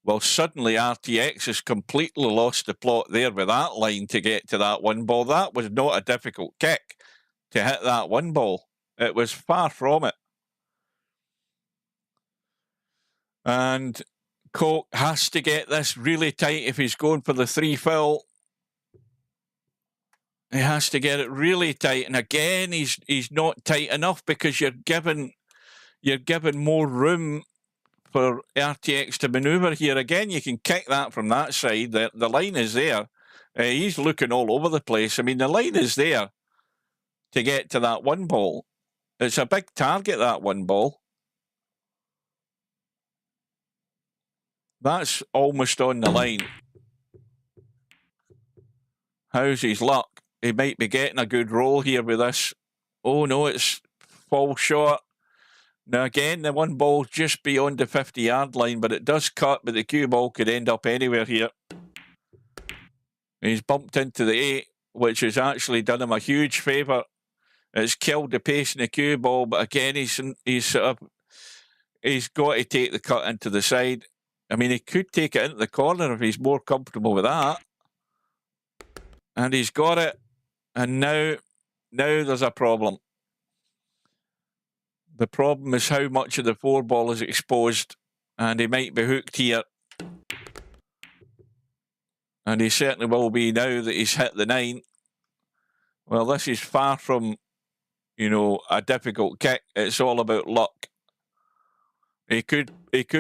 Well, suddenly RTX has completely lost the plot there with that line to get to that one ball. That was not a difficult kick to hit that one ball. It was far from it. And Coke has to get this really tight if he's going for the 3 fill. He has to get it really tight. And again, he's not tight enough because you're given more room for RTX to maneuver here. Again, you can kick that from that side. The line is there. He's looking all over the place. I mean, the line is there to get to that one ball. It's a big target, that one ball. That's almost on the line. How's his luck? He might be getting a good roll here with this. Oh, no, it's fall short. Now, again, the one ball's just beyond the 50-yard line, but it does cut, but the cue ball could end up anywhere here. He's bumped into the 8, which has actually done him a huge favour. It's killed the pace in the cue ball, but again, he's got to take the cut into the side. I mean, he could take it into the corner if he's more comfortable with that. And he's got it. And now there's a problem. The problem is how much of the 4 ball is exposed. And he might be hooked here. And he certainly will be now that he's hit the 9. Well, this is far from, you know, a difficult kick. It's all about luck. He could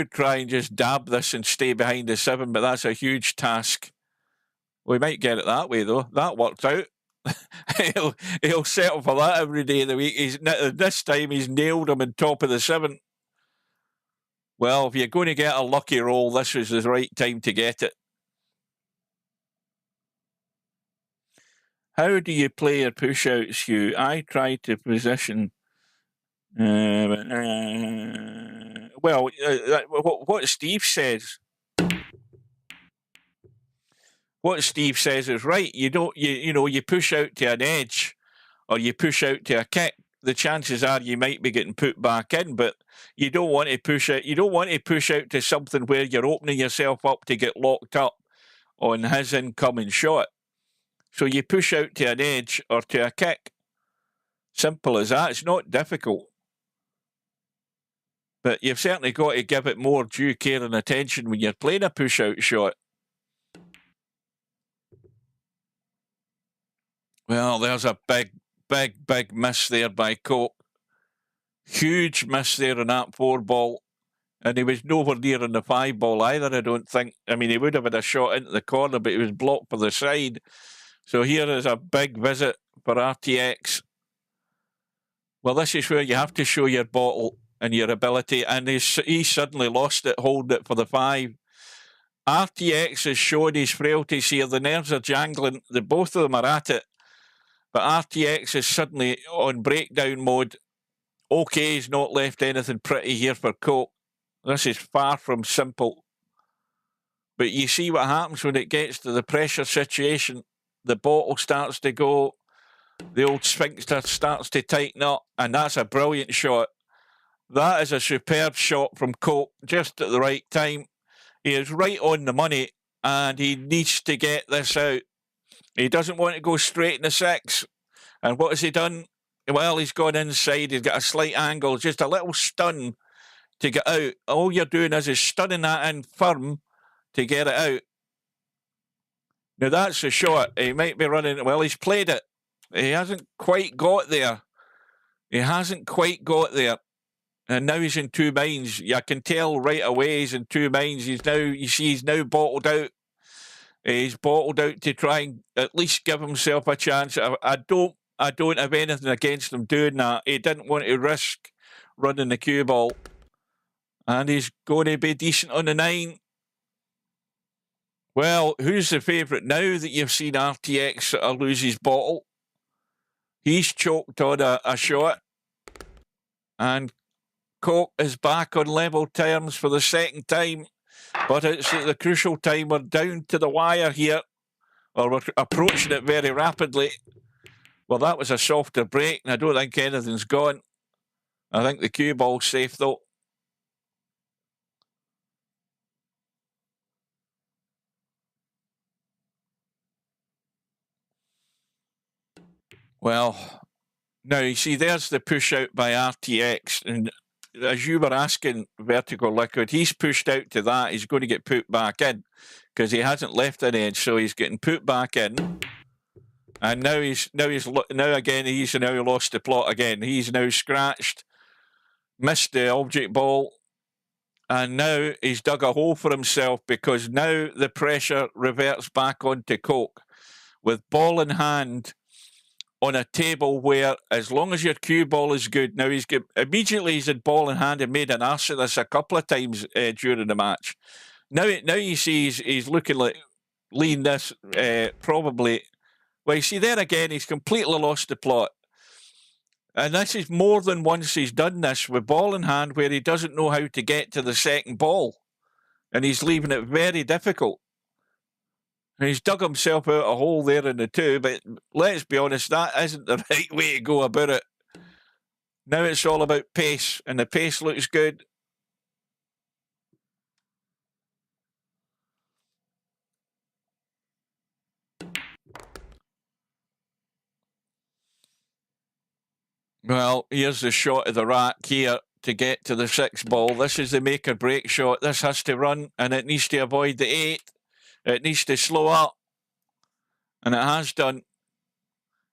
try and just dab this and stay behind the 7, but that's a huge task. We might get it that way, though. That worked out. he'll settle for that every day of the week. This time he's nailed him on top of the 7. Well, if you're going to get a lucky roll, this was the right time to get it. How do you play your push-outs, Hugh? I try to position... well, what Steve says... What Steve says is right. You push out to an edge or you push out to a kick. The chances are you might be getting put back in, but you don't want to push out. You don't want to push out to something where you're opening yourself up to get locked up on his incoming shot. So you push out to an edge or to a kick. Simple as that. It's not difficult. But you've certainly got to give it more due care and attention when you're playing a push-out shot. Well, there's a big miss there by Coke. Huge miss there on that 4 ball. And he was nowhere near on the 5 ball either, I don't think. I mean, he would have had a shot into the corner, but he was blocked for the side. So here is a big visit for RTX. Well, this is where you have to show your bottle and your ability. And he suddenly lost it, holding it for the 5. RTX is showing his frailties here. The nerves are jangling. Both of them are at it. But RTX is suddenly on breakdown mode. Okay, he's not left anything pretty here for Coke. This is far from simple. But you see what happens when it gets to the pressure situation. The bottle starts to go. The old sphincter starts to tighten up. And that's a brilliant shot. That is a superb shot from Coke, just at the right time. He is right on the money, and he needs to get this out. He doesn't want to go straight in the 6. And what has he done? Well, he's gone inside. He's got a slight angle, just a little stun to get out. All you're doing is stunning that in firm to get it out. Now, that's a shot. He might be running. Well, he's played it. He hasn't quite got there. He hasn't quite got there. And now he's in two minds. I can tell right away he's in two minds. He's now, you see, he's now bottled out. He's bottled out to try and at least give himself a chance. I don't have anything against him doing that. He didn't want to risk running the cue ball. And he's going to be decent on the 9. Well, who's the favourite now that you've seen RTX lose his bottle? He's choked on a shot. And Coke is back on level terms for the second time. But it's at the crucial time. We're down to the wire here. Or we're approaching it very rapidly. Well, that was a softer break, and I don't think anything's gone. I think the cue ball's safe, though. Well, now, you see, there's the push out by RTX. And as you were asking, Vertical Liquid, he's pushed out to that. He's going to get put back in because he hasn't left an edge, so he's getting put back in. And now he's now lost the plot again. He's now scratched, missed the object ball, and now he's dug a hole for himself because now the pressure reverts back onto Coke with ball in hand on a table where, as long as your cue ball is good, now he's had ball in hand and made an arse of this a couple of times during the match. Now you see he's looking like lean this probably. Well, you see there again, he's completely lost the plot. And this is more than once he's done this with ball in hand where he doesn't know how to get to the second ball. And he's leaving it very difficult. And he's dug himself out a hole there in the 2, but let's be honest, that isn't the right way to go about it. Now it's all about pace, and the pace looks good. Well, here's the shot of the rack here to get to the 6th ball. This is the make or break shot. This has to run, and it needs to avoid the 8. It needs to slow up, and it has done.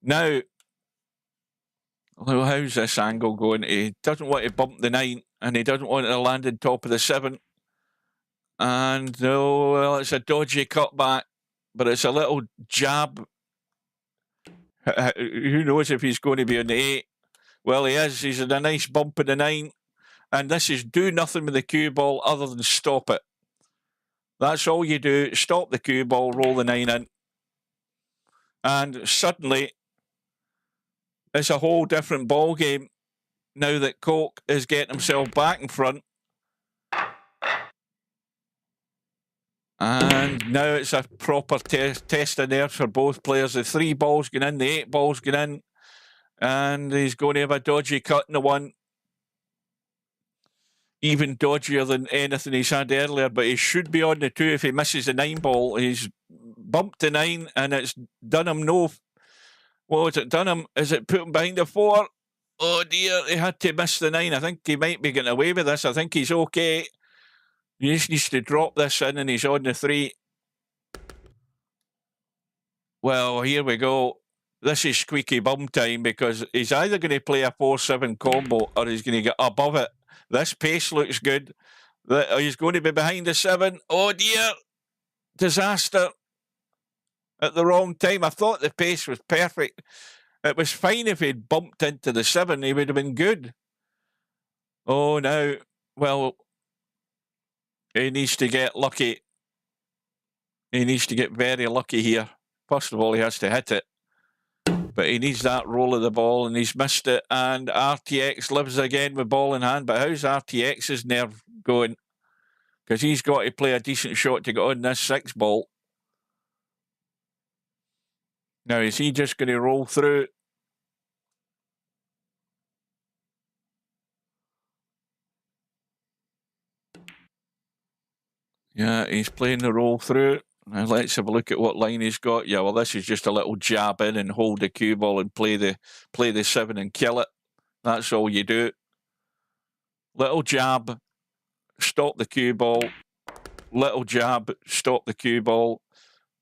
Now, how's this angle going? He doesn't want to bump the 9, and he doesn't want to land on top of the 7. And no, well, it's a dodgy cutback, but it's a little jab. Who knows if he's going to be on the 8? Well, he is. He's in a nice bump in the 9. And this is do nothing with the cue ball other than stop it. That's all you do. Stop the cue ball, roll the 9 in. And suddenly, it's a whole different ball game now that Coke is getting himself back in front. And now it's a proper test of nerves for both players. The 3 balls going in, the 8 balls going in. And he's going to have a dodgy cut in the 1. Even dodgier than anything he's had earlier, but he should be on the 2 if he misses the 9 ball. He's bumped the 9, and it's done him no... Well, has it done him? Is it put him behind the 4? Oh, dear, he had to miss the 9. I think he might be getting away with this. I think he's okay. He just needs to drop this in, and he's on the 3. Well, here we go. This is squeaky bum time because he's either going to play a 4-7 combo or he's going to get above it. This pace looks good. He's going to be behind the 7. Oh, dear. Disaster. At the wrong time. I thought the pace was perfect. It was fine if he'd bumped into the 7. He would have been good. Oh, now, well, he needs to get lucky. He needs to get very lucky here. First of all, he has to hit it. But he needs that roll of the ball, and he's missed it. And RTX lives again with ball in hand. But how's RTX's nerve going? Because he's got to play a decent shot to get on this 6 ball. Now, is he just going to roll through? Yeah, he's playing the roll through. Now let's have a look at what line he's got. Yeah, well, this is just a little jab in and hold the cue ball and play the 7 and kill it. That's all you do. Little jab, stop the cue ball. Little jab, stop the cue ball.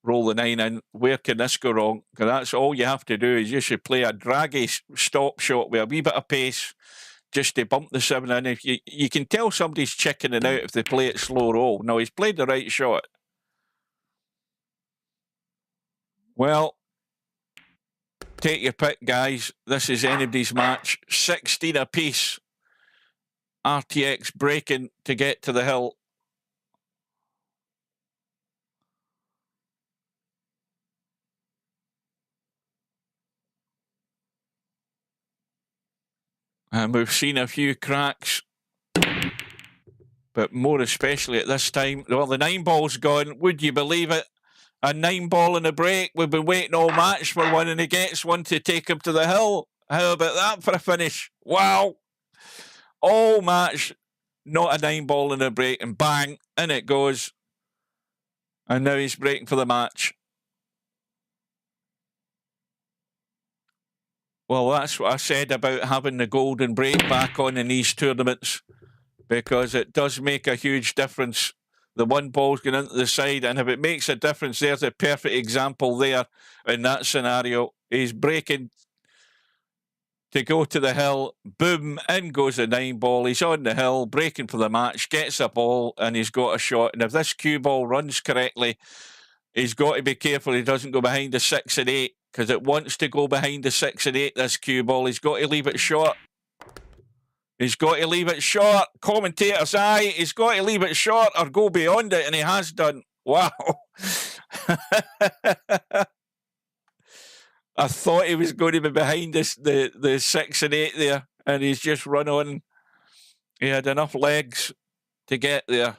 Roll the 9 in. Where can this go wrong? Because that's all you have to do is you should play a draggy stop shot with a wee bit of pace just to bump the 7 in. If you can tell somebody's chickening out if they play it slow roll. No, he's played the right shot. Well, take your pick, guys. This is anybody's match. 16 apiece. RTX breaking to get to the hill. And we've seen a few cracks, but more especially at this time. Well, the 9 ball's gone. Would you believe it? A 9 ball in a break. We've been waiting all match for one, and he gets one to take him to the hill. How about that for a finish? Wow. All match, not a 9 ball in a break, and bang, in it goes. And now he's breaking for the match. Well, that's what I said about having the golden break back on in these tournaments, because it does make a huge difference. The 1 ball's going into the side, and if it makes a difference, there's a perfect example there in that scenario. He's breaking to go to the hill. Boom, in goes the 9 ball. He's on the hill, breaking for the match, gets a ball, and he's got a shot. And if this cue ball runs correctly, he's got to be careful he doesn't go behind the 6 and 8, because it wants to go behind the 6 and 8, this cue ball. He's got to leave it short. He's got to leave it short. Commentator's eye. He's got to leave it short or go beyond it, and he has done. Wow. I thought he was going to be behind this, the 6 and 8 there, and he's just run on. He had enough legs to get there.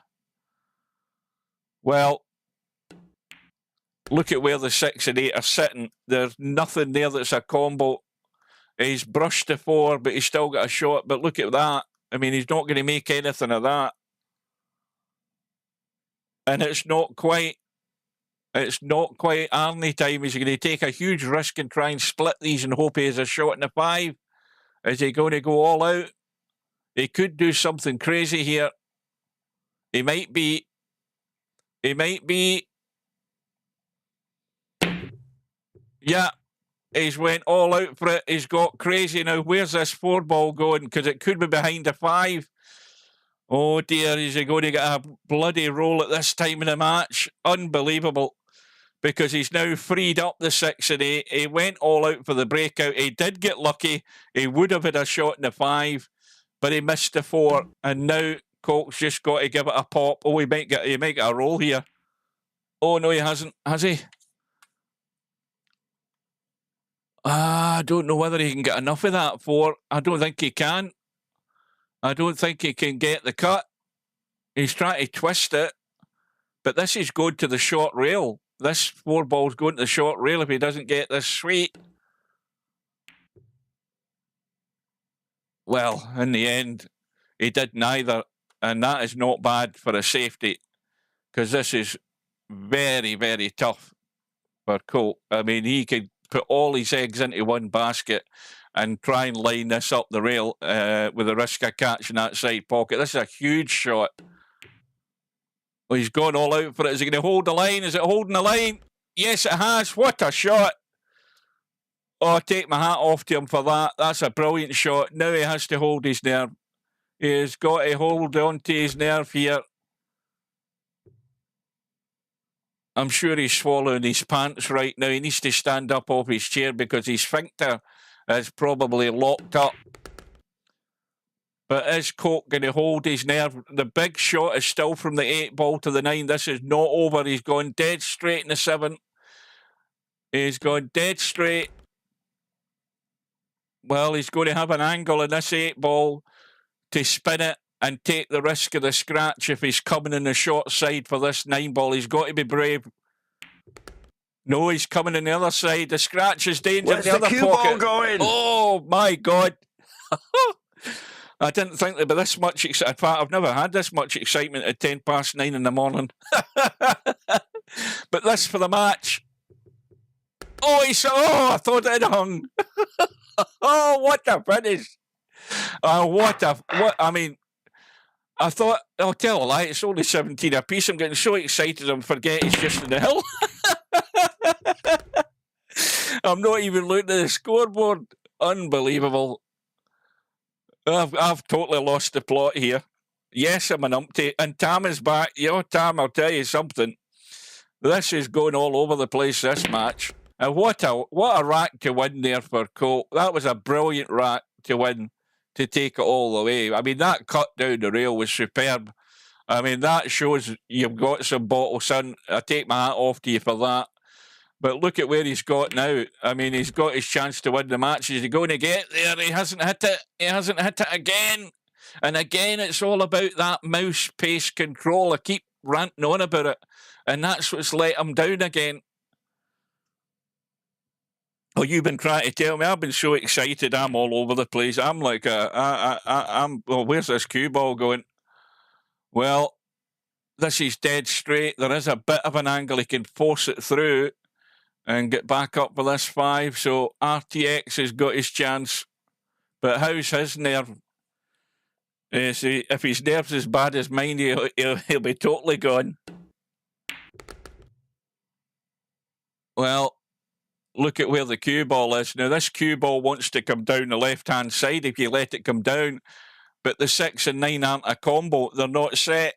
Well, look at where the 6 and 8 are sitting. There's nothing there that's a combo. He's brushed the 4, but he's still got a shot. But look at that. I mean, he's not going to make anything of that. And it's not quite Arnie time. He's going to take a huge risk and try and split these and hope he has a shot in the 5. Is he going to go all out? He could do something crazy here. He might be. Yeah, he's went all out for it. He's got crazy now. Where's this 4 ball going? Because it could be behind the 5. Oh dear, is he going to get a bloody roll at this time in the match? Unbelievable. Because he's now freed up the 6 and 8. He went all out for the breakout. He did get lucky. He would have had a shot in the 5, but he missed the 4. And now Coke's just got to give it a pop. Oh, he might get a roll here. Oh no, he hasn't, has he? I don't know whether he can get enough of that 4. I don't think he can. I don't think he can get the cut. He's trying to twist it, but this is going to the short rail. This 4 ball's going to the short rail if he doesn't get this sweet. Well, in the end, he did neither, and that is not bad for a safety, because this is very, very tough for Coke. I mean, he could put all his eggs into one basket and try and line this up the rail with the risk of catching that side pocket. This is a huge shot. Well, he's gone all out for it. Is he going to hold the line? Is it holding the line? Yes, it has. What a shot. Oh, I take my hat off to him for that. That's a brilliant shot. Now he has to hold his nerve. He's got to hold on to his nerve here. I'm sure he's swallowing his pants right now. He needs to stand up off his chair because his sphincter is probably locked up. But is Coke going to hold his nerve? The big shot is still from the 8 ball to the 9. This is not over. He's gone dead straight in the 7. He's gone dead straight. Well, he's going to have an angle in this 8 ball to spin it and take the risk of the scratch if he's coming in the short side for this 9 ball. He's got to be brave. No, he's coming in the other side. The scratch is danger. Where's the other cue pocket. ball going? Oh, my God. I didn't think there'd be this much excitement. In fact, I've never had this much excitement at 9:10 in the morning. But this for the match. Oh, I thought it hung. Oh, what a finish. I mean, I thought, I'll tell a lie, it's only 17 apiece. I'm getting so excited I'm forgetting it's just in the hill. I'm not even looking at the scoreboard. Unbelievable. I've totally lost the plot here. Yes, I'm an umpty. And Tam is back. Tam, I'll tell you something. This is going all over the place, this match. And what a rack to win there for Coke. That was a brilliant rack to win, to take it all the way. I mean, that cut down the rail was superb. I mean, that shows you've got some bottle, son. I take my hat off to you for that. But look at where he's got now. I mean, he's got his chance to win the match. Is he going to get there? He hasn't hit it. He hasn't hit it again. And again, it's all about that mouse pace control. I keep ranting on about it. And that's what's let him down again. Oh, you've been trying to tell me. I've been so excited. I'm all over the place. I'm like, well, where's this cue ball going? Well, this is dead straight. There is a bit of an angle. He can force it through and get back up with this 5. So RTX has got his chance. But how's his nerve? See, if his nerve's as bad as mine, he'll be totally gone. Well, look at where the cue ball is. Now, this cue ball wants to come down the left-hand side if you let it come down. But the 6 and 9 aren't a combo. They're not set.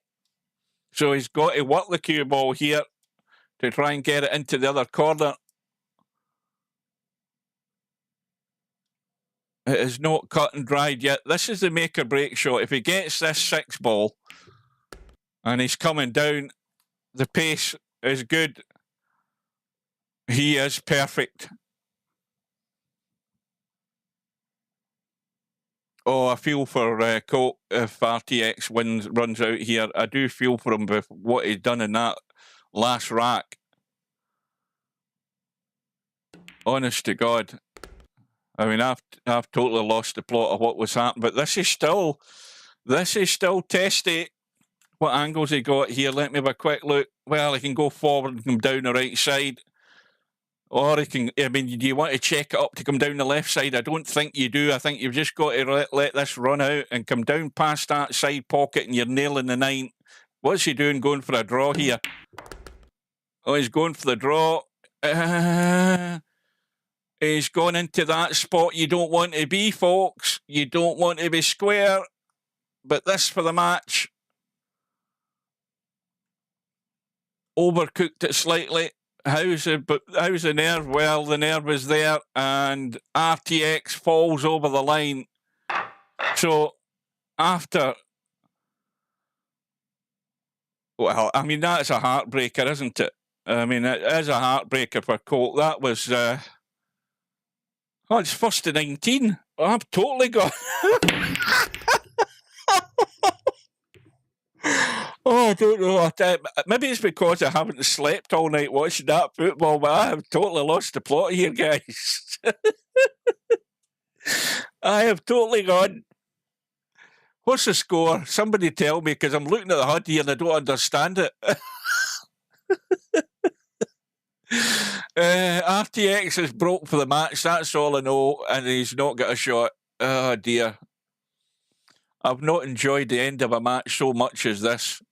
So he's got to work the cue ball here to try and get it into the other corner. It is not cut and dried yet. This is the make or break shot. If he gets this 6 ball and he's coming down, the pace is good. He is perfect. Oh, I feel for Coke if RTX runs out here. I do feel for him with what he's done in that last rack. Honest to God. I mean, I've totally lost the plot of what was happening, but this is still testy. What angles he got here? Let me have a quick look. Well, he can go forward and come down the right side. Or he can, I mean, do you want to check it up to come down the left side? I don't think you do. I think you've just got to let this run out and come down past that side pocket and you're nailing the 9. What's he doing going for a draw here? Oh, he's going for the draw. He's gone into that spot you don't want to be, folks. You don't want to be square. But this for the match. Overcooked it slightly. How's the nerve? Well, the nerve is there, and RTX falls over the line. So after, well, I mean, that's a heartbreaker, isn't it? I mean, it is a heartbreaker for Coke. That was, it's 1st to 19. Oh, I've totally got. Oh, I don't know. Maybe it's because I haven't slept all night watching that football, but I have totally lost the plot here, guys. I have totally gone. What's the score? Somebody tell me, because I'm looking at the HUD here and I don't understand it. RTX is broke for the match, that's all I know, and he's not got a shot. Oh, dear. I've not enjoyed the end of a match so much as this,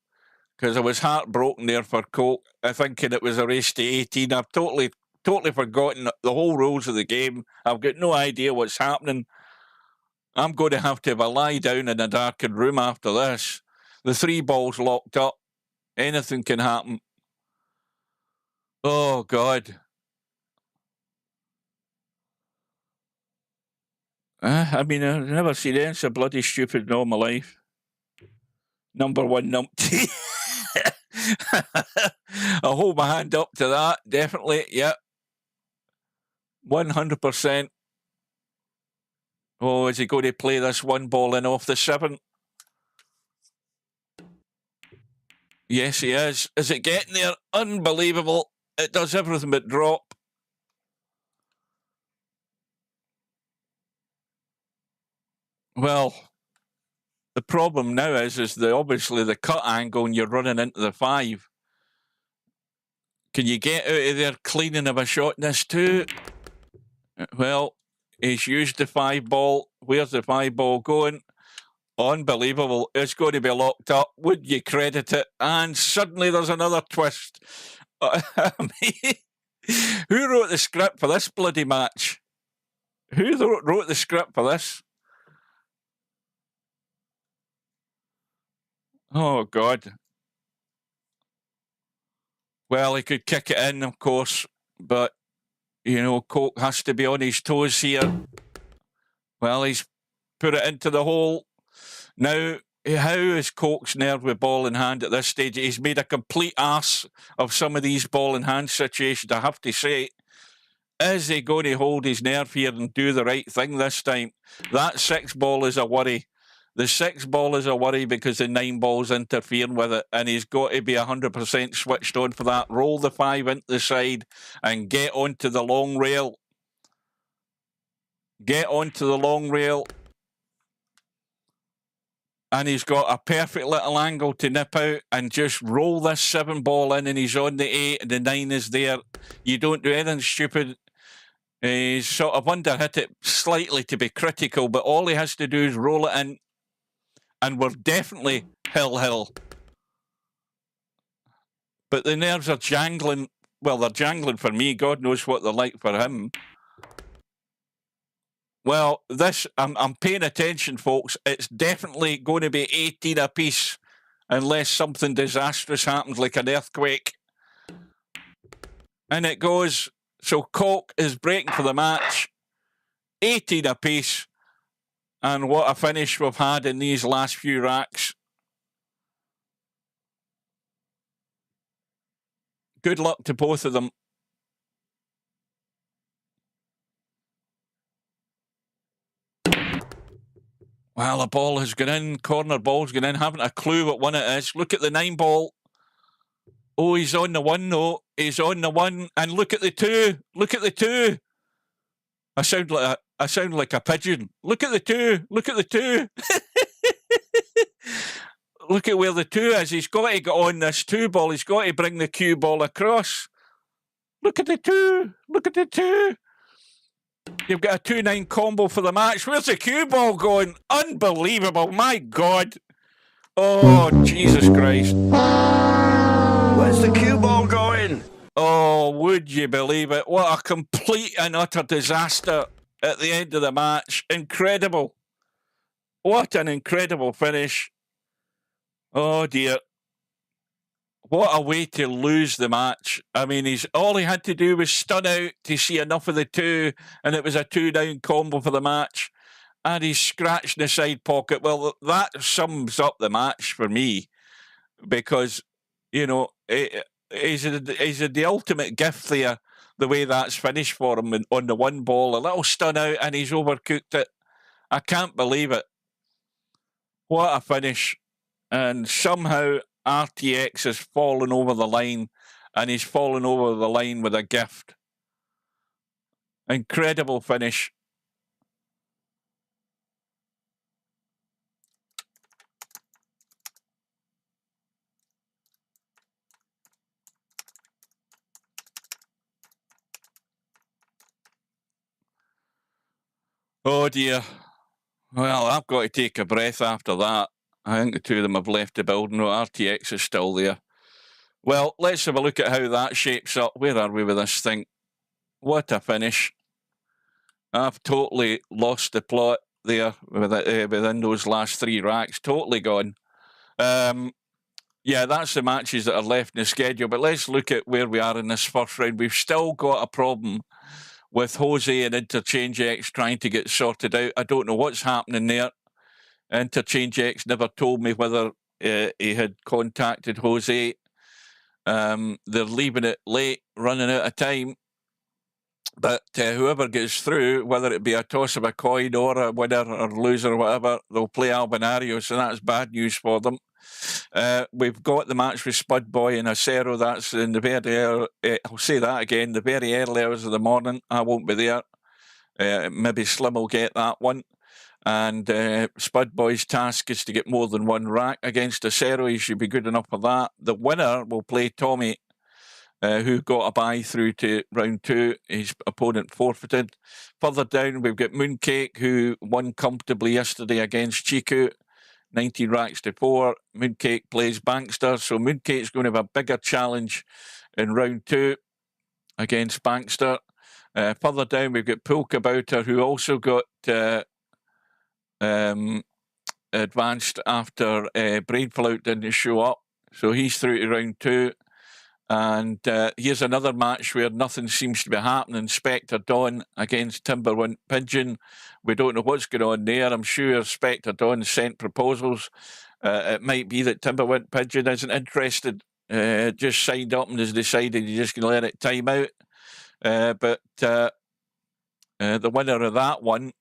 because I was heartbroken there for Coke, thinking it was a race to 18. I've totally forgotten the whole rules of the game. I've got no idea what's happening. I'm going to have a lie down in a darkened room after this. The 3 balls locked up. Anything can happen. Oh, God. I mean, I've never seen anything so bloody stupid in all my life. Number 1 numpty. I'll hold my hand up to that, definitely, yeah. 100%. Oh, is he going to play this 1 ball in off the 7? Yes, he is. Is it getting there? Unbelievable. It does everything but drop. Well, the problem now is obviously the cut angle and you're running into the 5. Can you get out of there clean and have a shot in this too? Well, he's used the 5-ball. Where's the 5-ball going? Unbelievable. It's going to be locked up. Would you credit it? And suddenly there's another twist. I mean, who wrote the script for this bloody match? Who wrote the script for this? Oh, God. Well, he could kick it in, of course, but, you know, Coke has to be on his toes here. Well, he's put it into the hole. Now, how is Coke's nerve with ball in hand at this stage? He's made a complete ass of some of these ball in hand situations, I have to say. Is he going to hold his nerve here and do the right thing this time? That 6-ball is a worry. The 6-ball is a worry because the 9-ball's interfering with it, and he's got to be 100% switched on for that. Roll the 5 into the side and get onto the long rail. Get onto the long rail. And he's got a perfect little angle to nip out and just roll this 7-ball in, and he's on the 8 and the 9 is there. You don't do anything stupid. He's sort of under-hit it slightly to be critical, but all he has to do is roll it in, and we're definitely hill. But the nerves are jangling. Well, they're jangling for me. God knows what they're like for him. Well, this, I'm paying attention, folks. It's definitely going to be 18 apiece unless something disastrous happens, like an earthquake. And it goes. So Coke is breaking for the match. 18 apiece. And what a finish we've had in these last few racks. Good luck to both of them. Well, the ball has gone in. Corner ball's gone in. Haven't a clue what one it is. Look at the 9-ball. Oh, he's on the 1, though. He's on the 1. And look at the 2. Look at the 2. I sound like a pigeon. Look at the 2. Look at the 2. Look at where the 2 is. He's got to get on this 2-ball. He's got to bring the cue ball across. Look at the 2. Look at the 2. You've got a 2-9 combo for the match. Where's the cue ball going? Unbelievable. My God. Oh, Jesus Christ. Where's the cue ball going? Oh, would you believe it? What a complete and utter disaster at the end of the match. Incredible. What an incredible finish. Oh, dear. What a way to lose the match. I mean, all he had to do was stun out to see enough of the 2, and it was a 2-down combo for the match. And he's scratched in the side pocket. Well, that sums up the match for me, because, you know, he's the ultimate gift there, the way that's finished for him on the 1-ball. A little stun out, and he's overcooked it. I can't believe it. What a finish. And somehow RTX has fallen over the line, and he's fallen over the line with a gift. Incredible finish. Oh dear. Well, I've got to take a breath after that. I think the 2 of them have left the building. No, RTX is still there. Well, let's have a look at how that shapes up. Where are we with this thing? What a finish. I've totally lost the plot there within those last 3 racks. Totally gone. Yeah, that's the matches that are left in the schedule. But let's look at where we are in this first round. We've still got a problem with Jose and Interchange X trying to get sorted out. I don't know what's happening there. Interchange X never told me whether he had contacted Jose. They're leaving it late, running out of time. But whoever gets through, whether it be a toss of a coin or a winner or loser or whatever, they'll play Albinario, so that's bad news for them. We've got the match with Spud Boy and Acero. That's in the very early, I'll say that again, the very early hours of the morning. I won't be there. Maybe Slim will get that one. And Spud Boy's task is to get more than 1 rack against Acero. He should be good enough for that. The winner will play Tommy. who got a bye through to round 2. His opponent forfeited. Further down, we've got Mooncake, who won comfortably yesterday against Chiku, 19 racks to 4. Mooncake plays Bankster, so Mooncake's going to have a bigger challenge in round 2 against Bankster. Further down, we've got Polka Bouter, who also got advanced after Brainflout didn't show up. So he's through to round 2. And here's another match where nothing seems to be happening. Spectre Dawn against Timberwind Pigeon. We don't know what's going on there. I'm sure Spectre Dawn sent proposals. It might be that Timberwind Pigeon isn't interested. Just signed up and has decided he's just going to let it time out. But the winner of that one,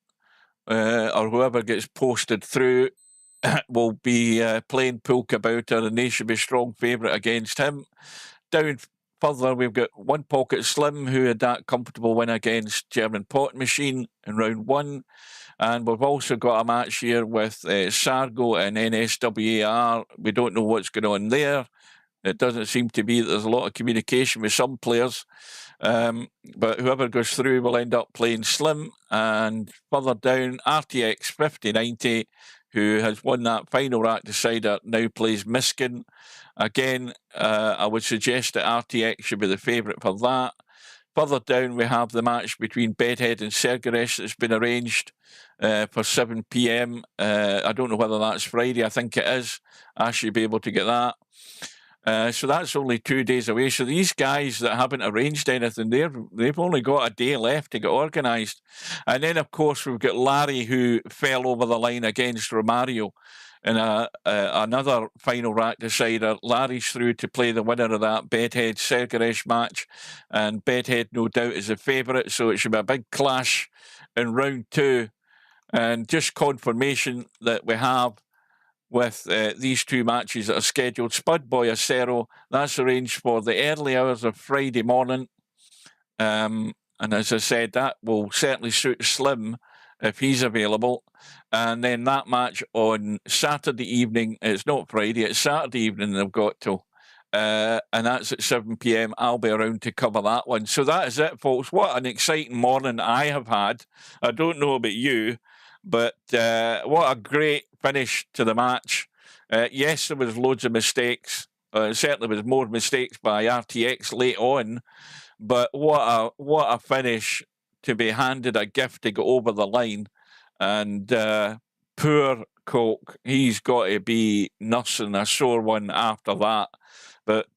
or whoever gets posted through, will be playing Polka Bouter, and they should be strong favourite against him. Down further, we've got One Pocket Slim, who had that comfortable win against German Pot Machine in round 1. And we've also got a match here with Sargo and NSWAR. We don't know what's going on there. It doesn't seem to be that there's a lot of communication with some players. But whoever goes through will end up playing Slim. And further down, RTX5090, who has won that final rack decider, now plays Miskin. Again, I would suggest that RTX should be the favourite for that. Further down, we have the match between Bedhead and Sergaresh that's been arranged for 7 p.m. I don't know whether that's Friday. I think it is. I should be able to get that. So that's only 2 days away. So these guys that haven't arranged anything, they've only got a day left to get organised. And then, of course, we've got Larry, who fell over the line against Romario in another final rack decider. Larry's through to play the winner of that Bedhead-Sergaresh match. And Bedhead, no doubt, is the favourite. So it should be a big clash in round 2. And just confirmation that we have with these 2 matches that are scheduled. Spudboy Acero, that's arranged for the early hours of Friday morning. And as I said, that will certainly suit Slim if he's available. And then that match on Saturday evening, it's not Friday, it's Saturday evening they've got to. And that's at 7 p.m. I'll be around to cover that one. So that is it, folks. What an exciting morning I have had. I don't know about you, but what a great finish to the match. Yes, there was loads of mistakes. Certainly was more mistakes by RTX late on, but what a finish to be handed a gift to go over the line. And poor Coke, he's got to be nursing a sore one after that. But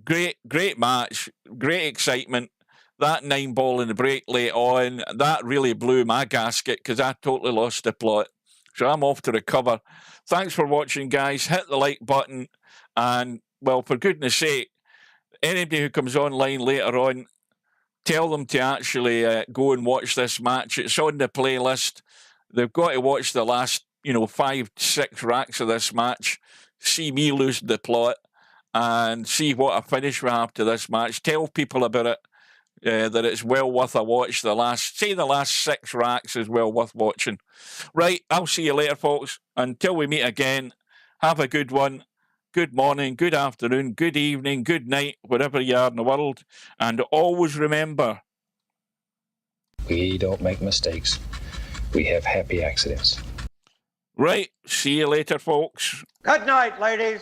great match, great excitement. That 9-ball in the break late on, that really blew my gasket because I totally lost the plot. So I'm off to recover. Thanks for watching, guys. Hit the like button. And, well, for goodness sake, anybody who comes online later on, tell them to actually go and watch this match. It's on the playlist. They've got to watch the last, 5-6 racks of this match, see me lose the plot, and see what a finish we have to this match. Tell people about it. That it's well worth a watch. The last 6 racks is well worth watching. Right, I'll see you later, folks. Until we meet again, have a good one. Good morning, good afternoon, good evening, good night, wherever you are in the world. And always remember, we don't make mistakes. We have happy accidents. Right, see you later, folks. Good night, ladies.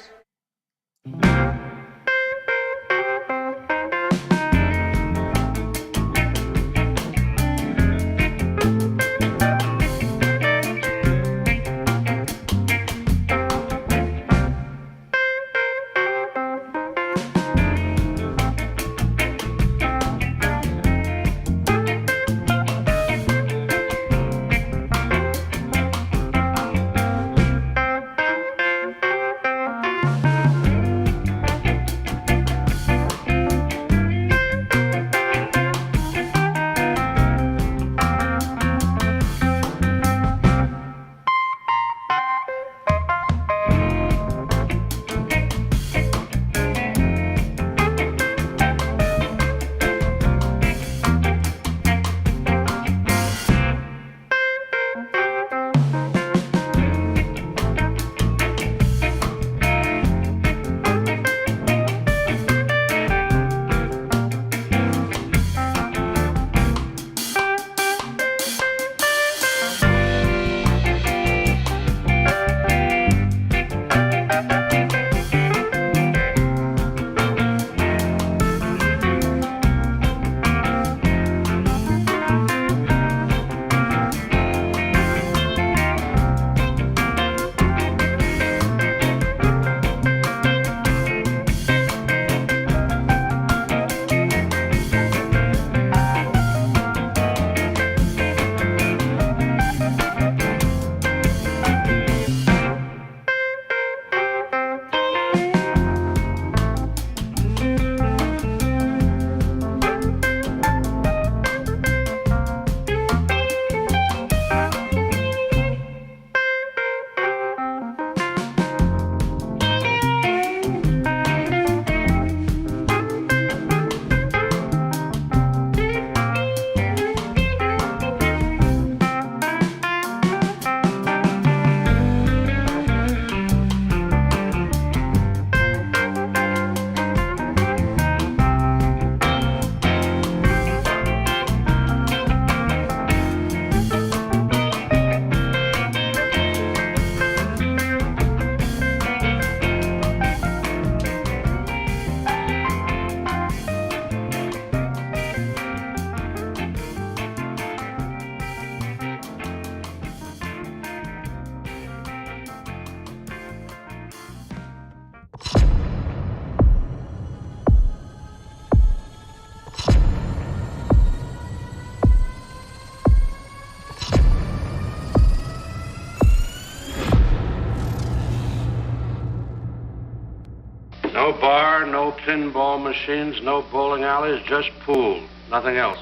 No bar, no pinball machines, no bowling alleys, just pool. Nothing else.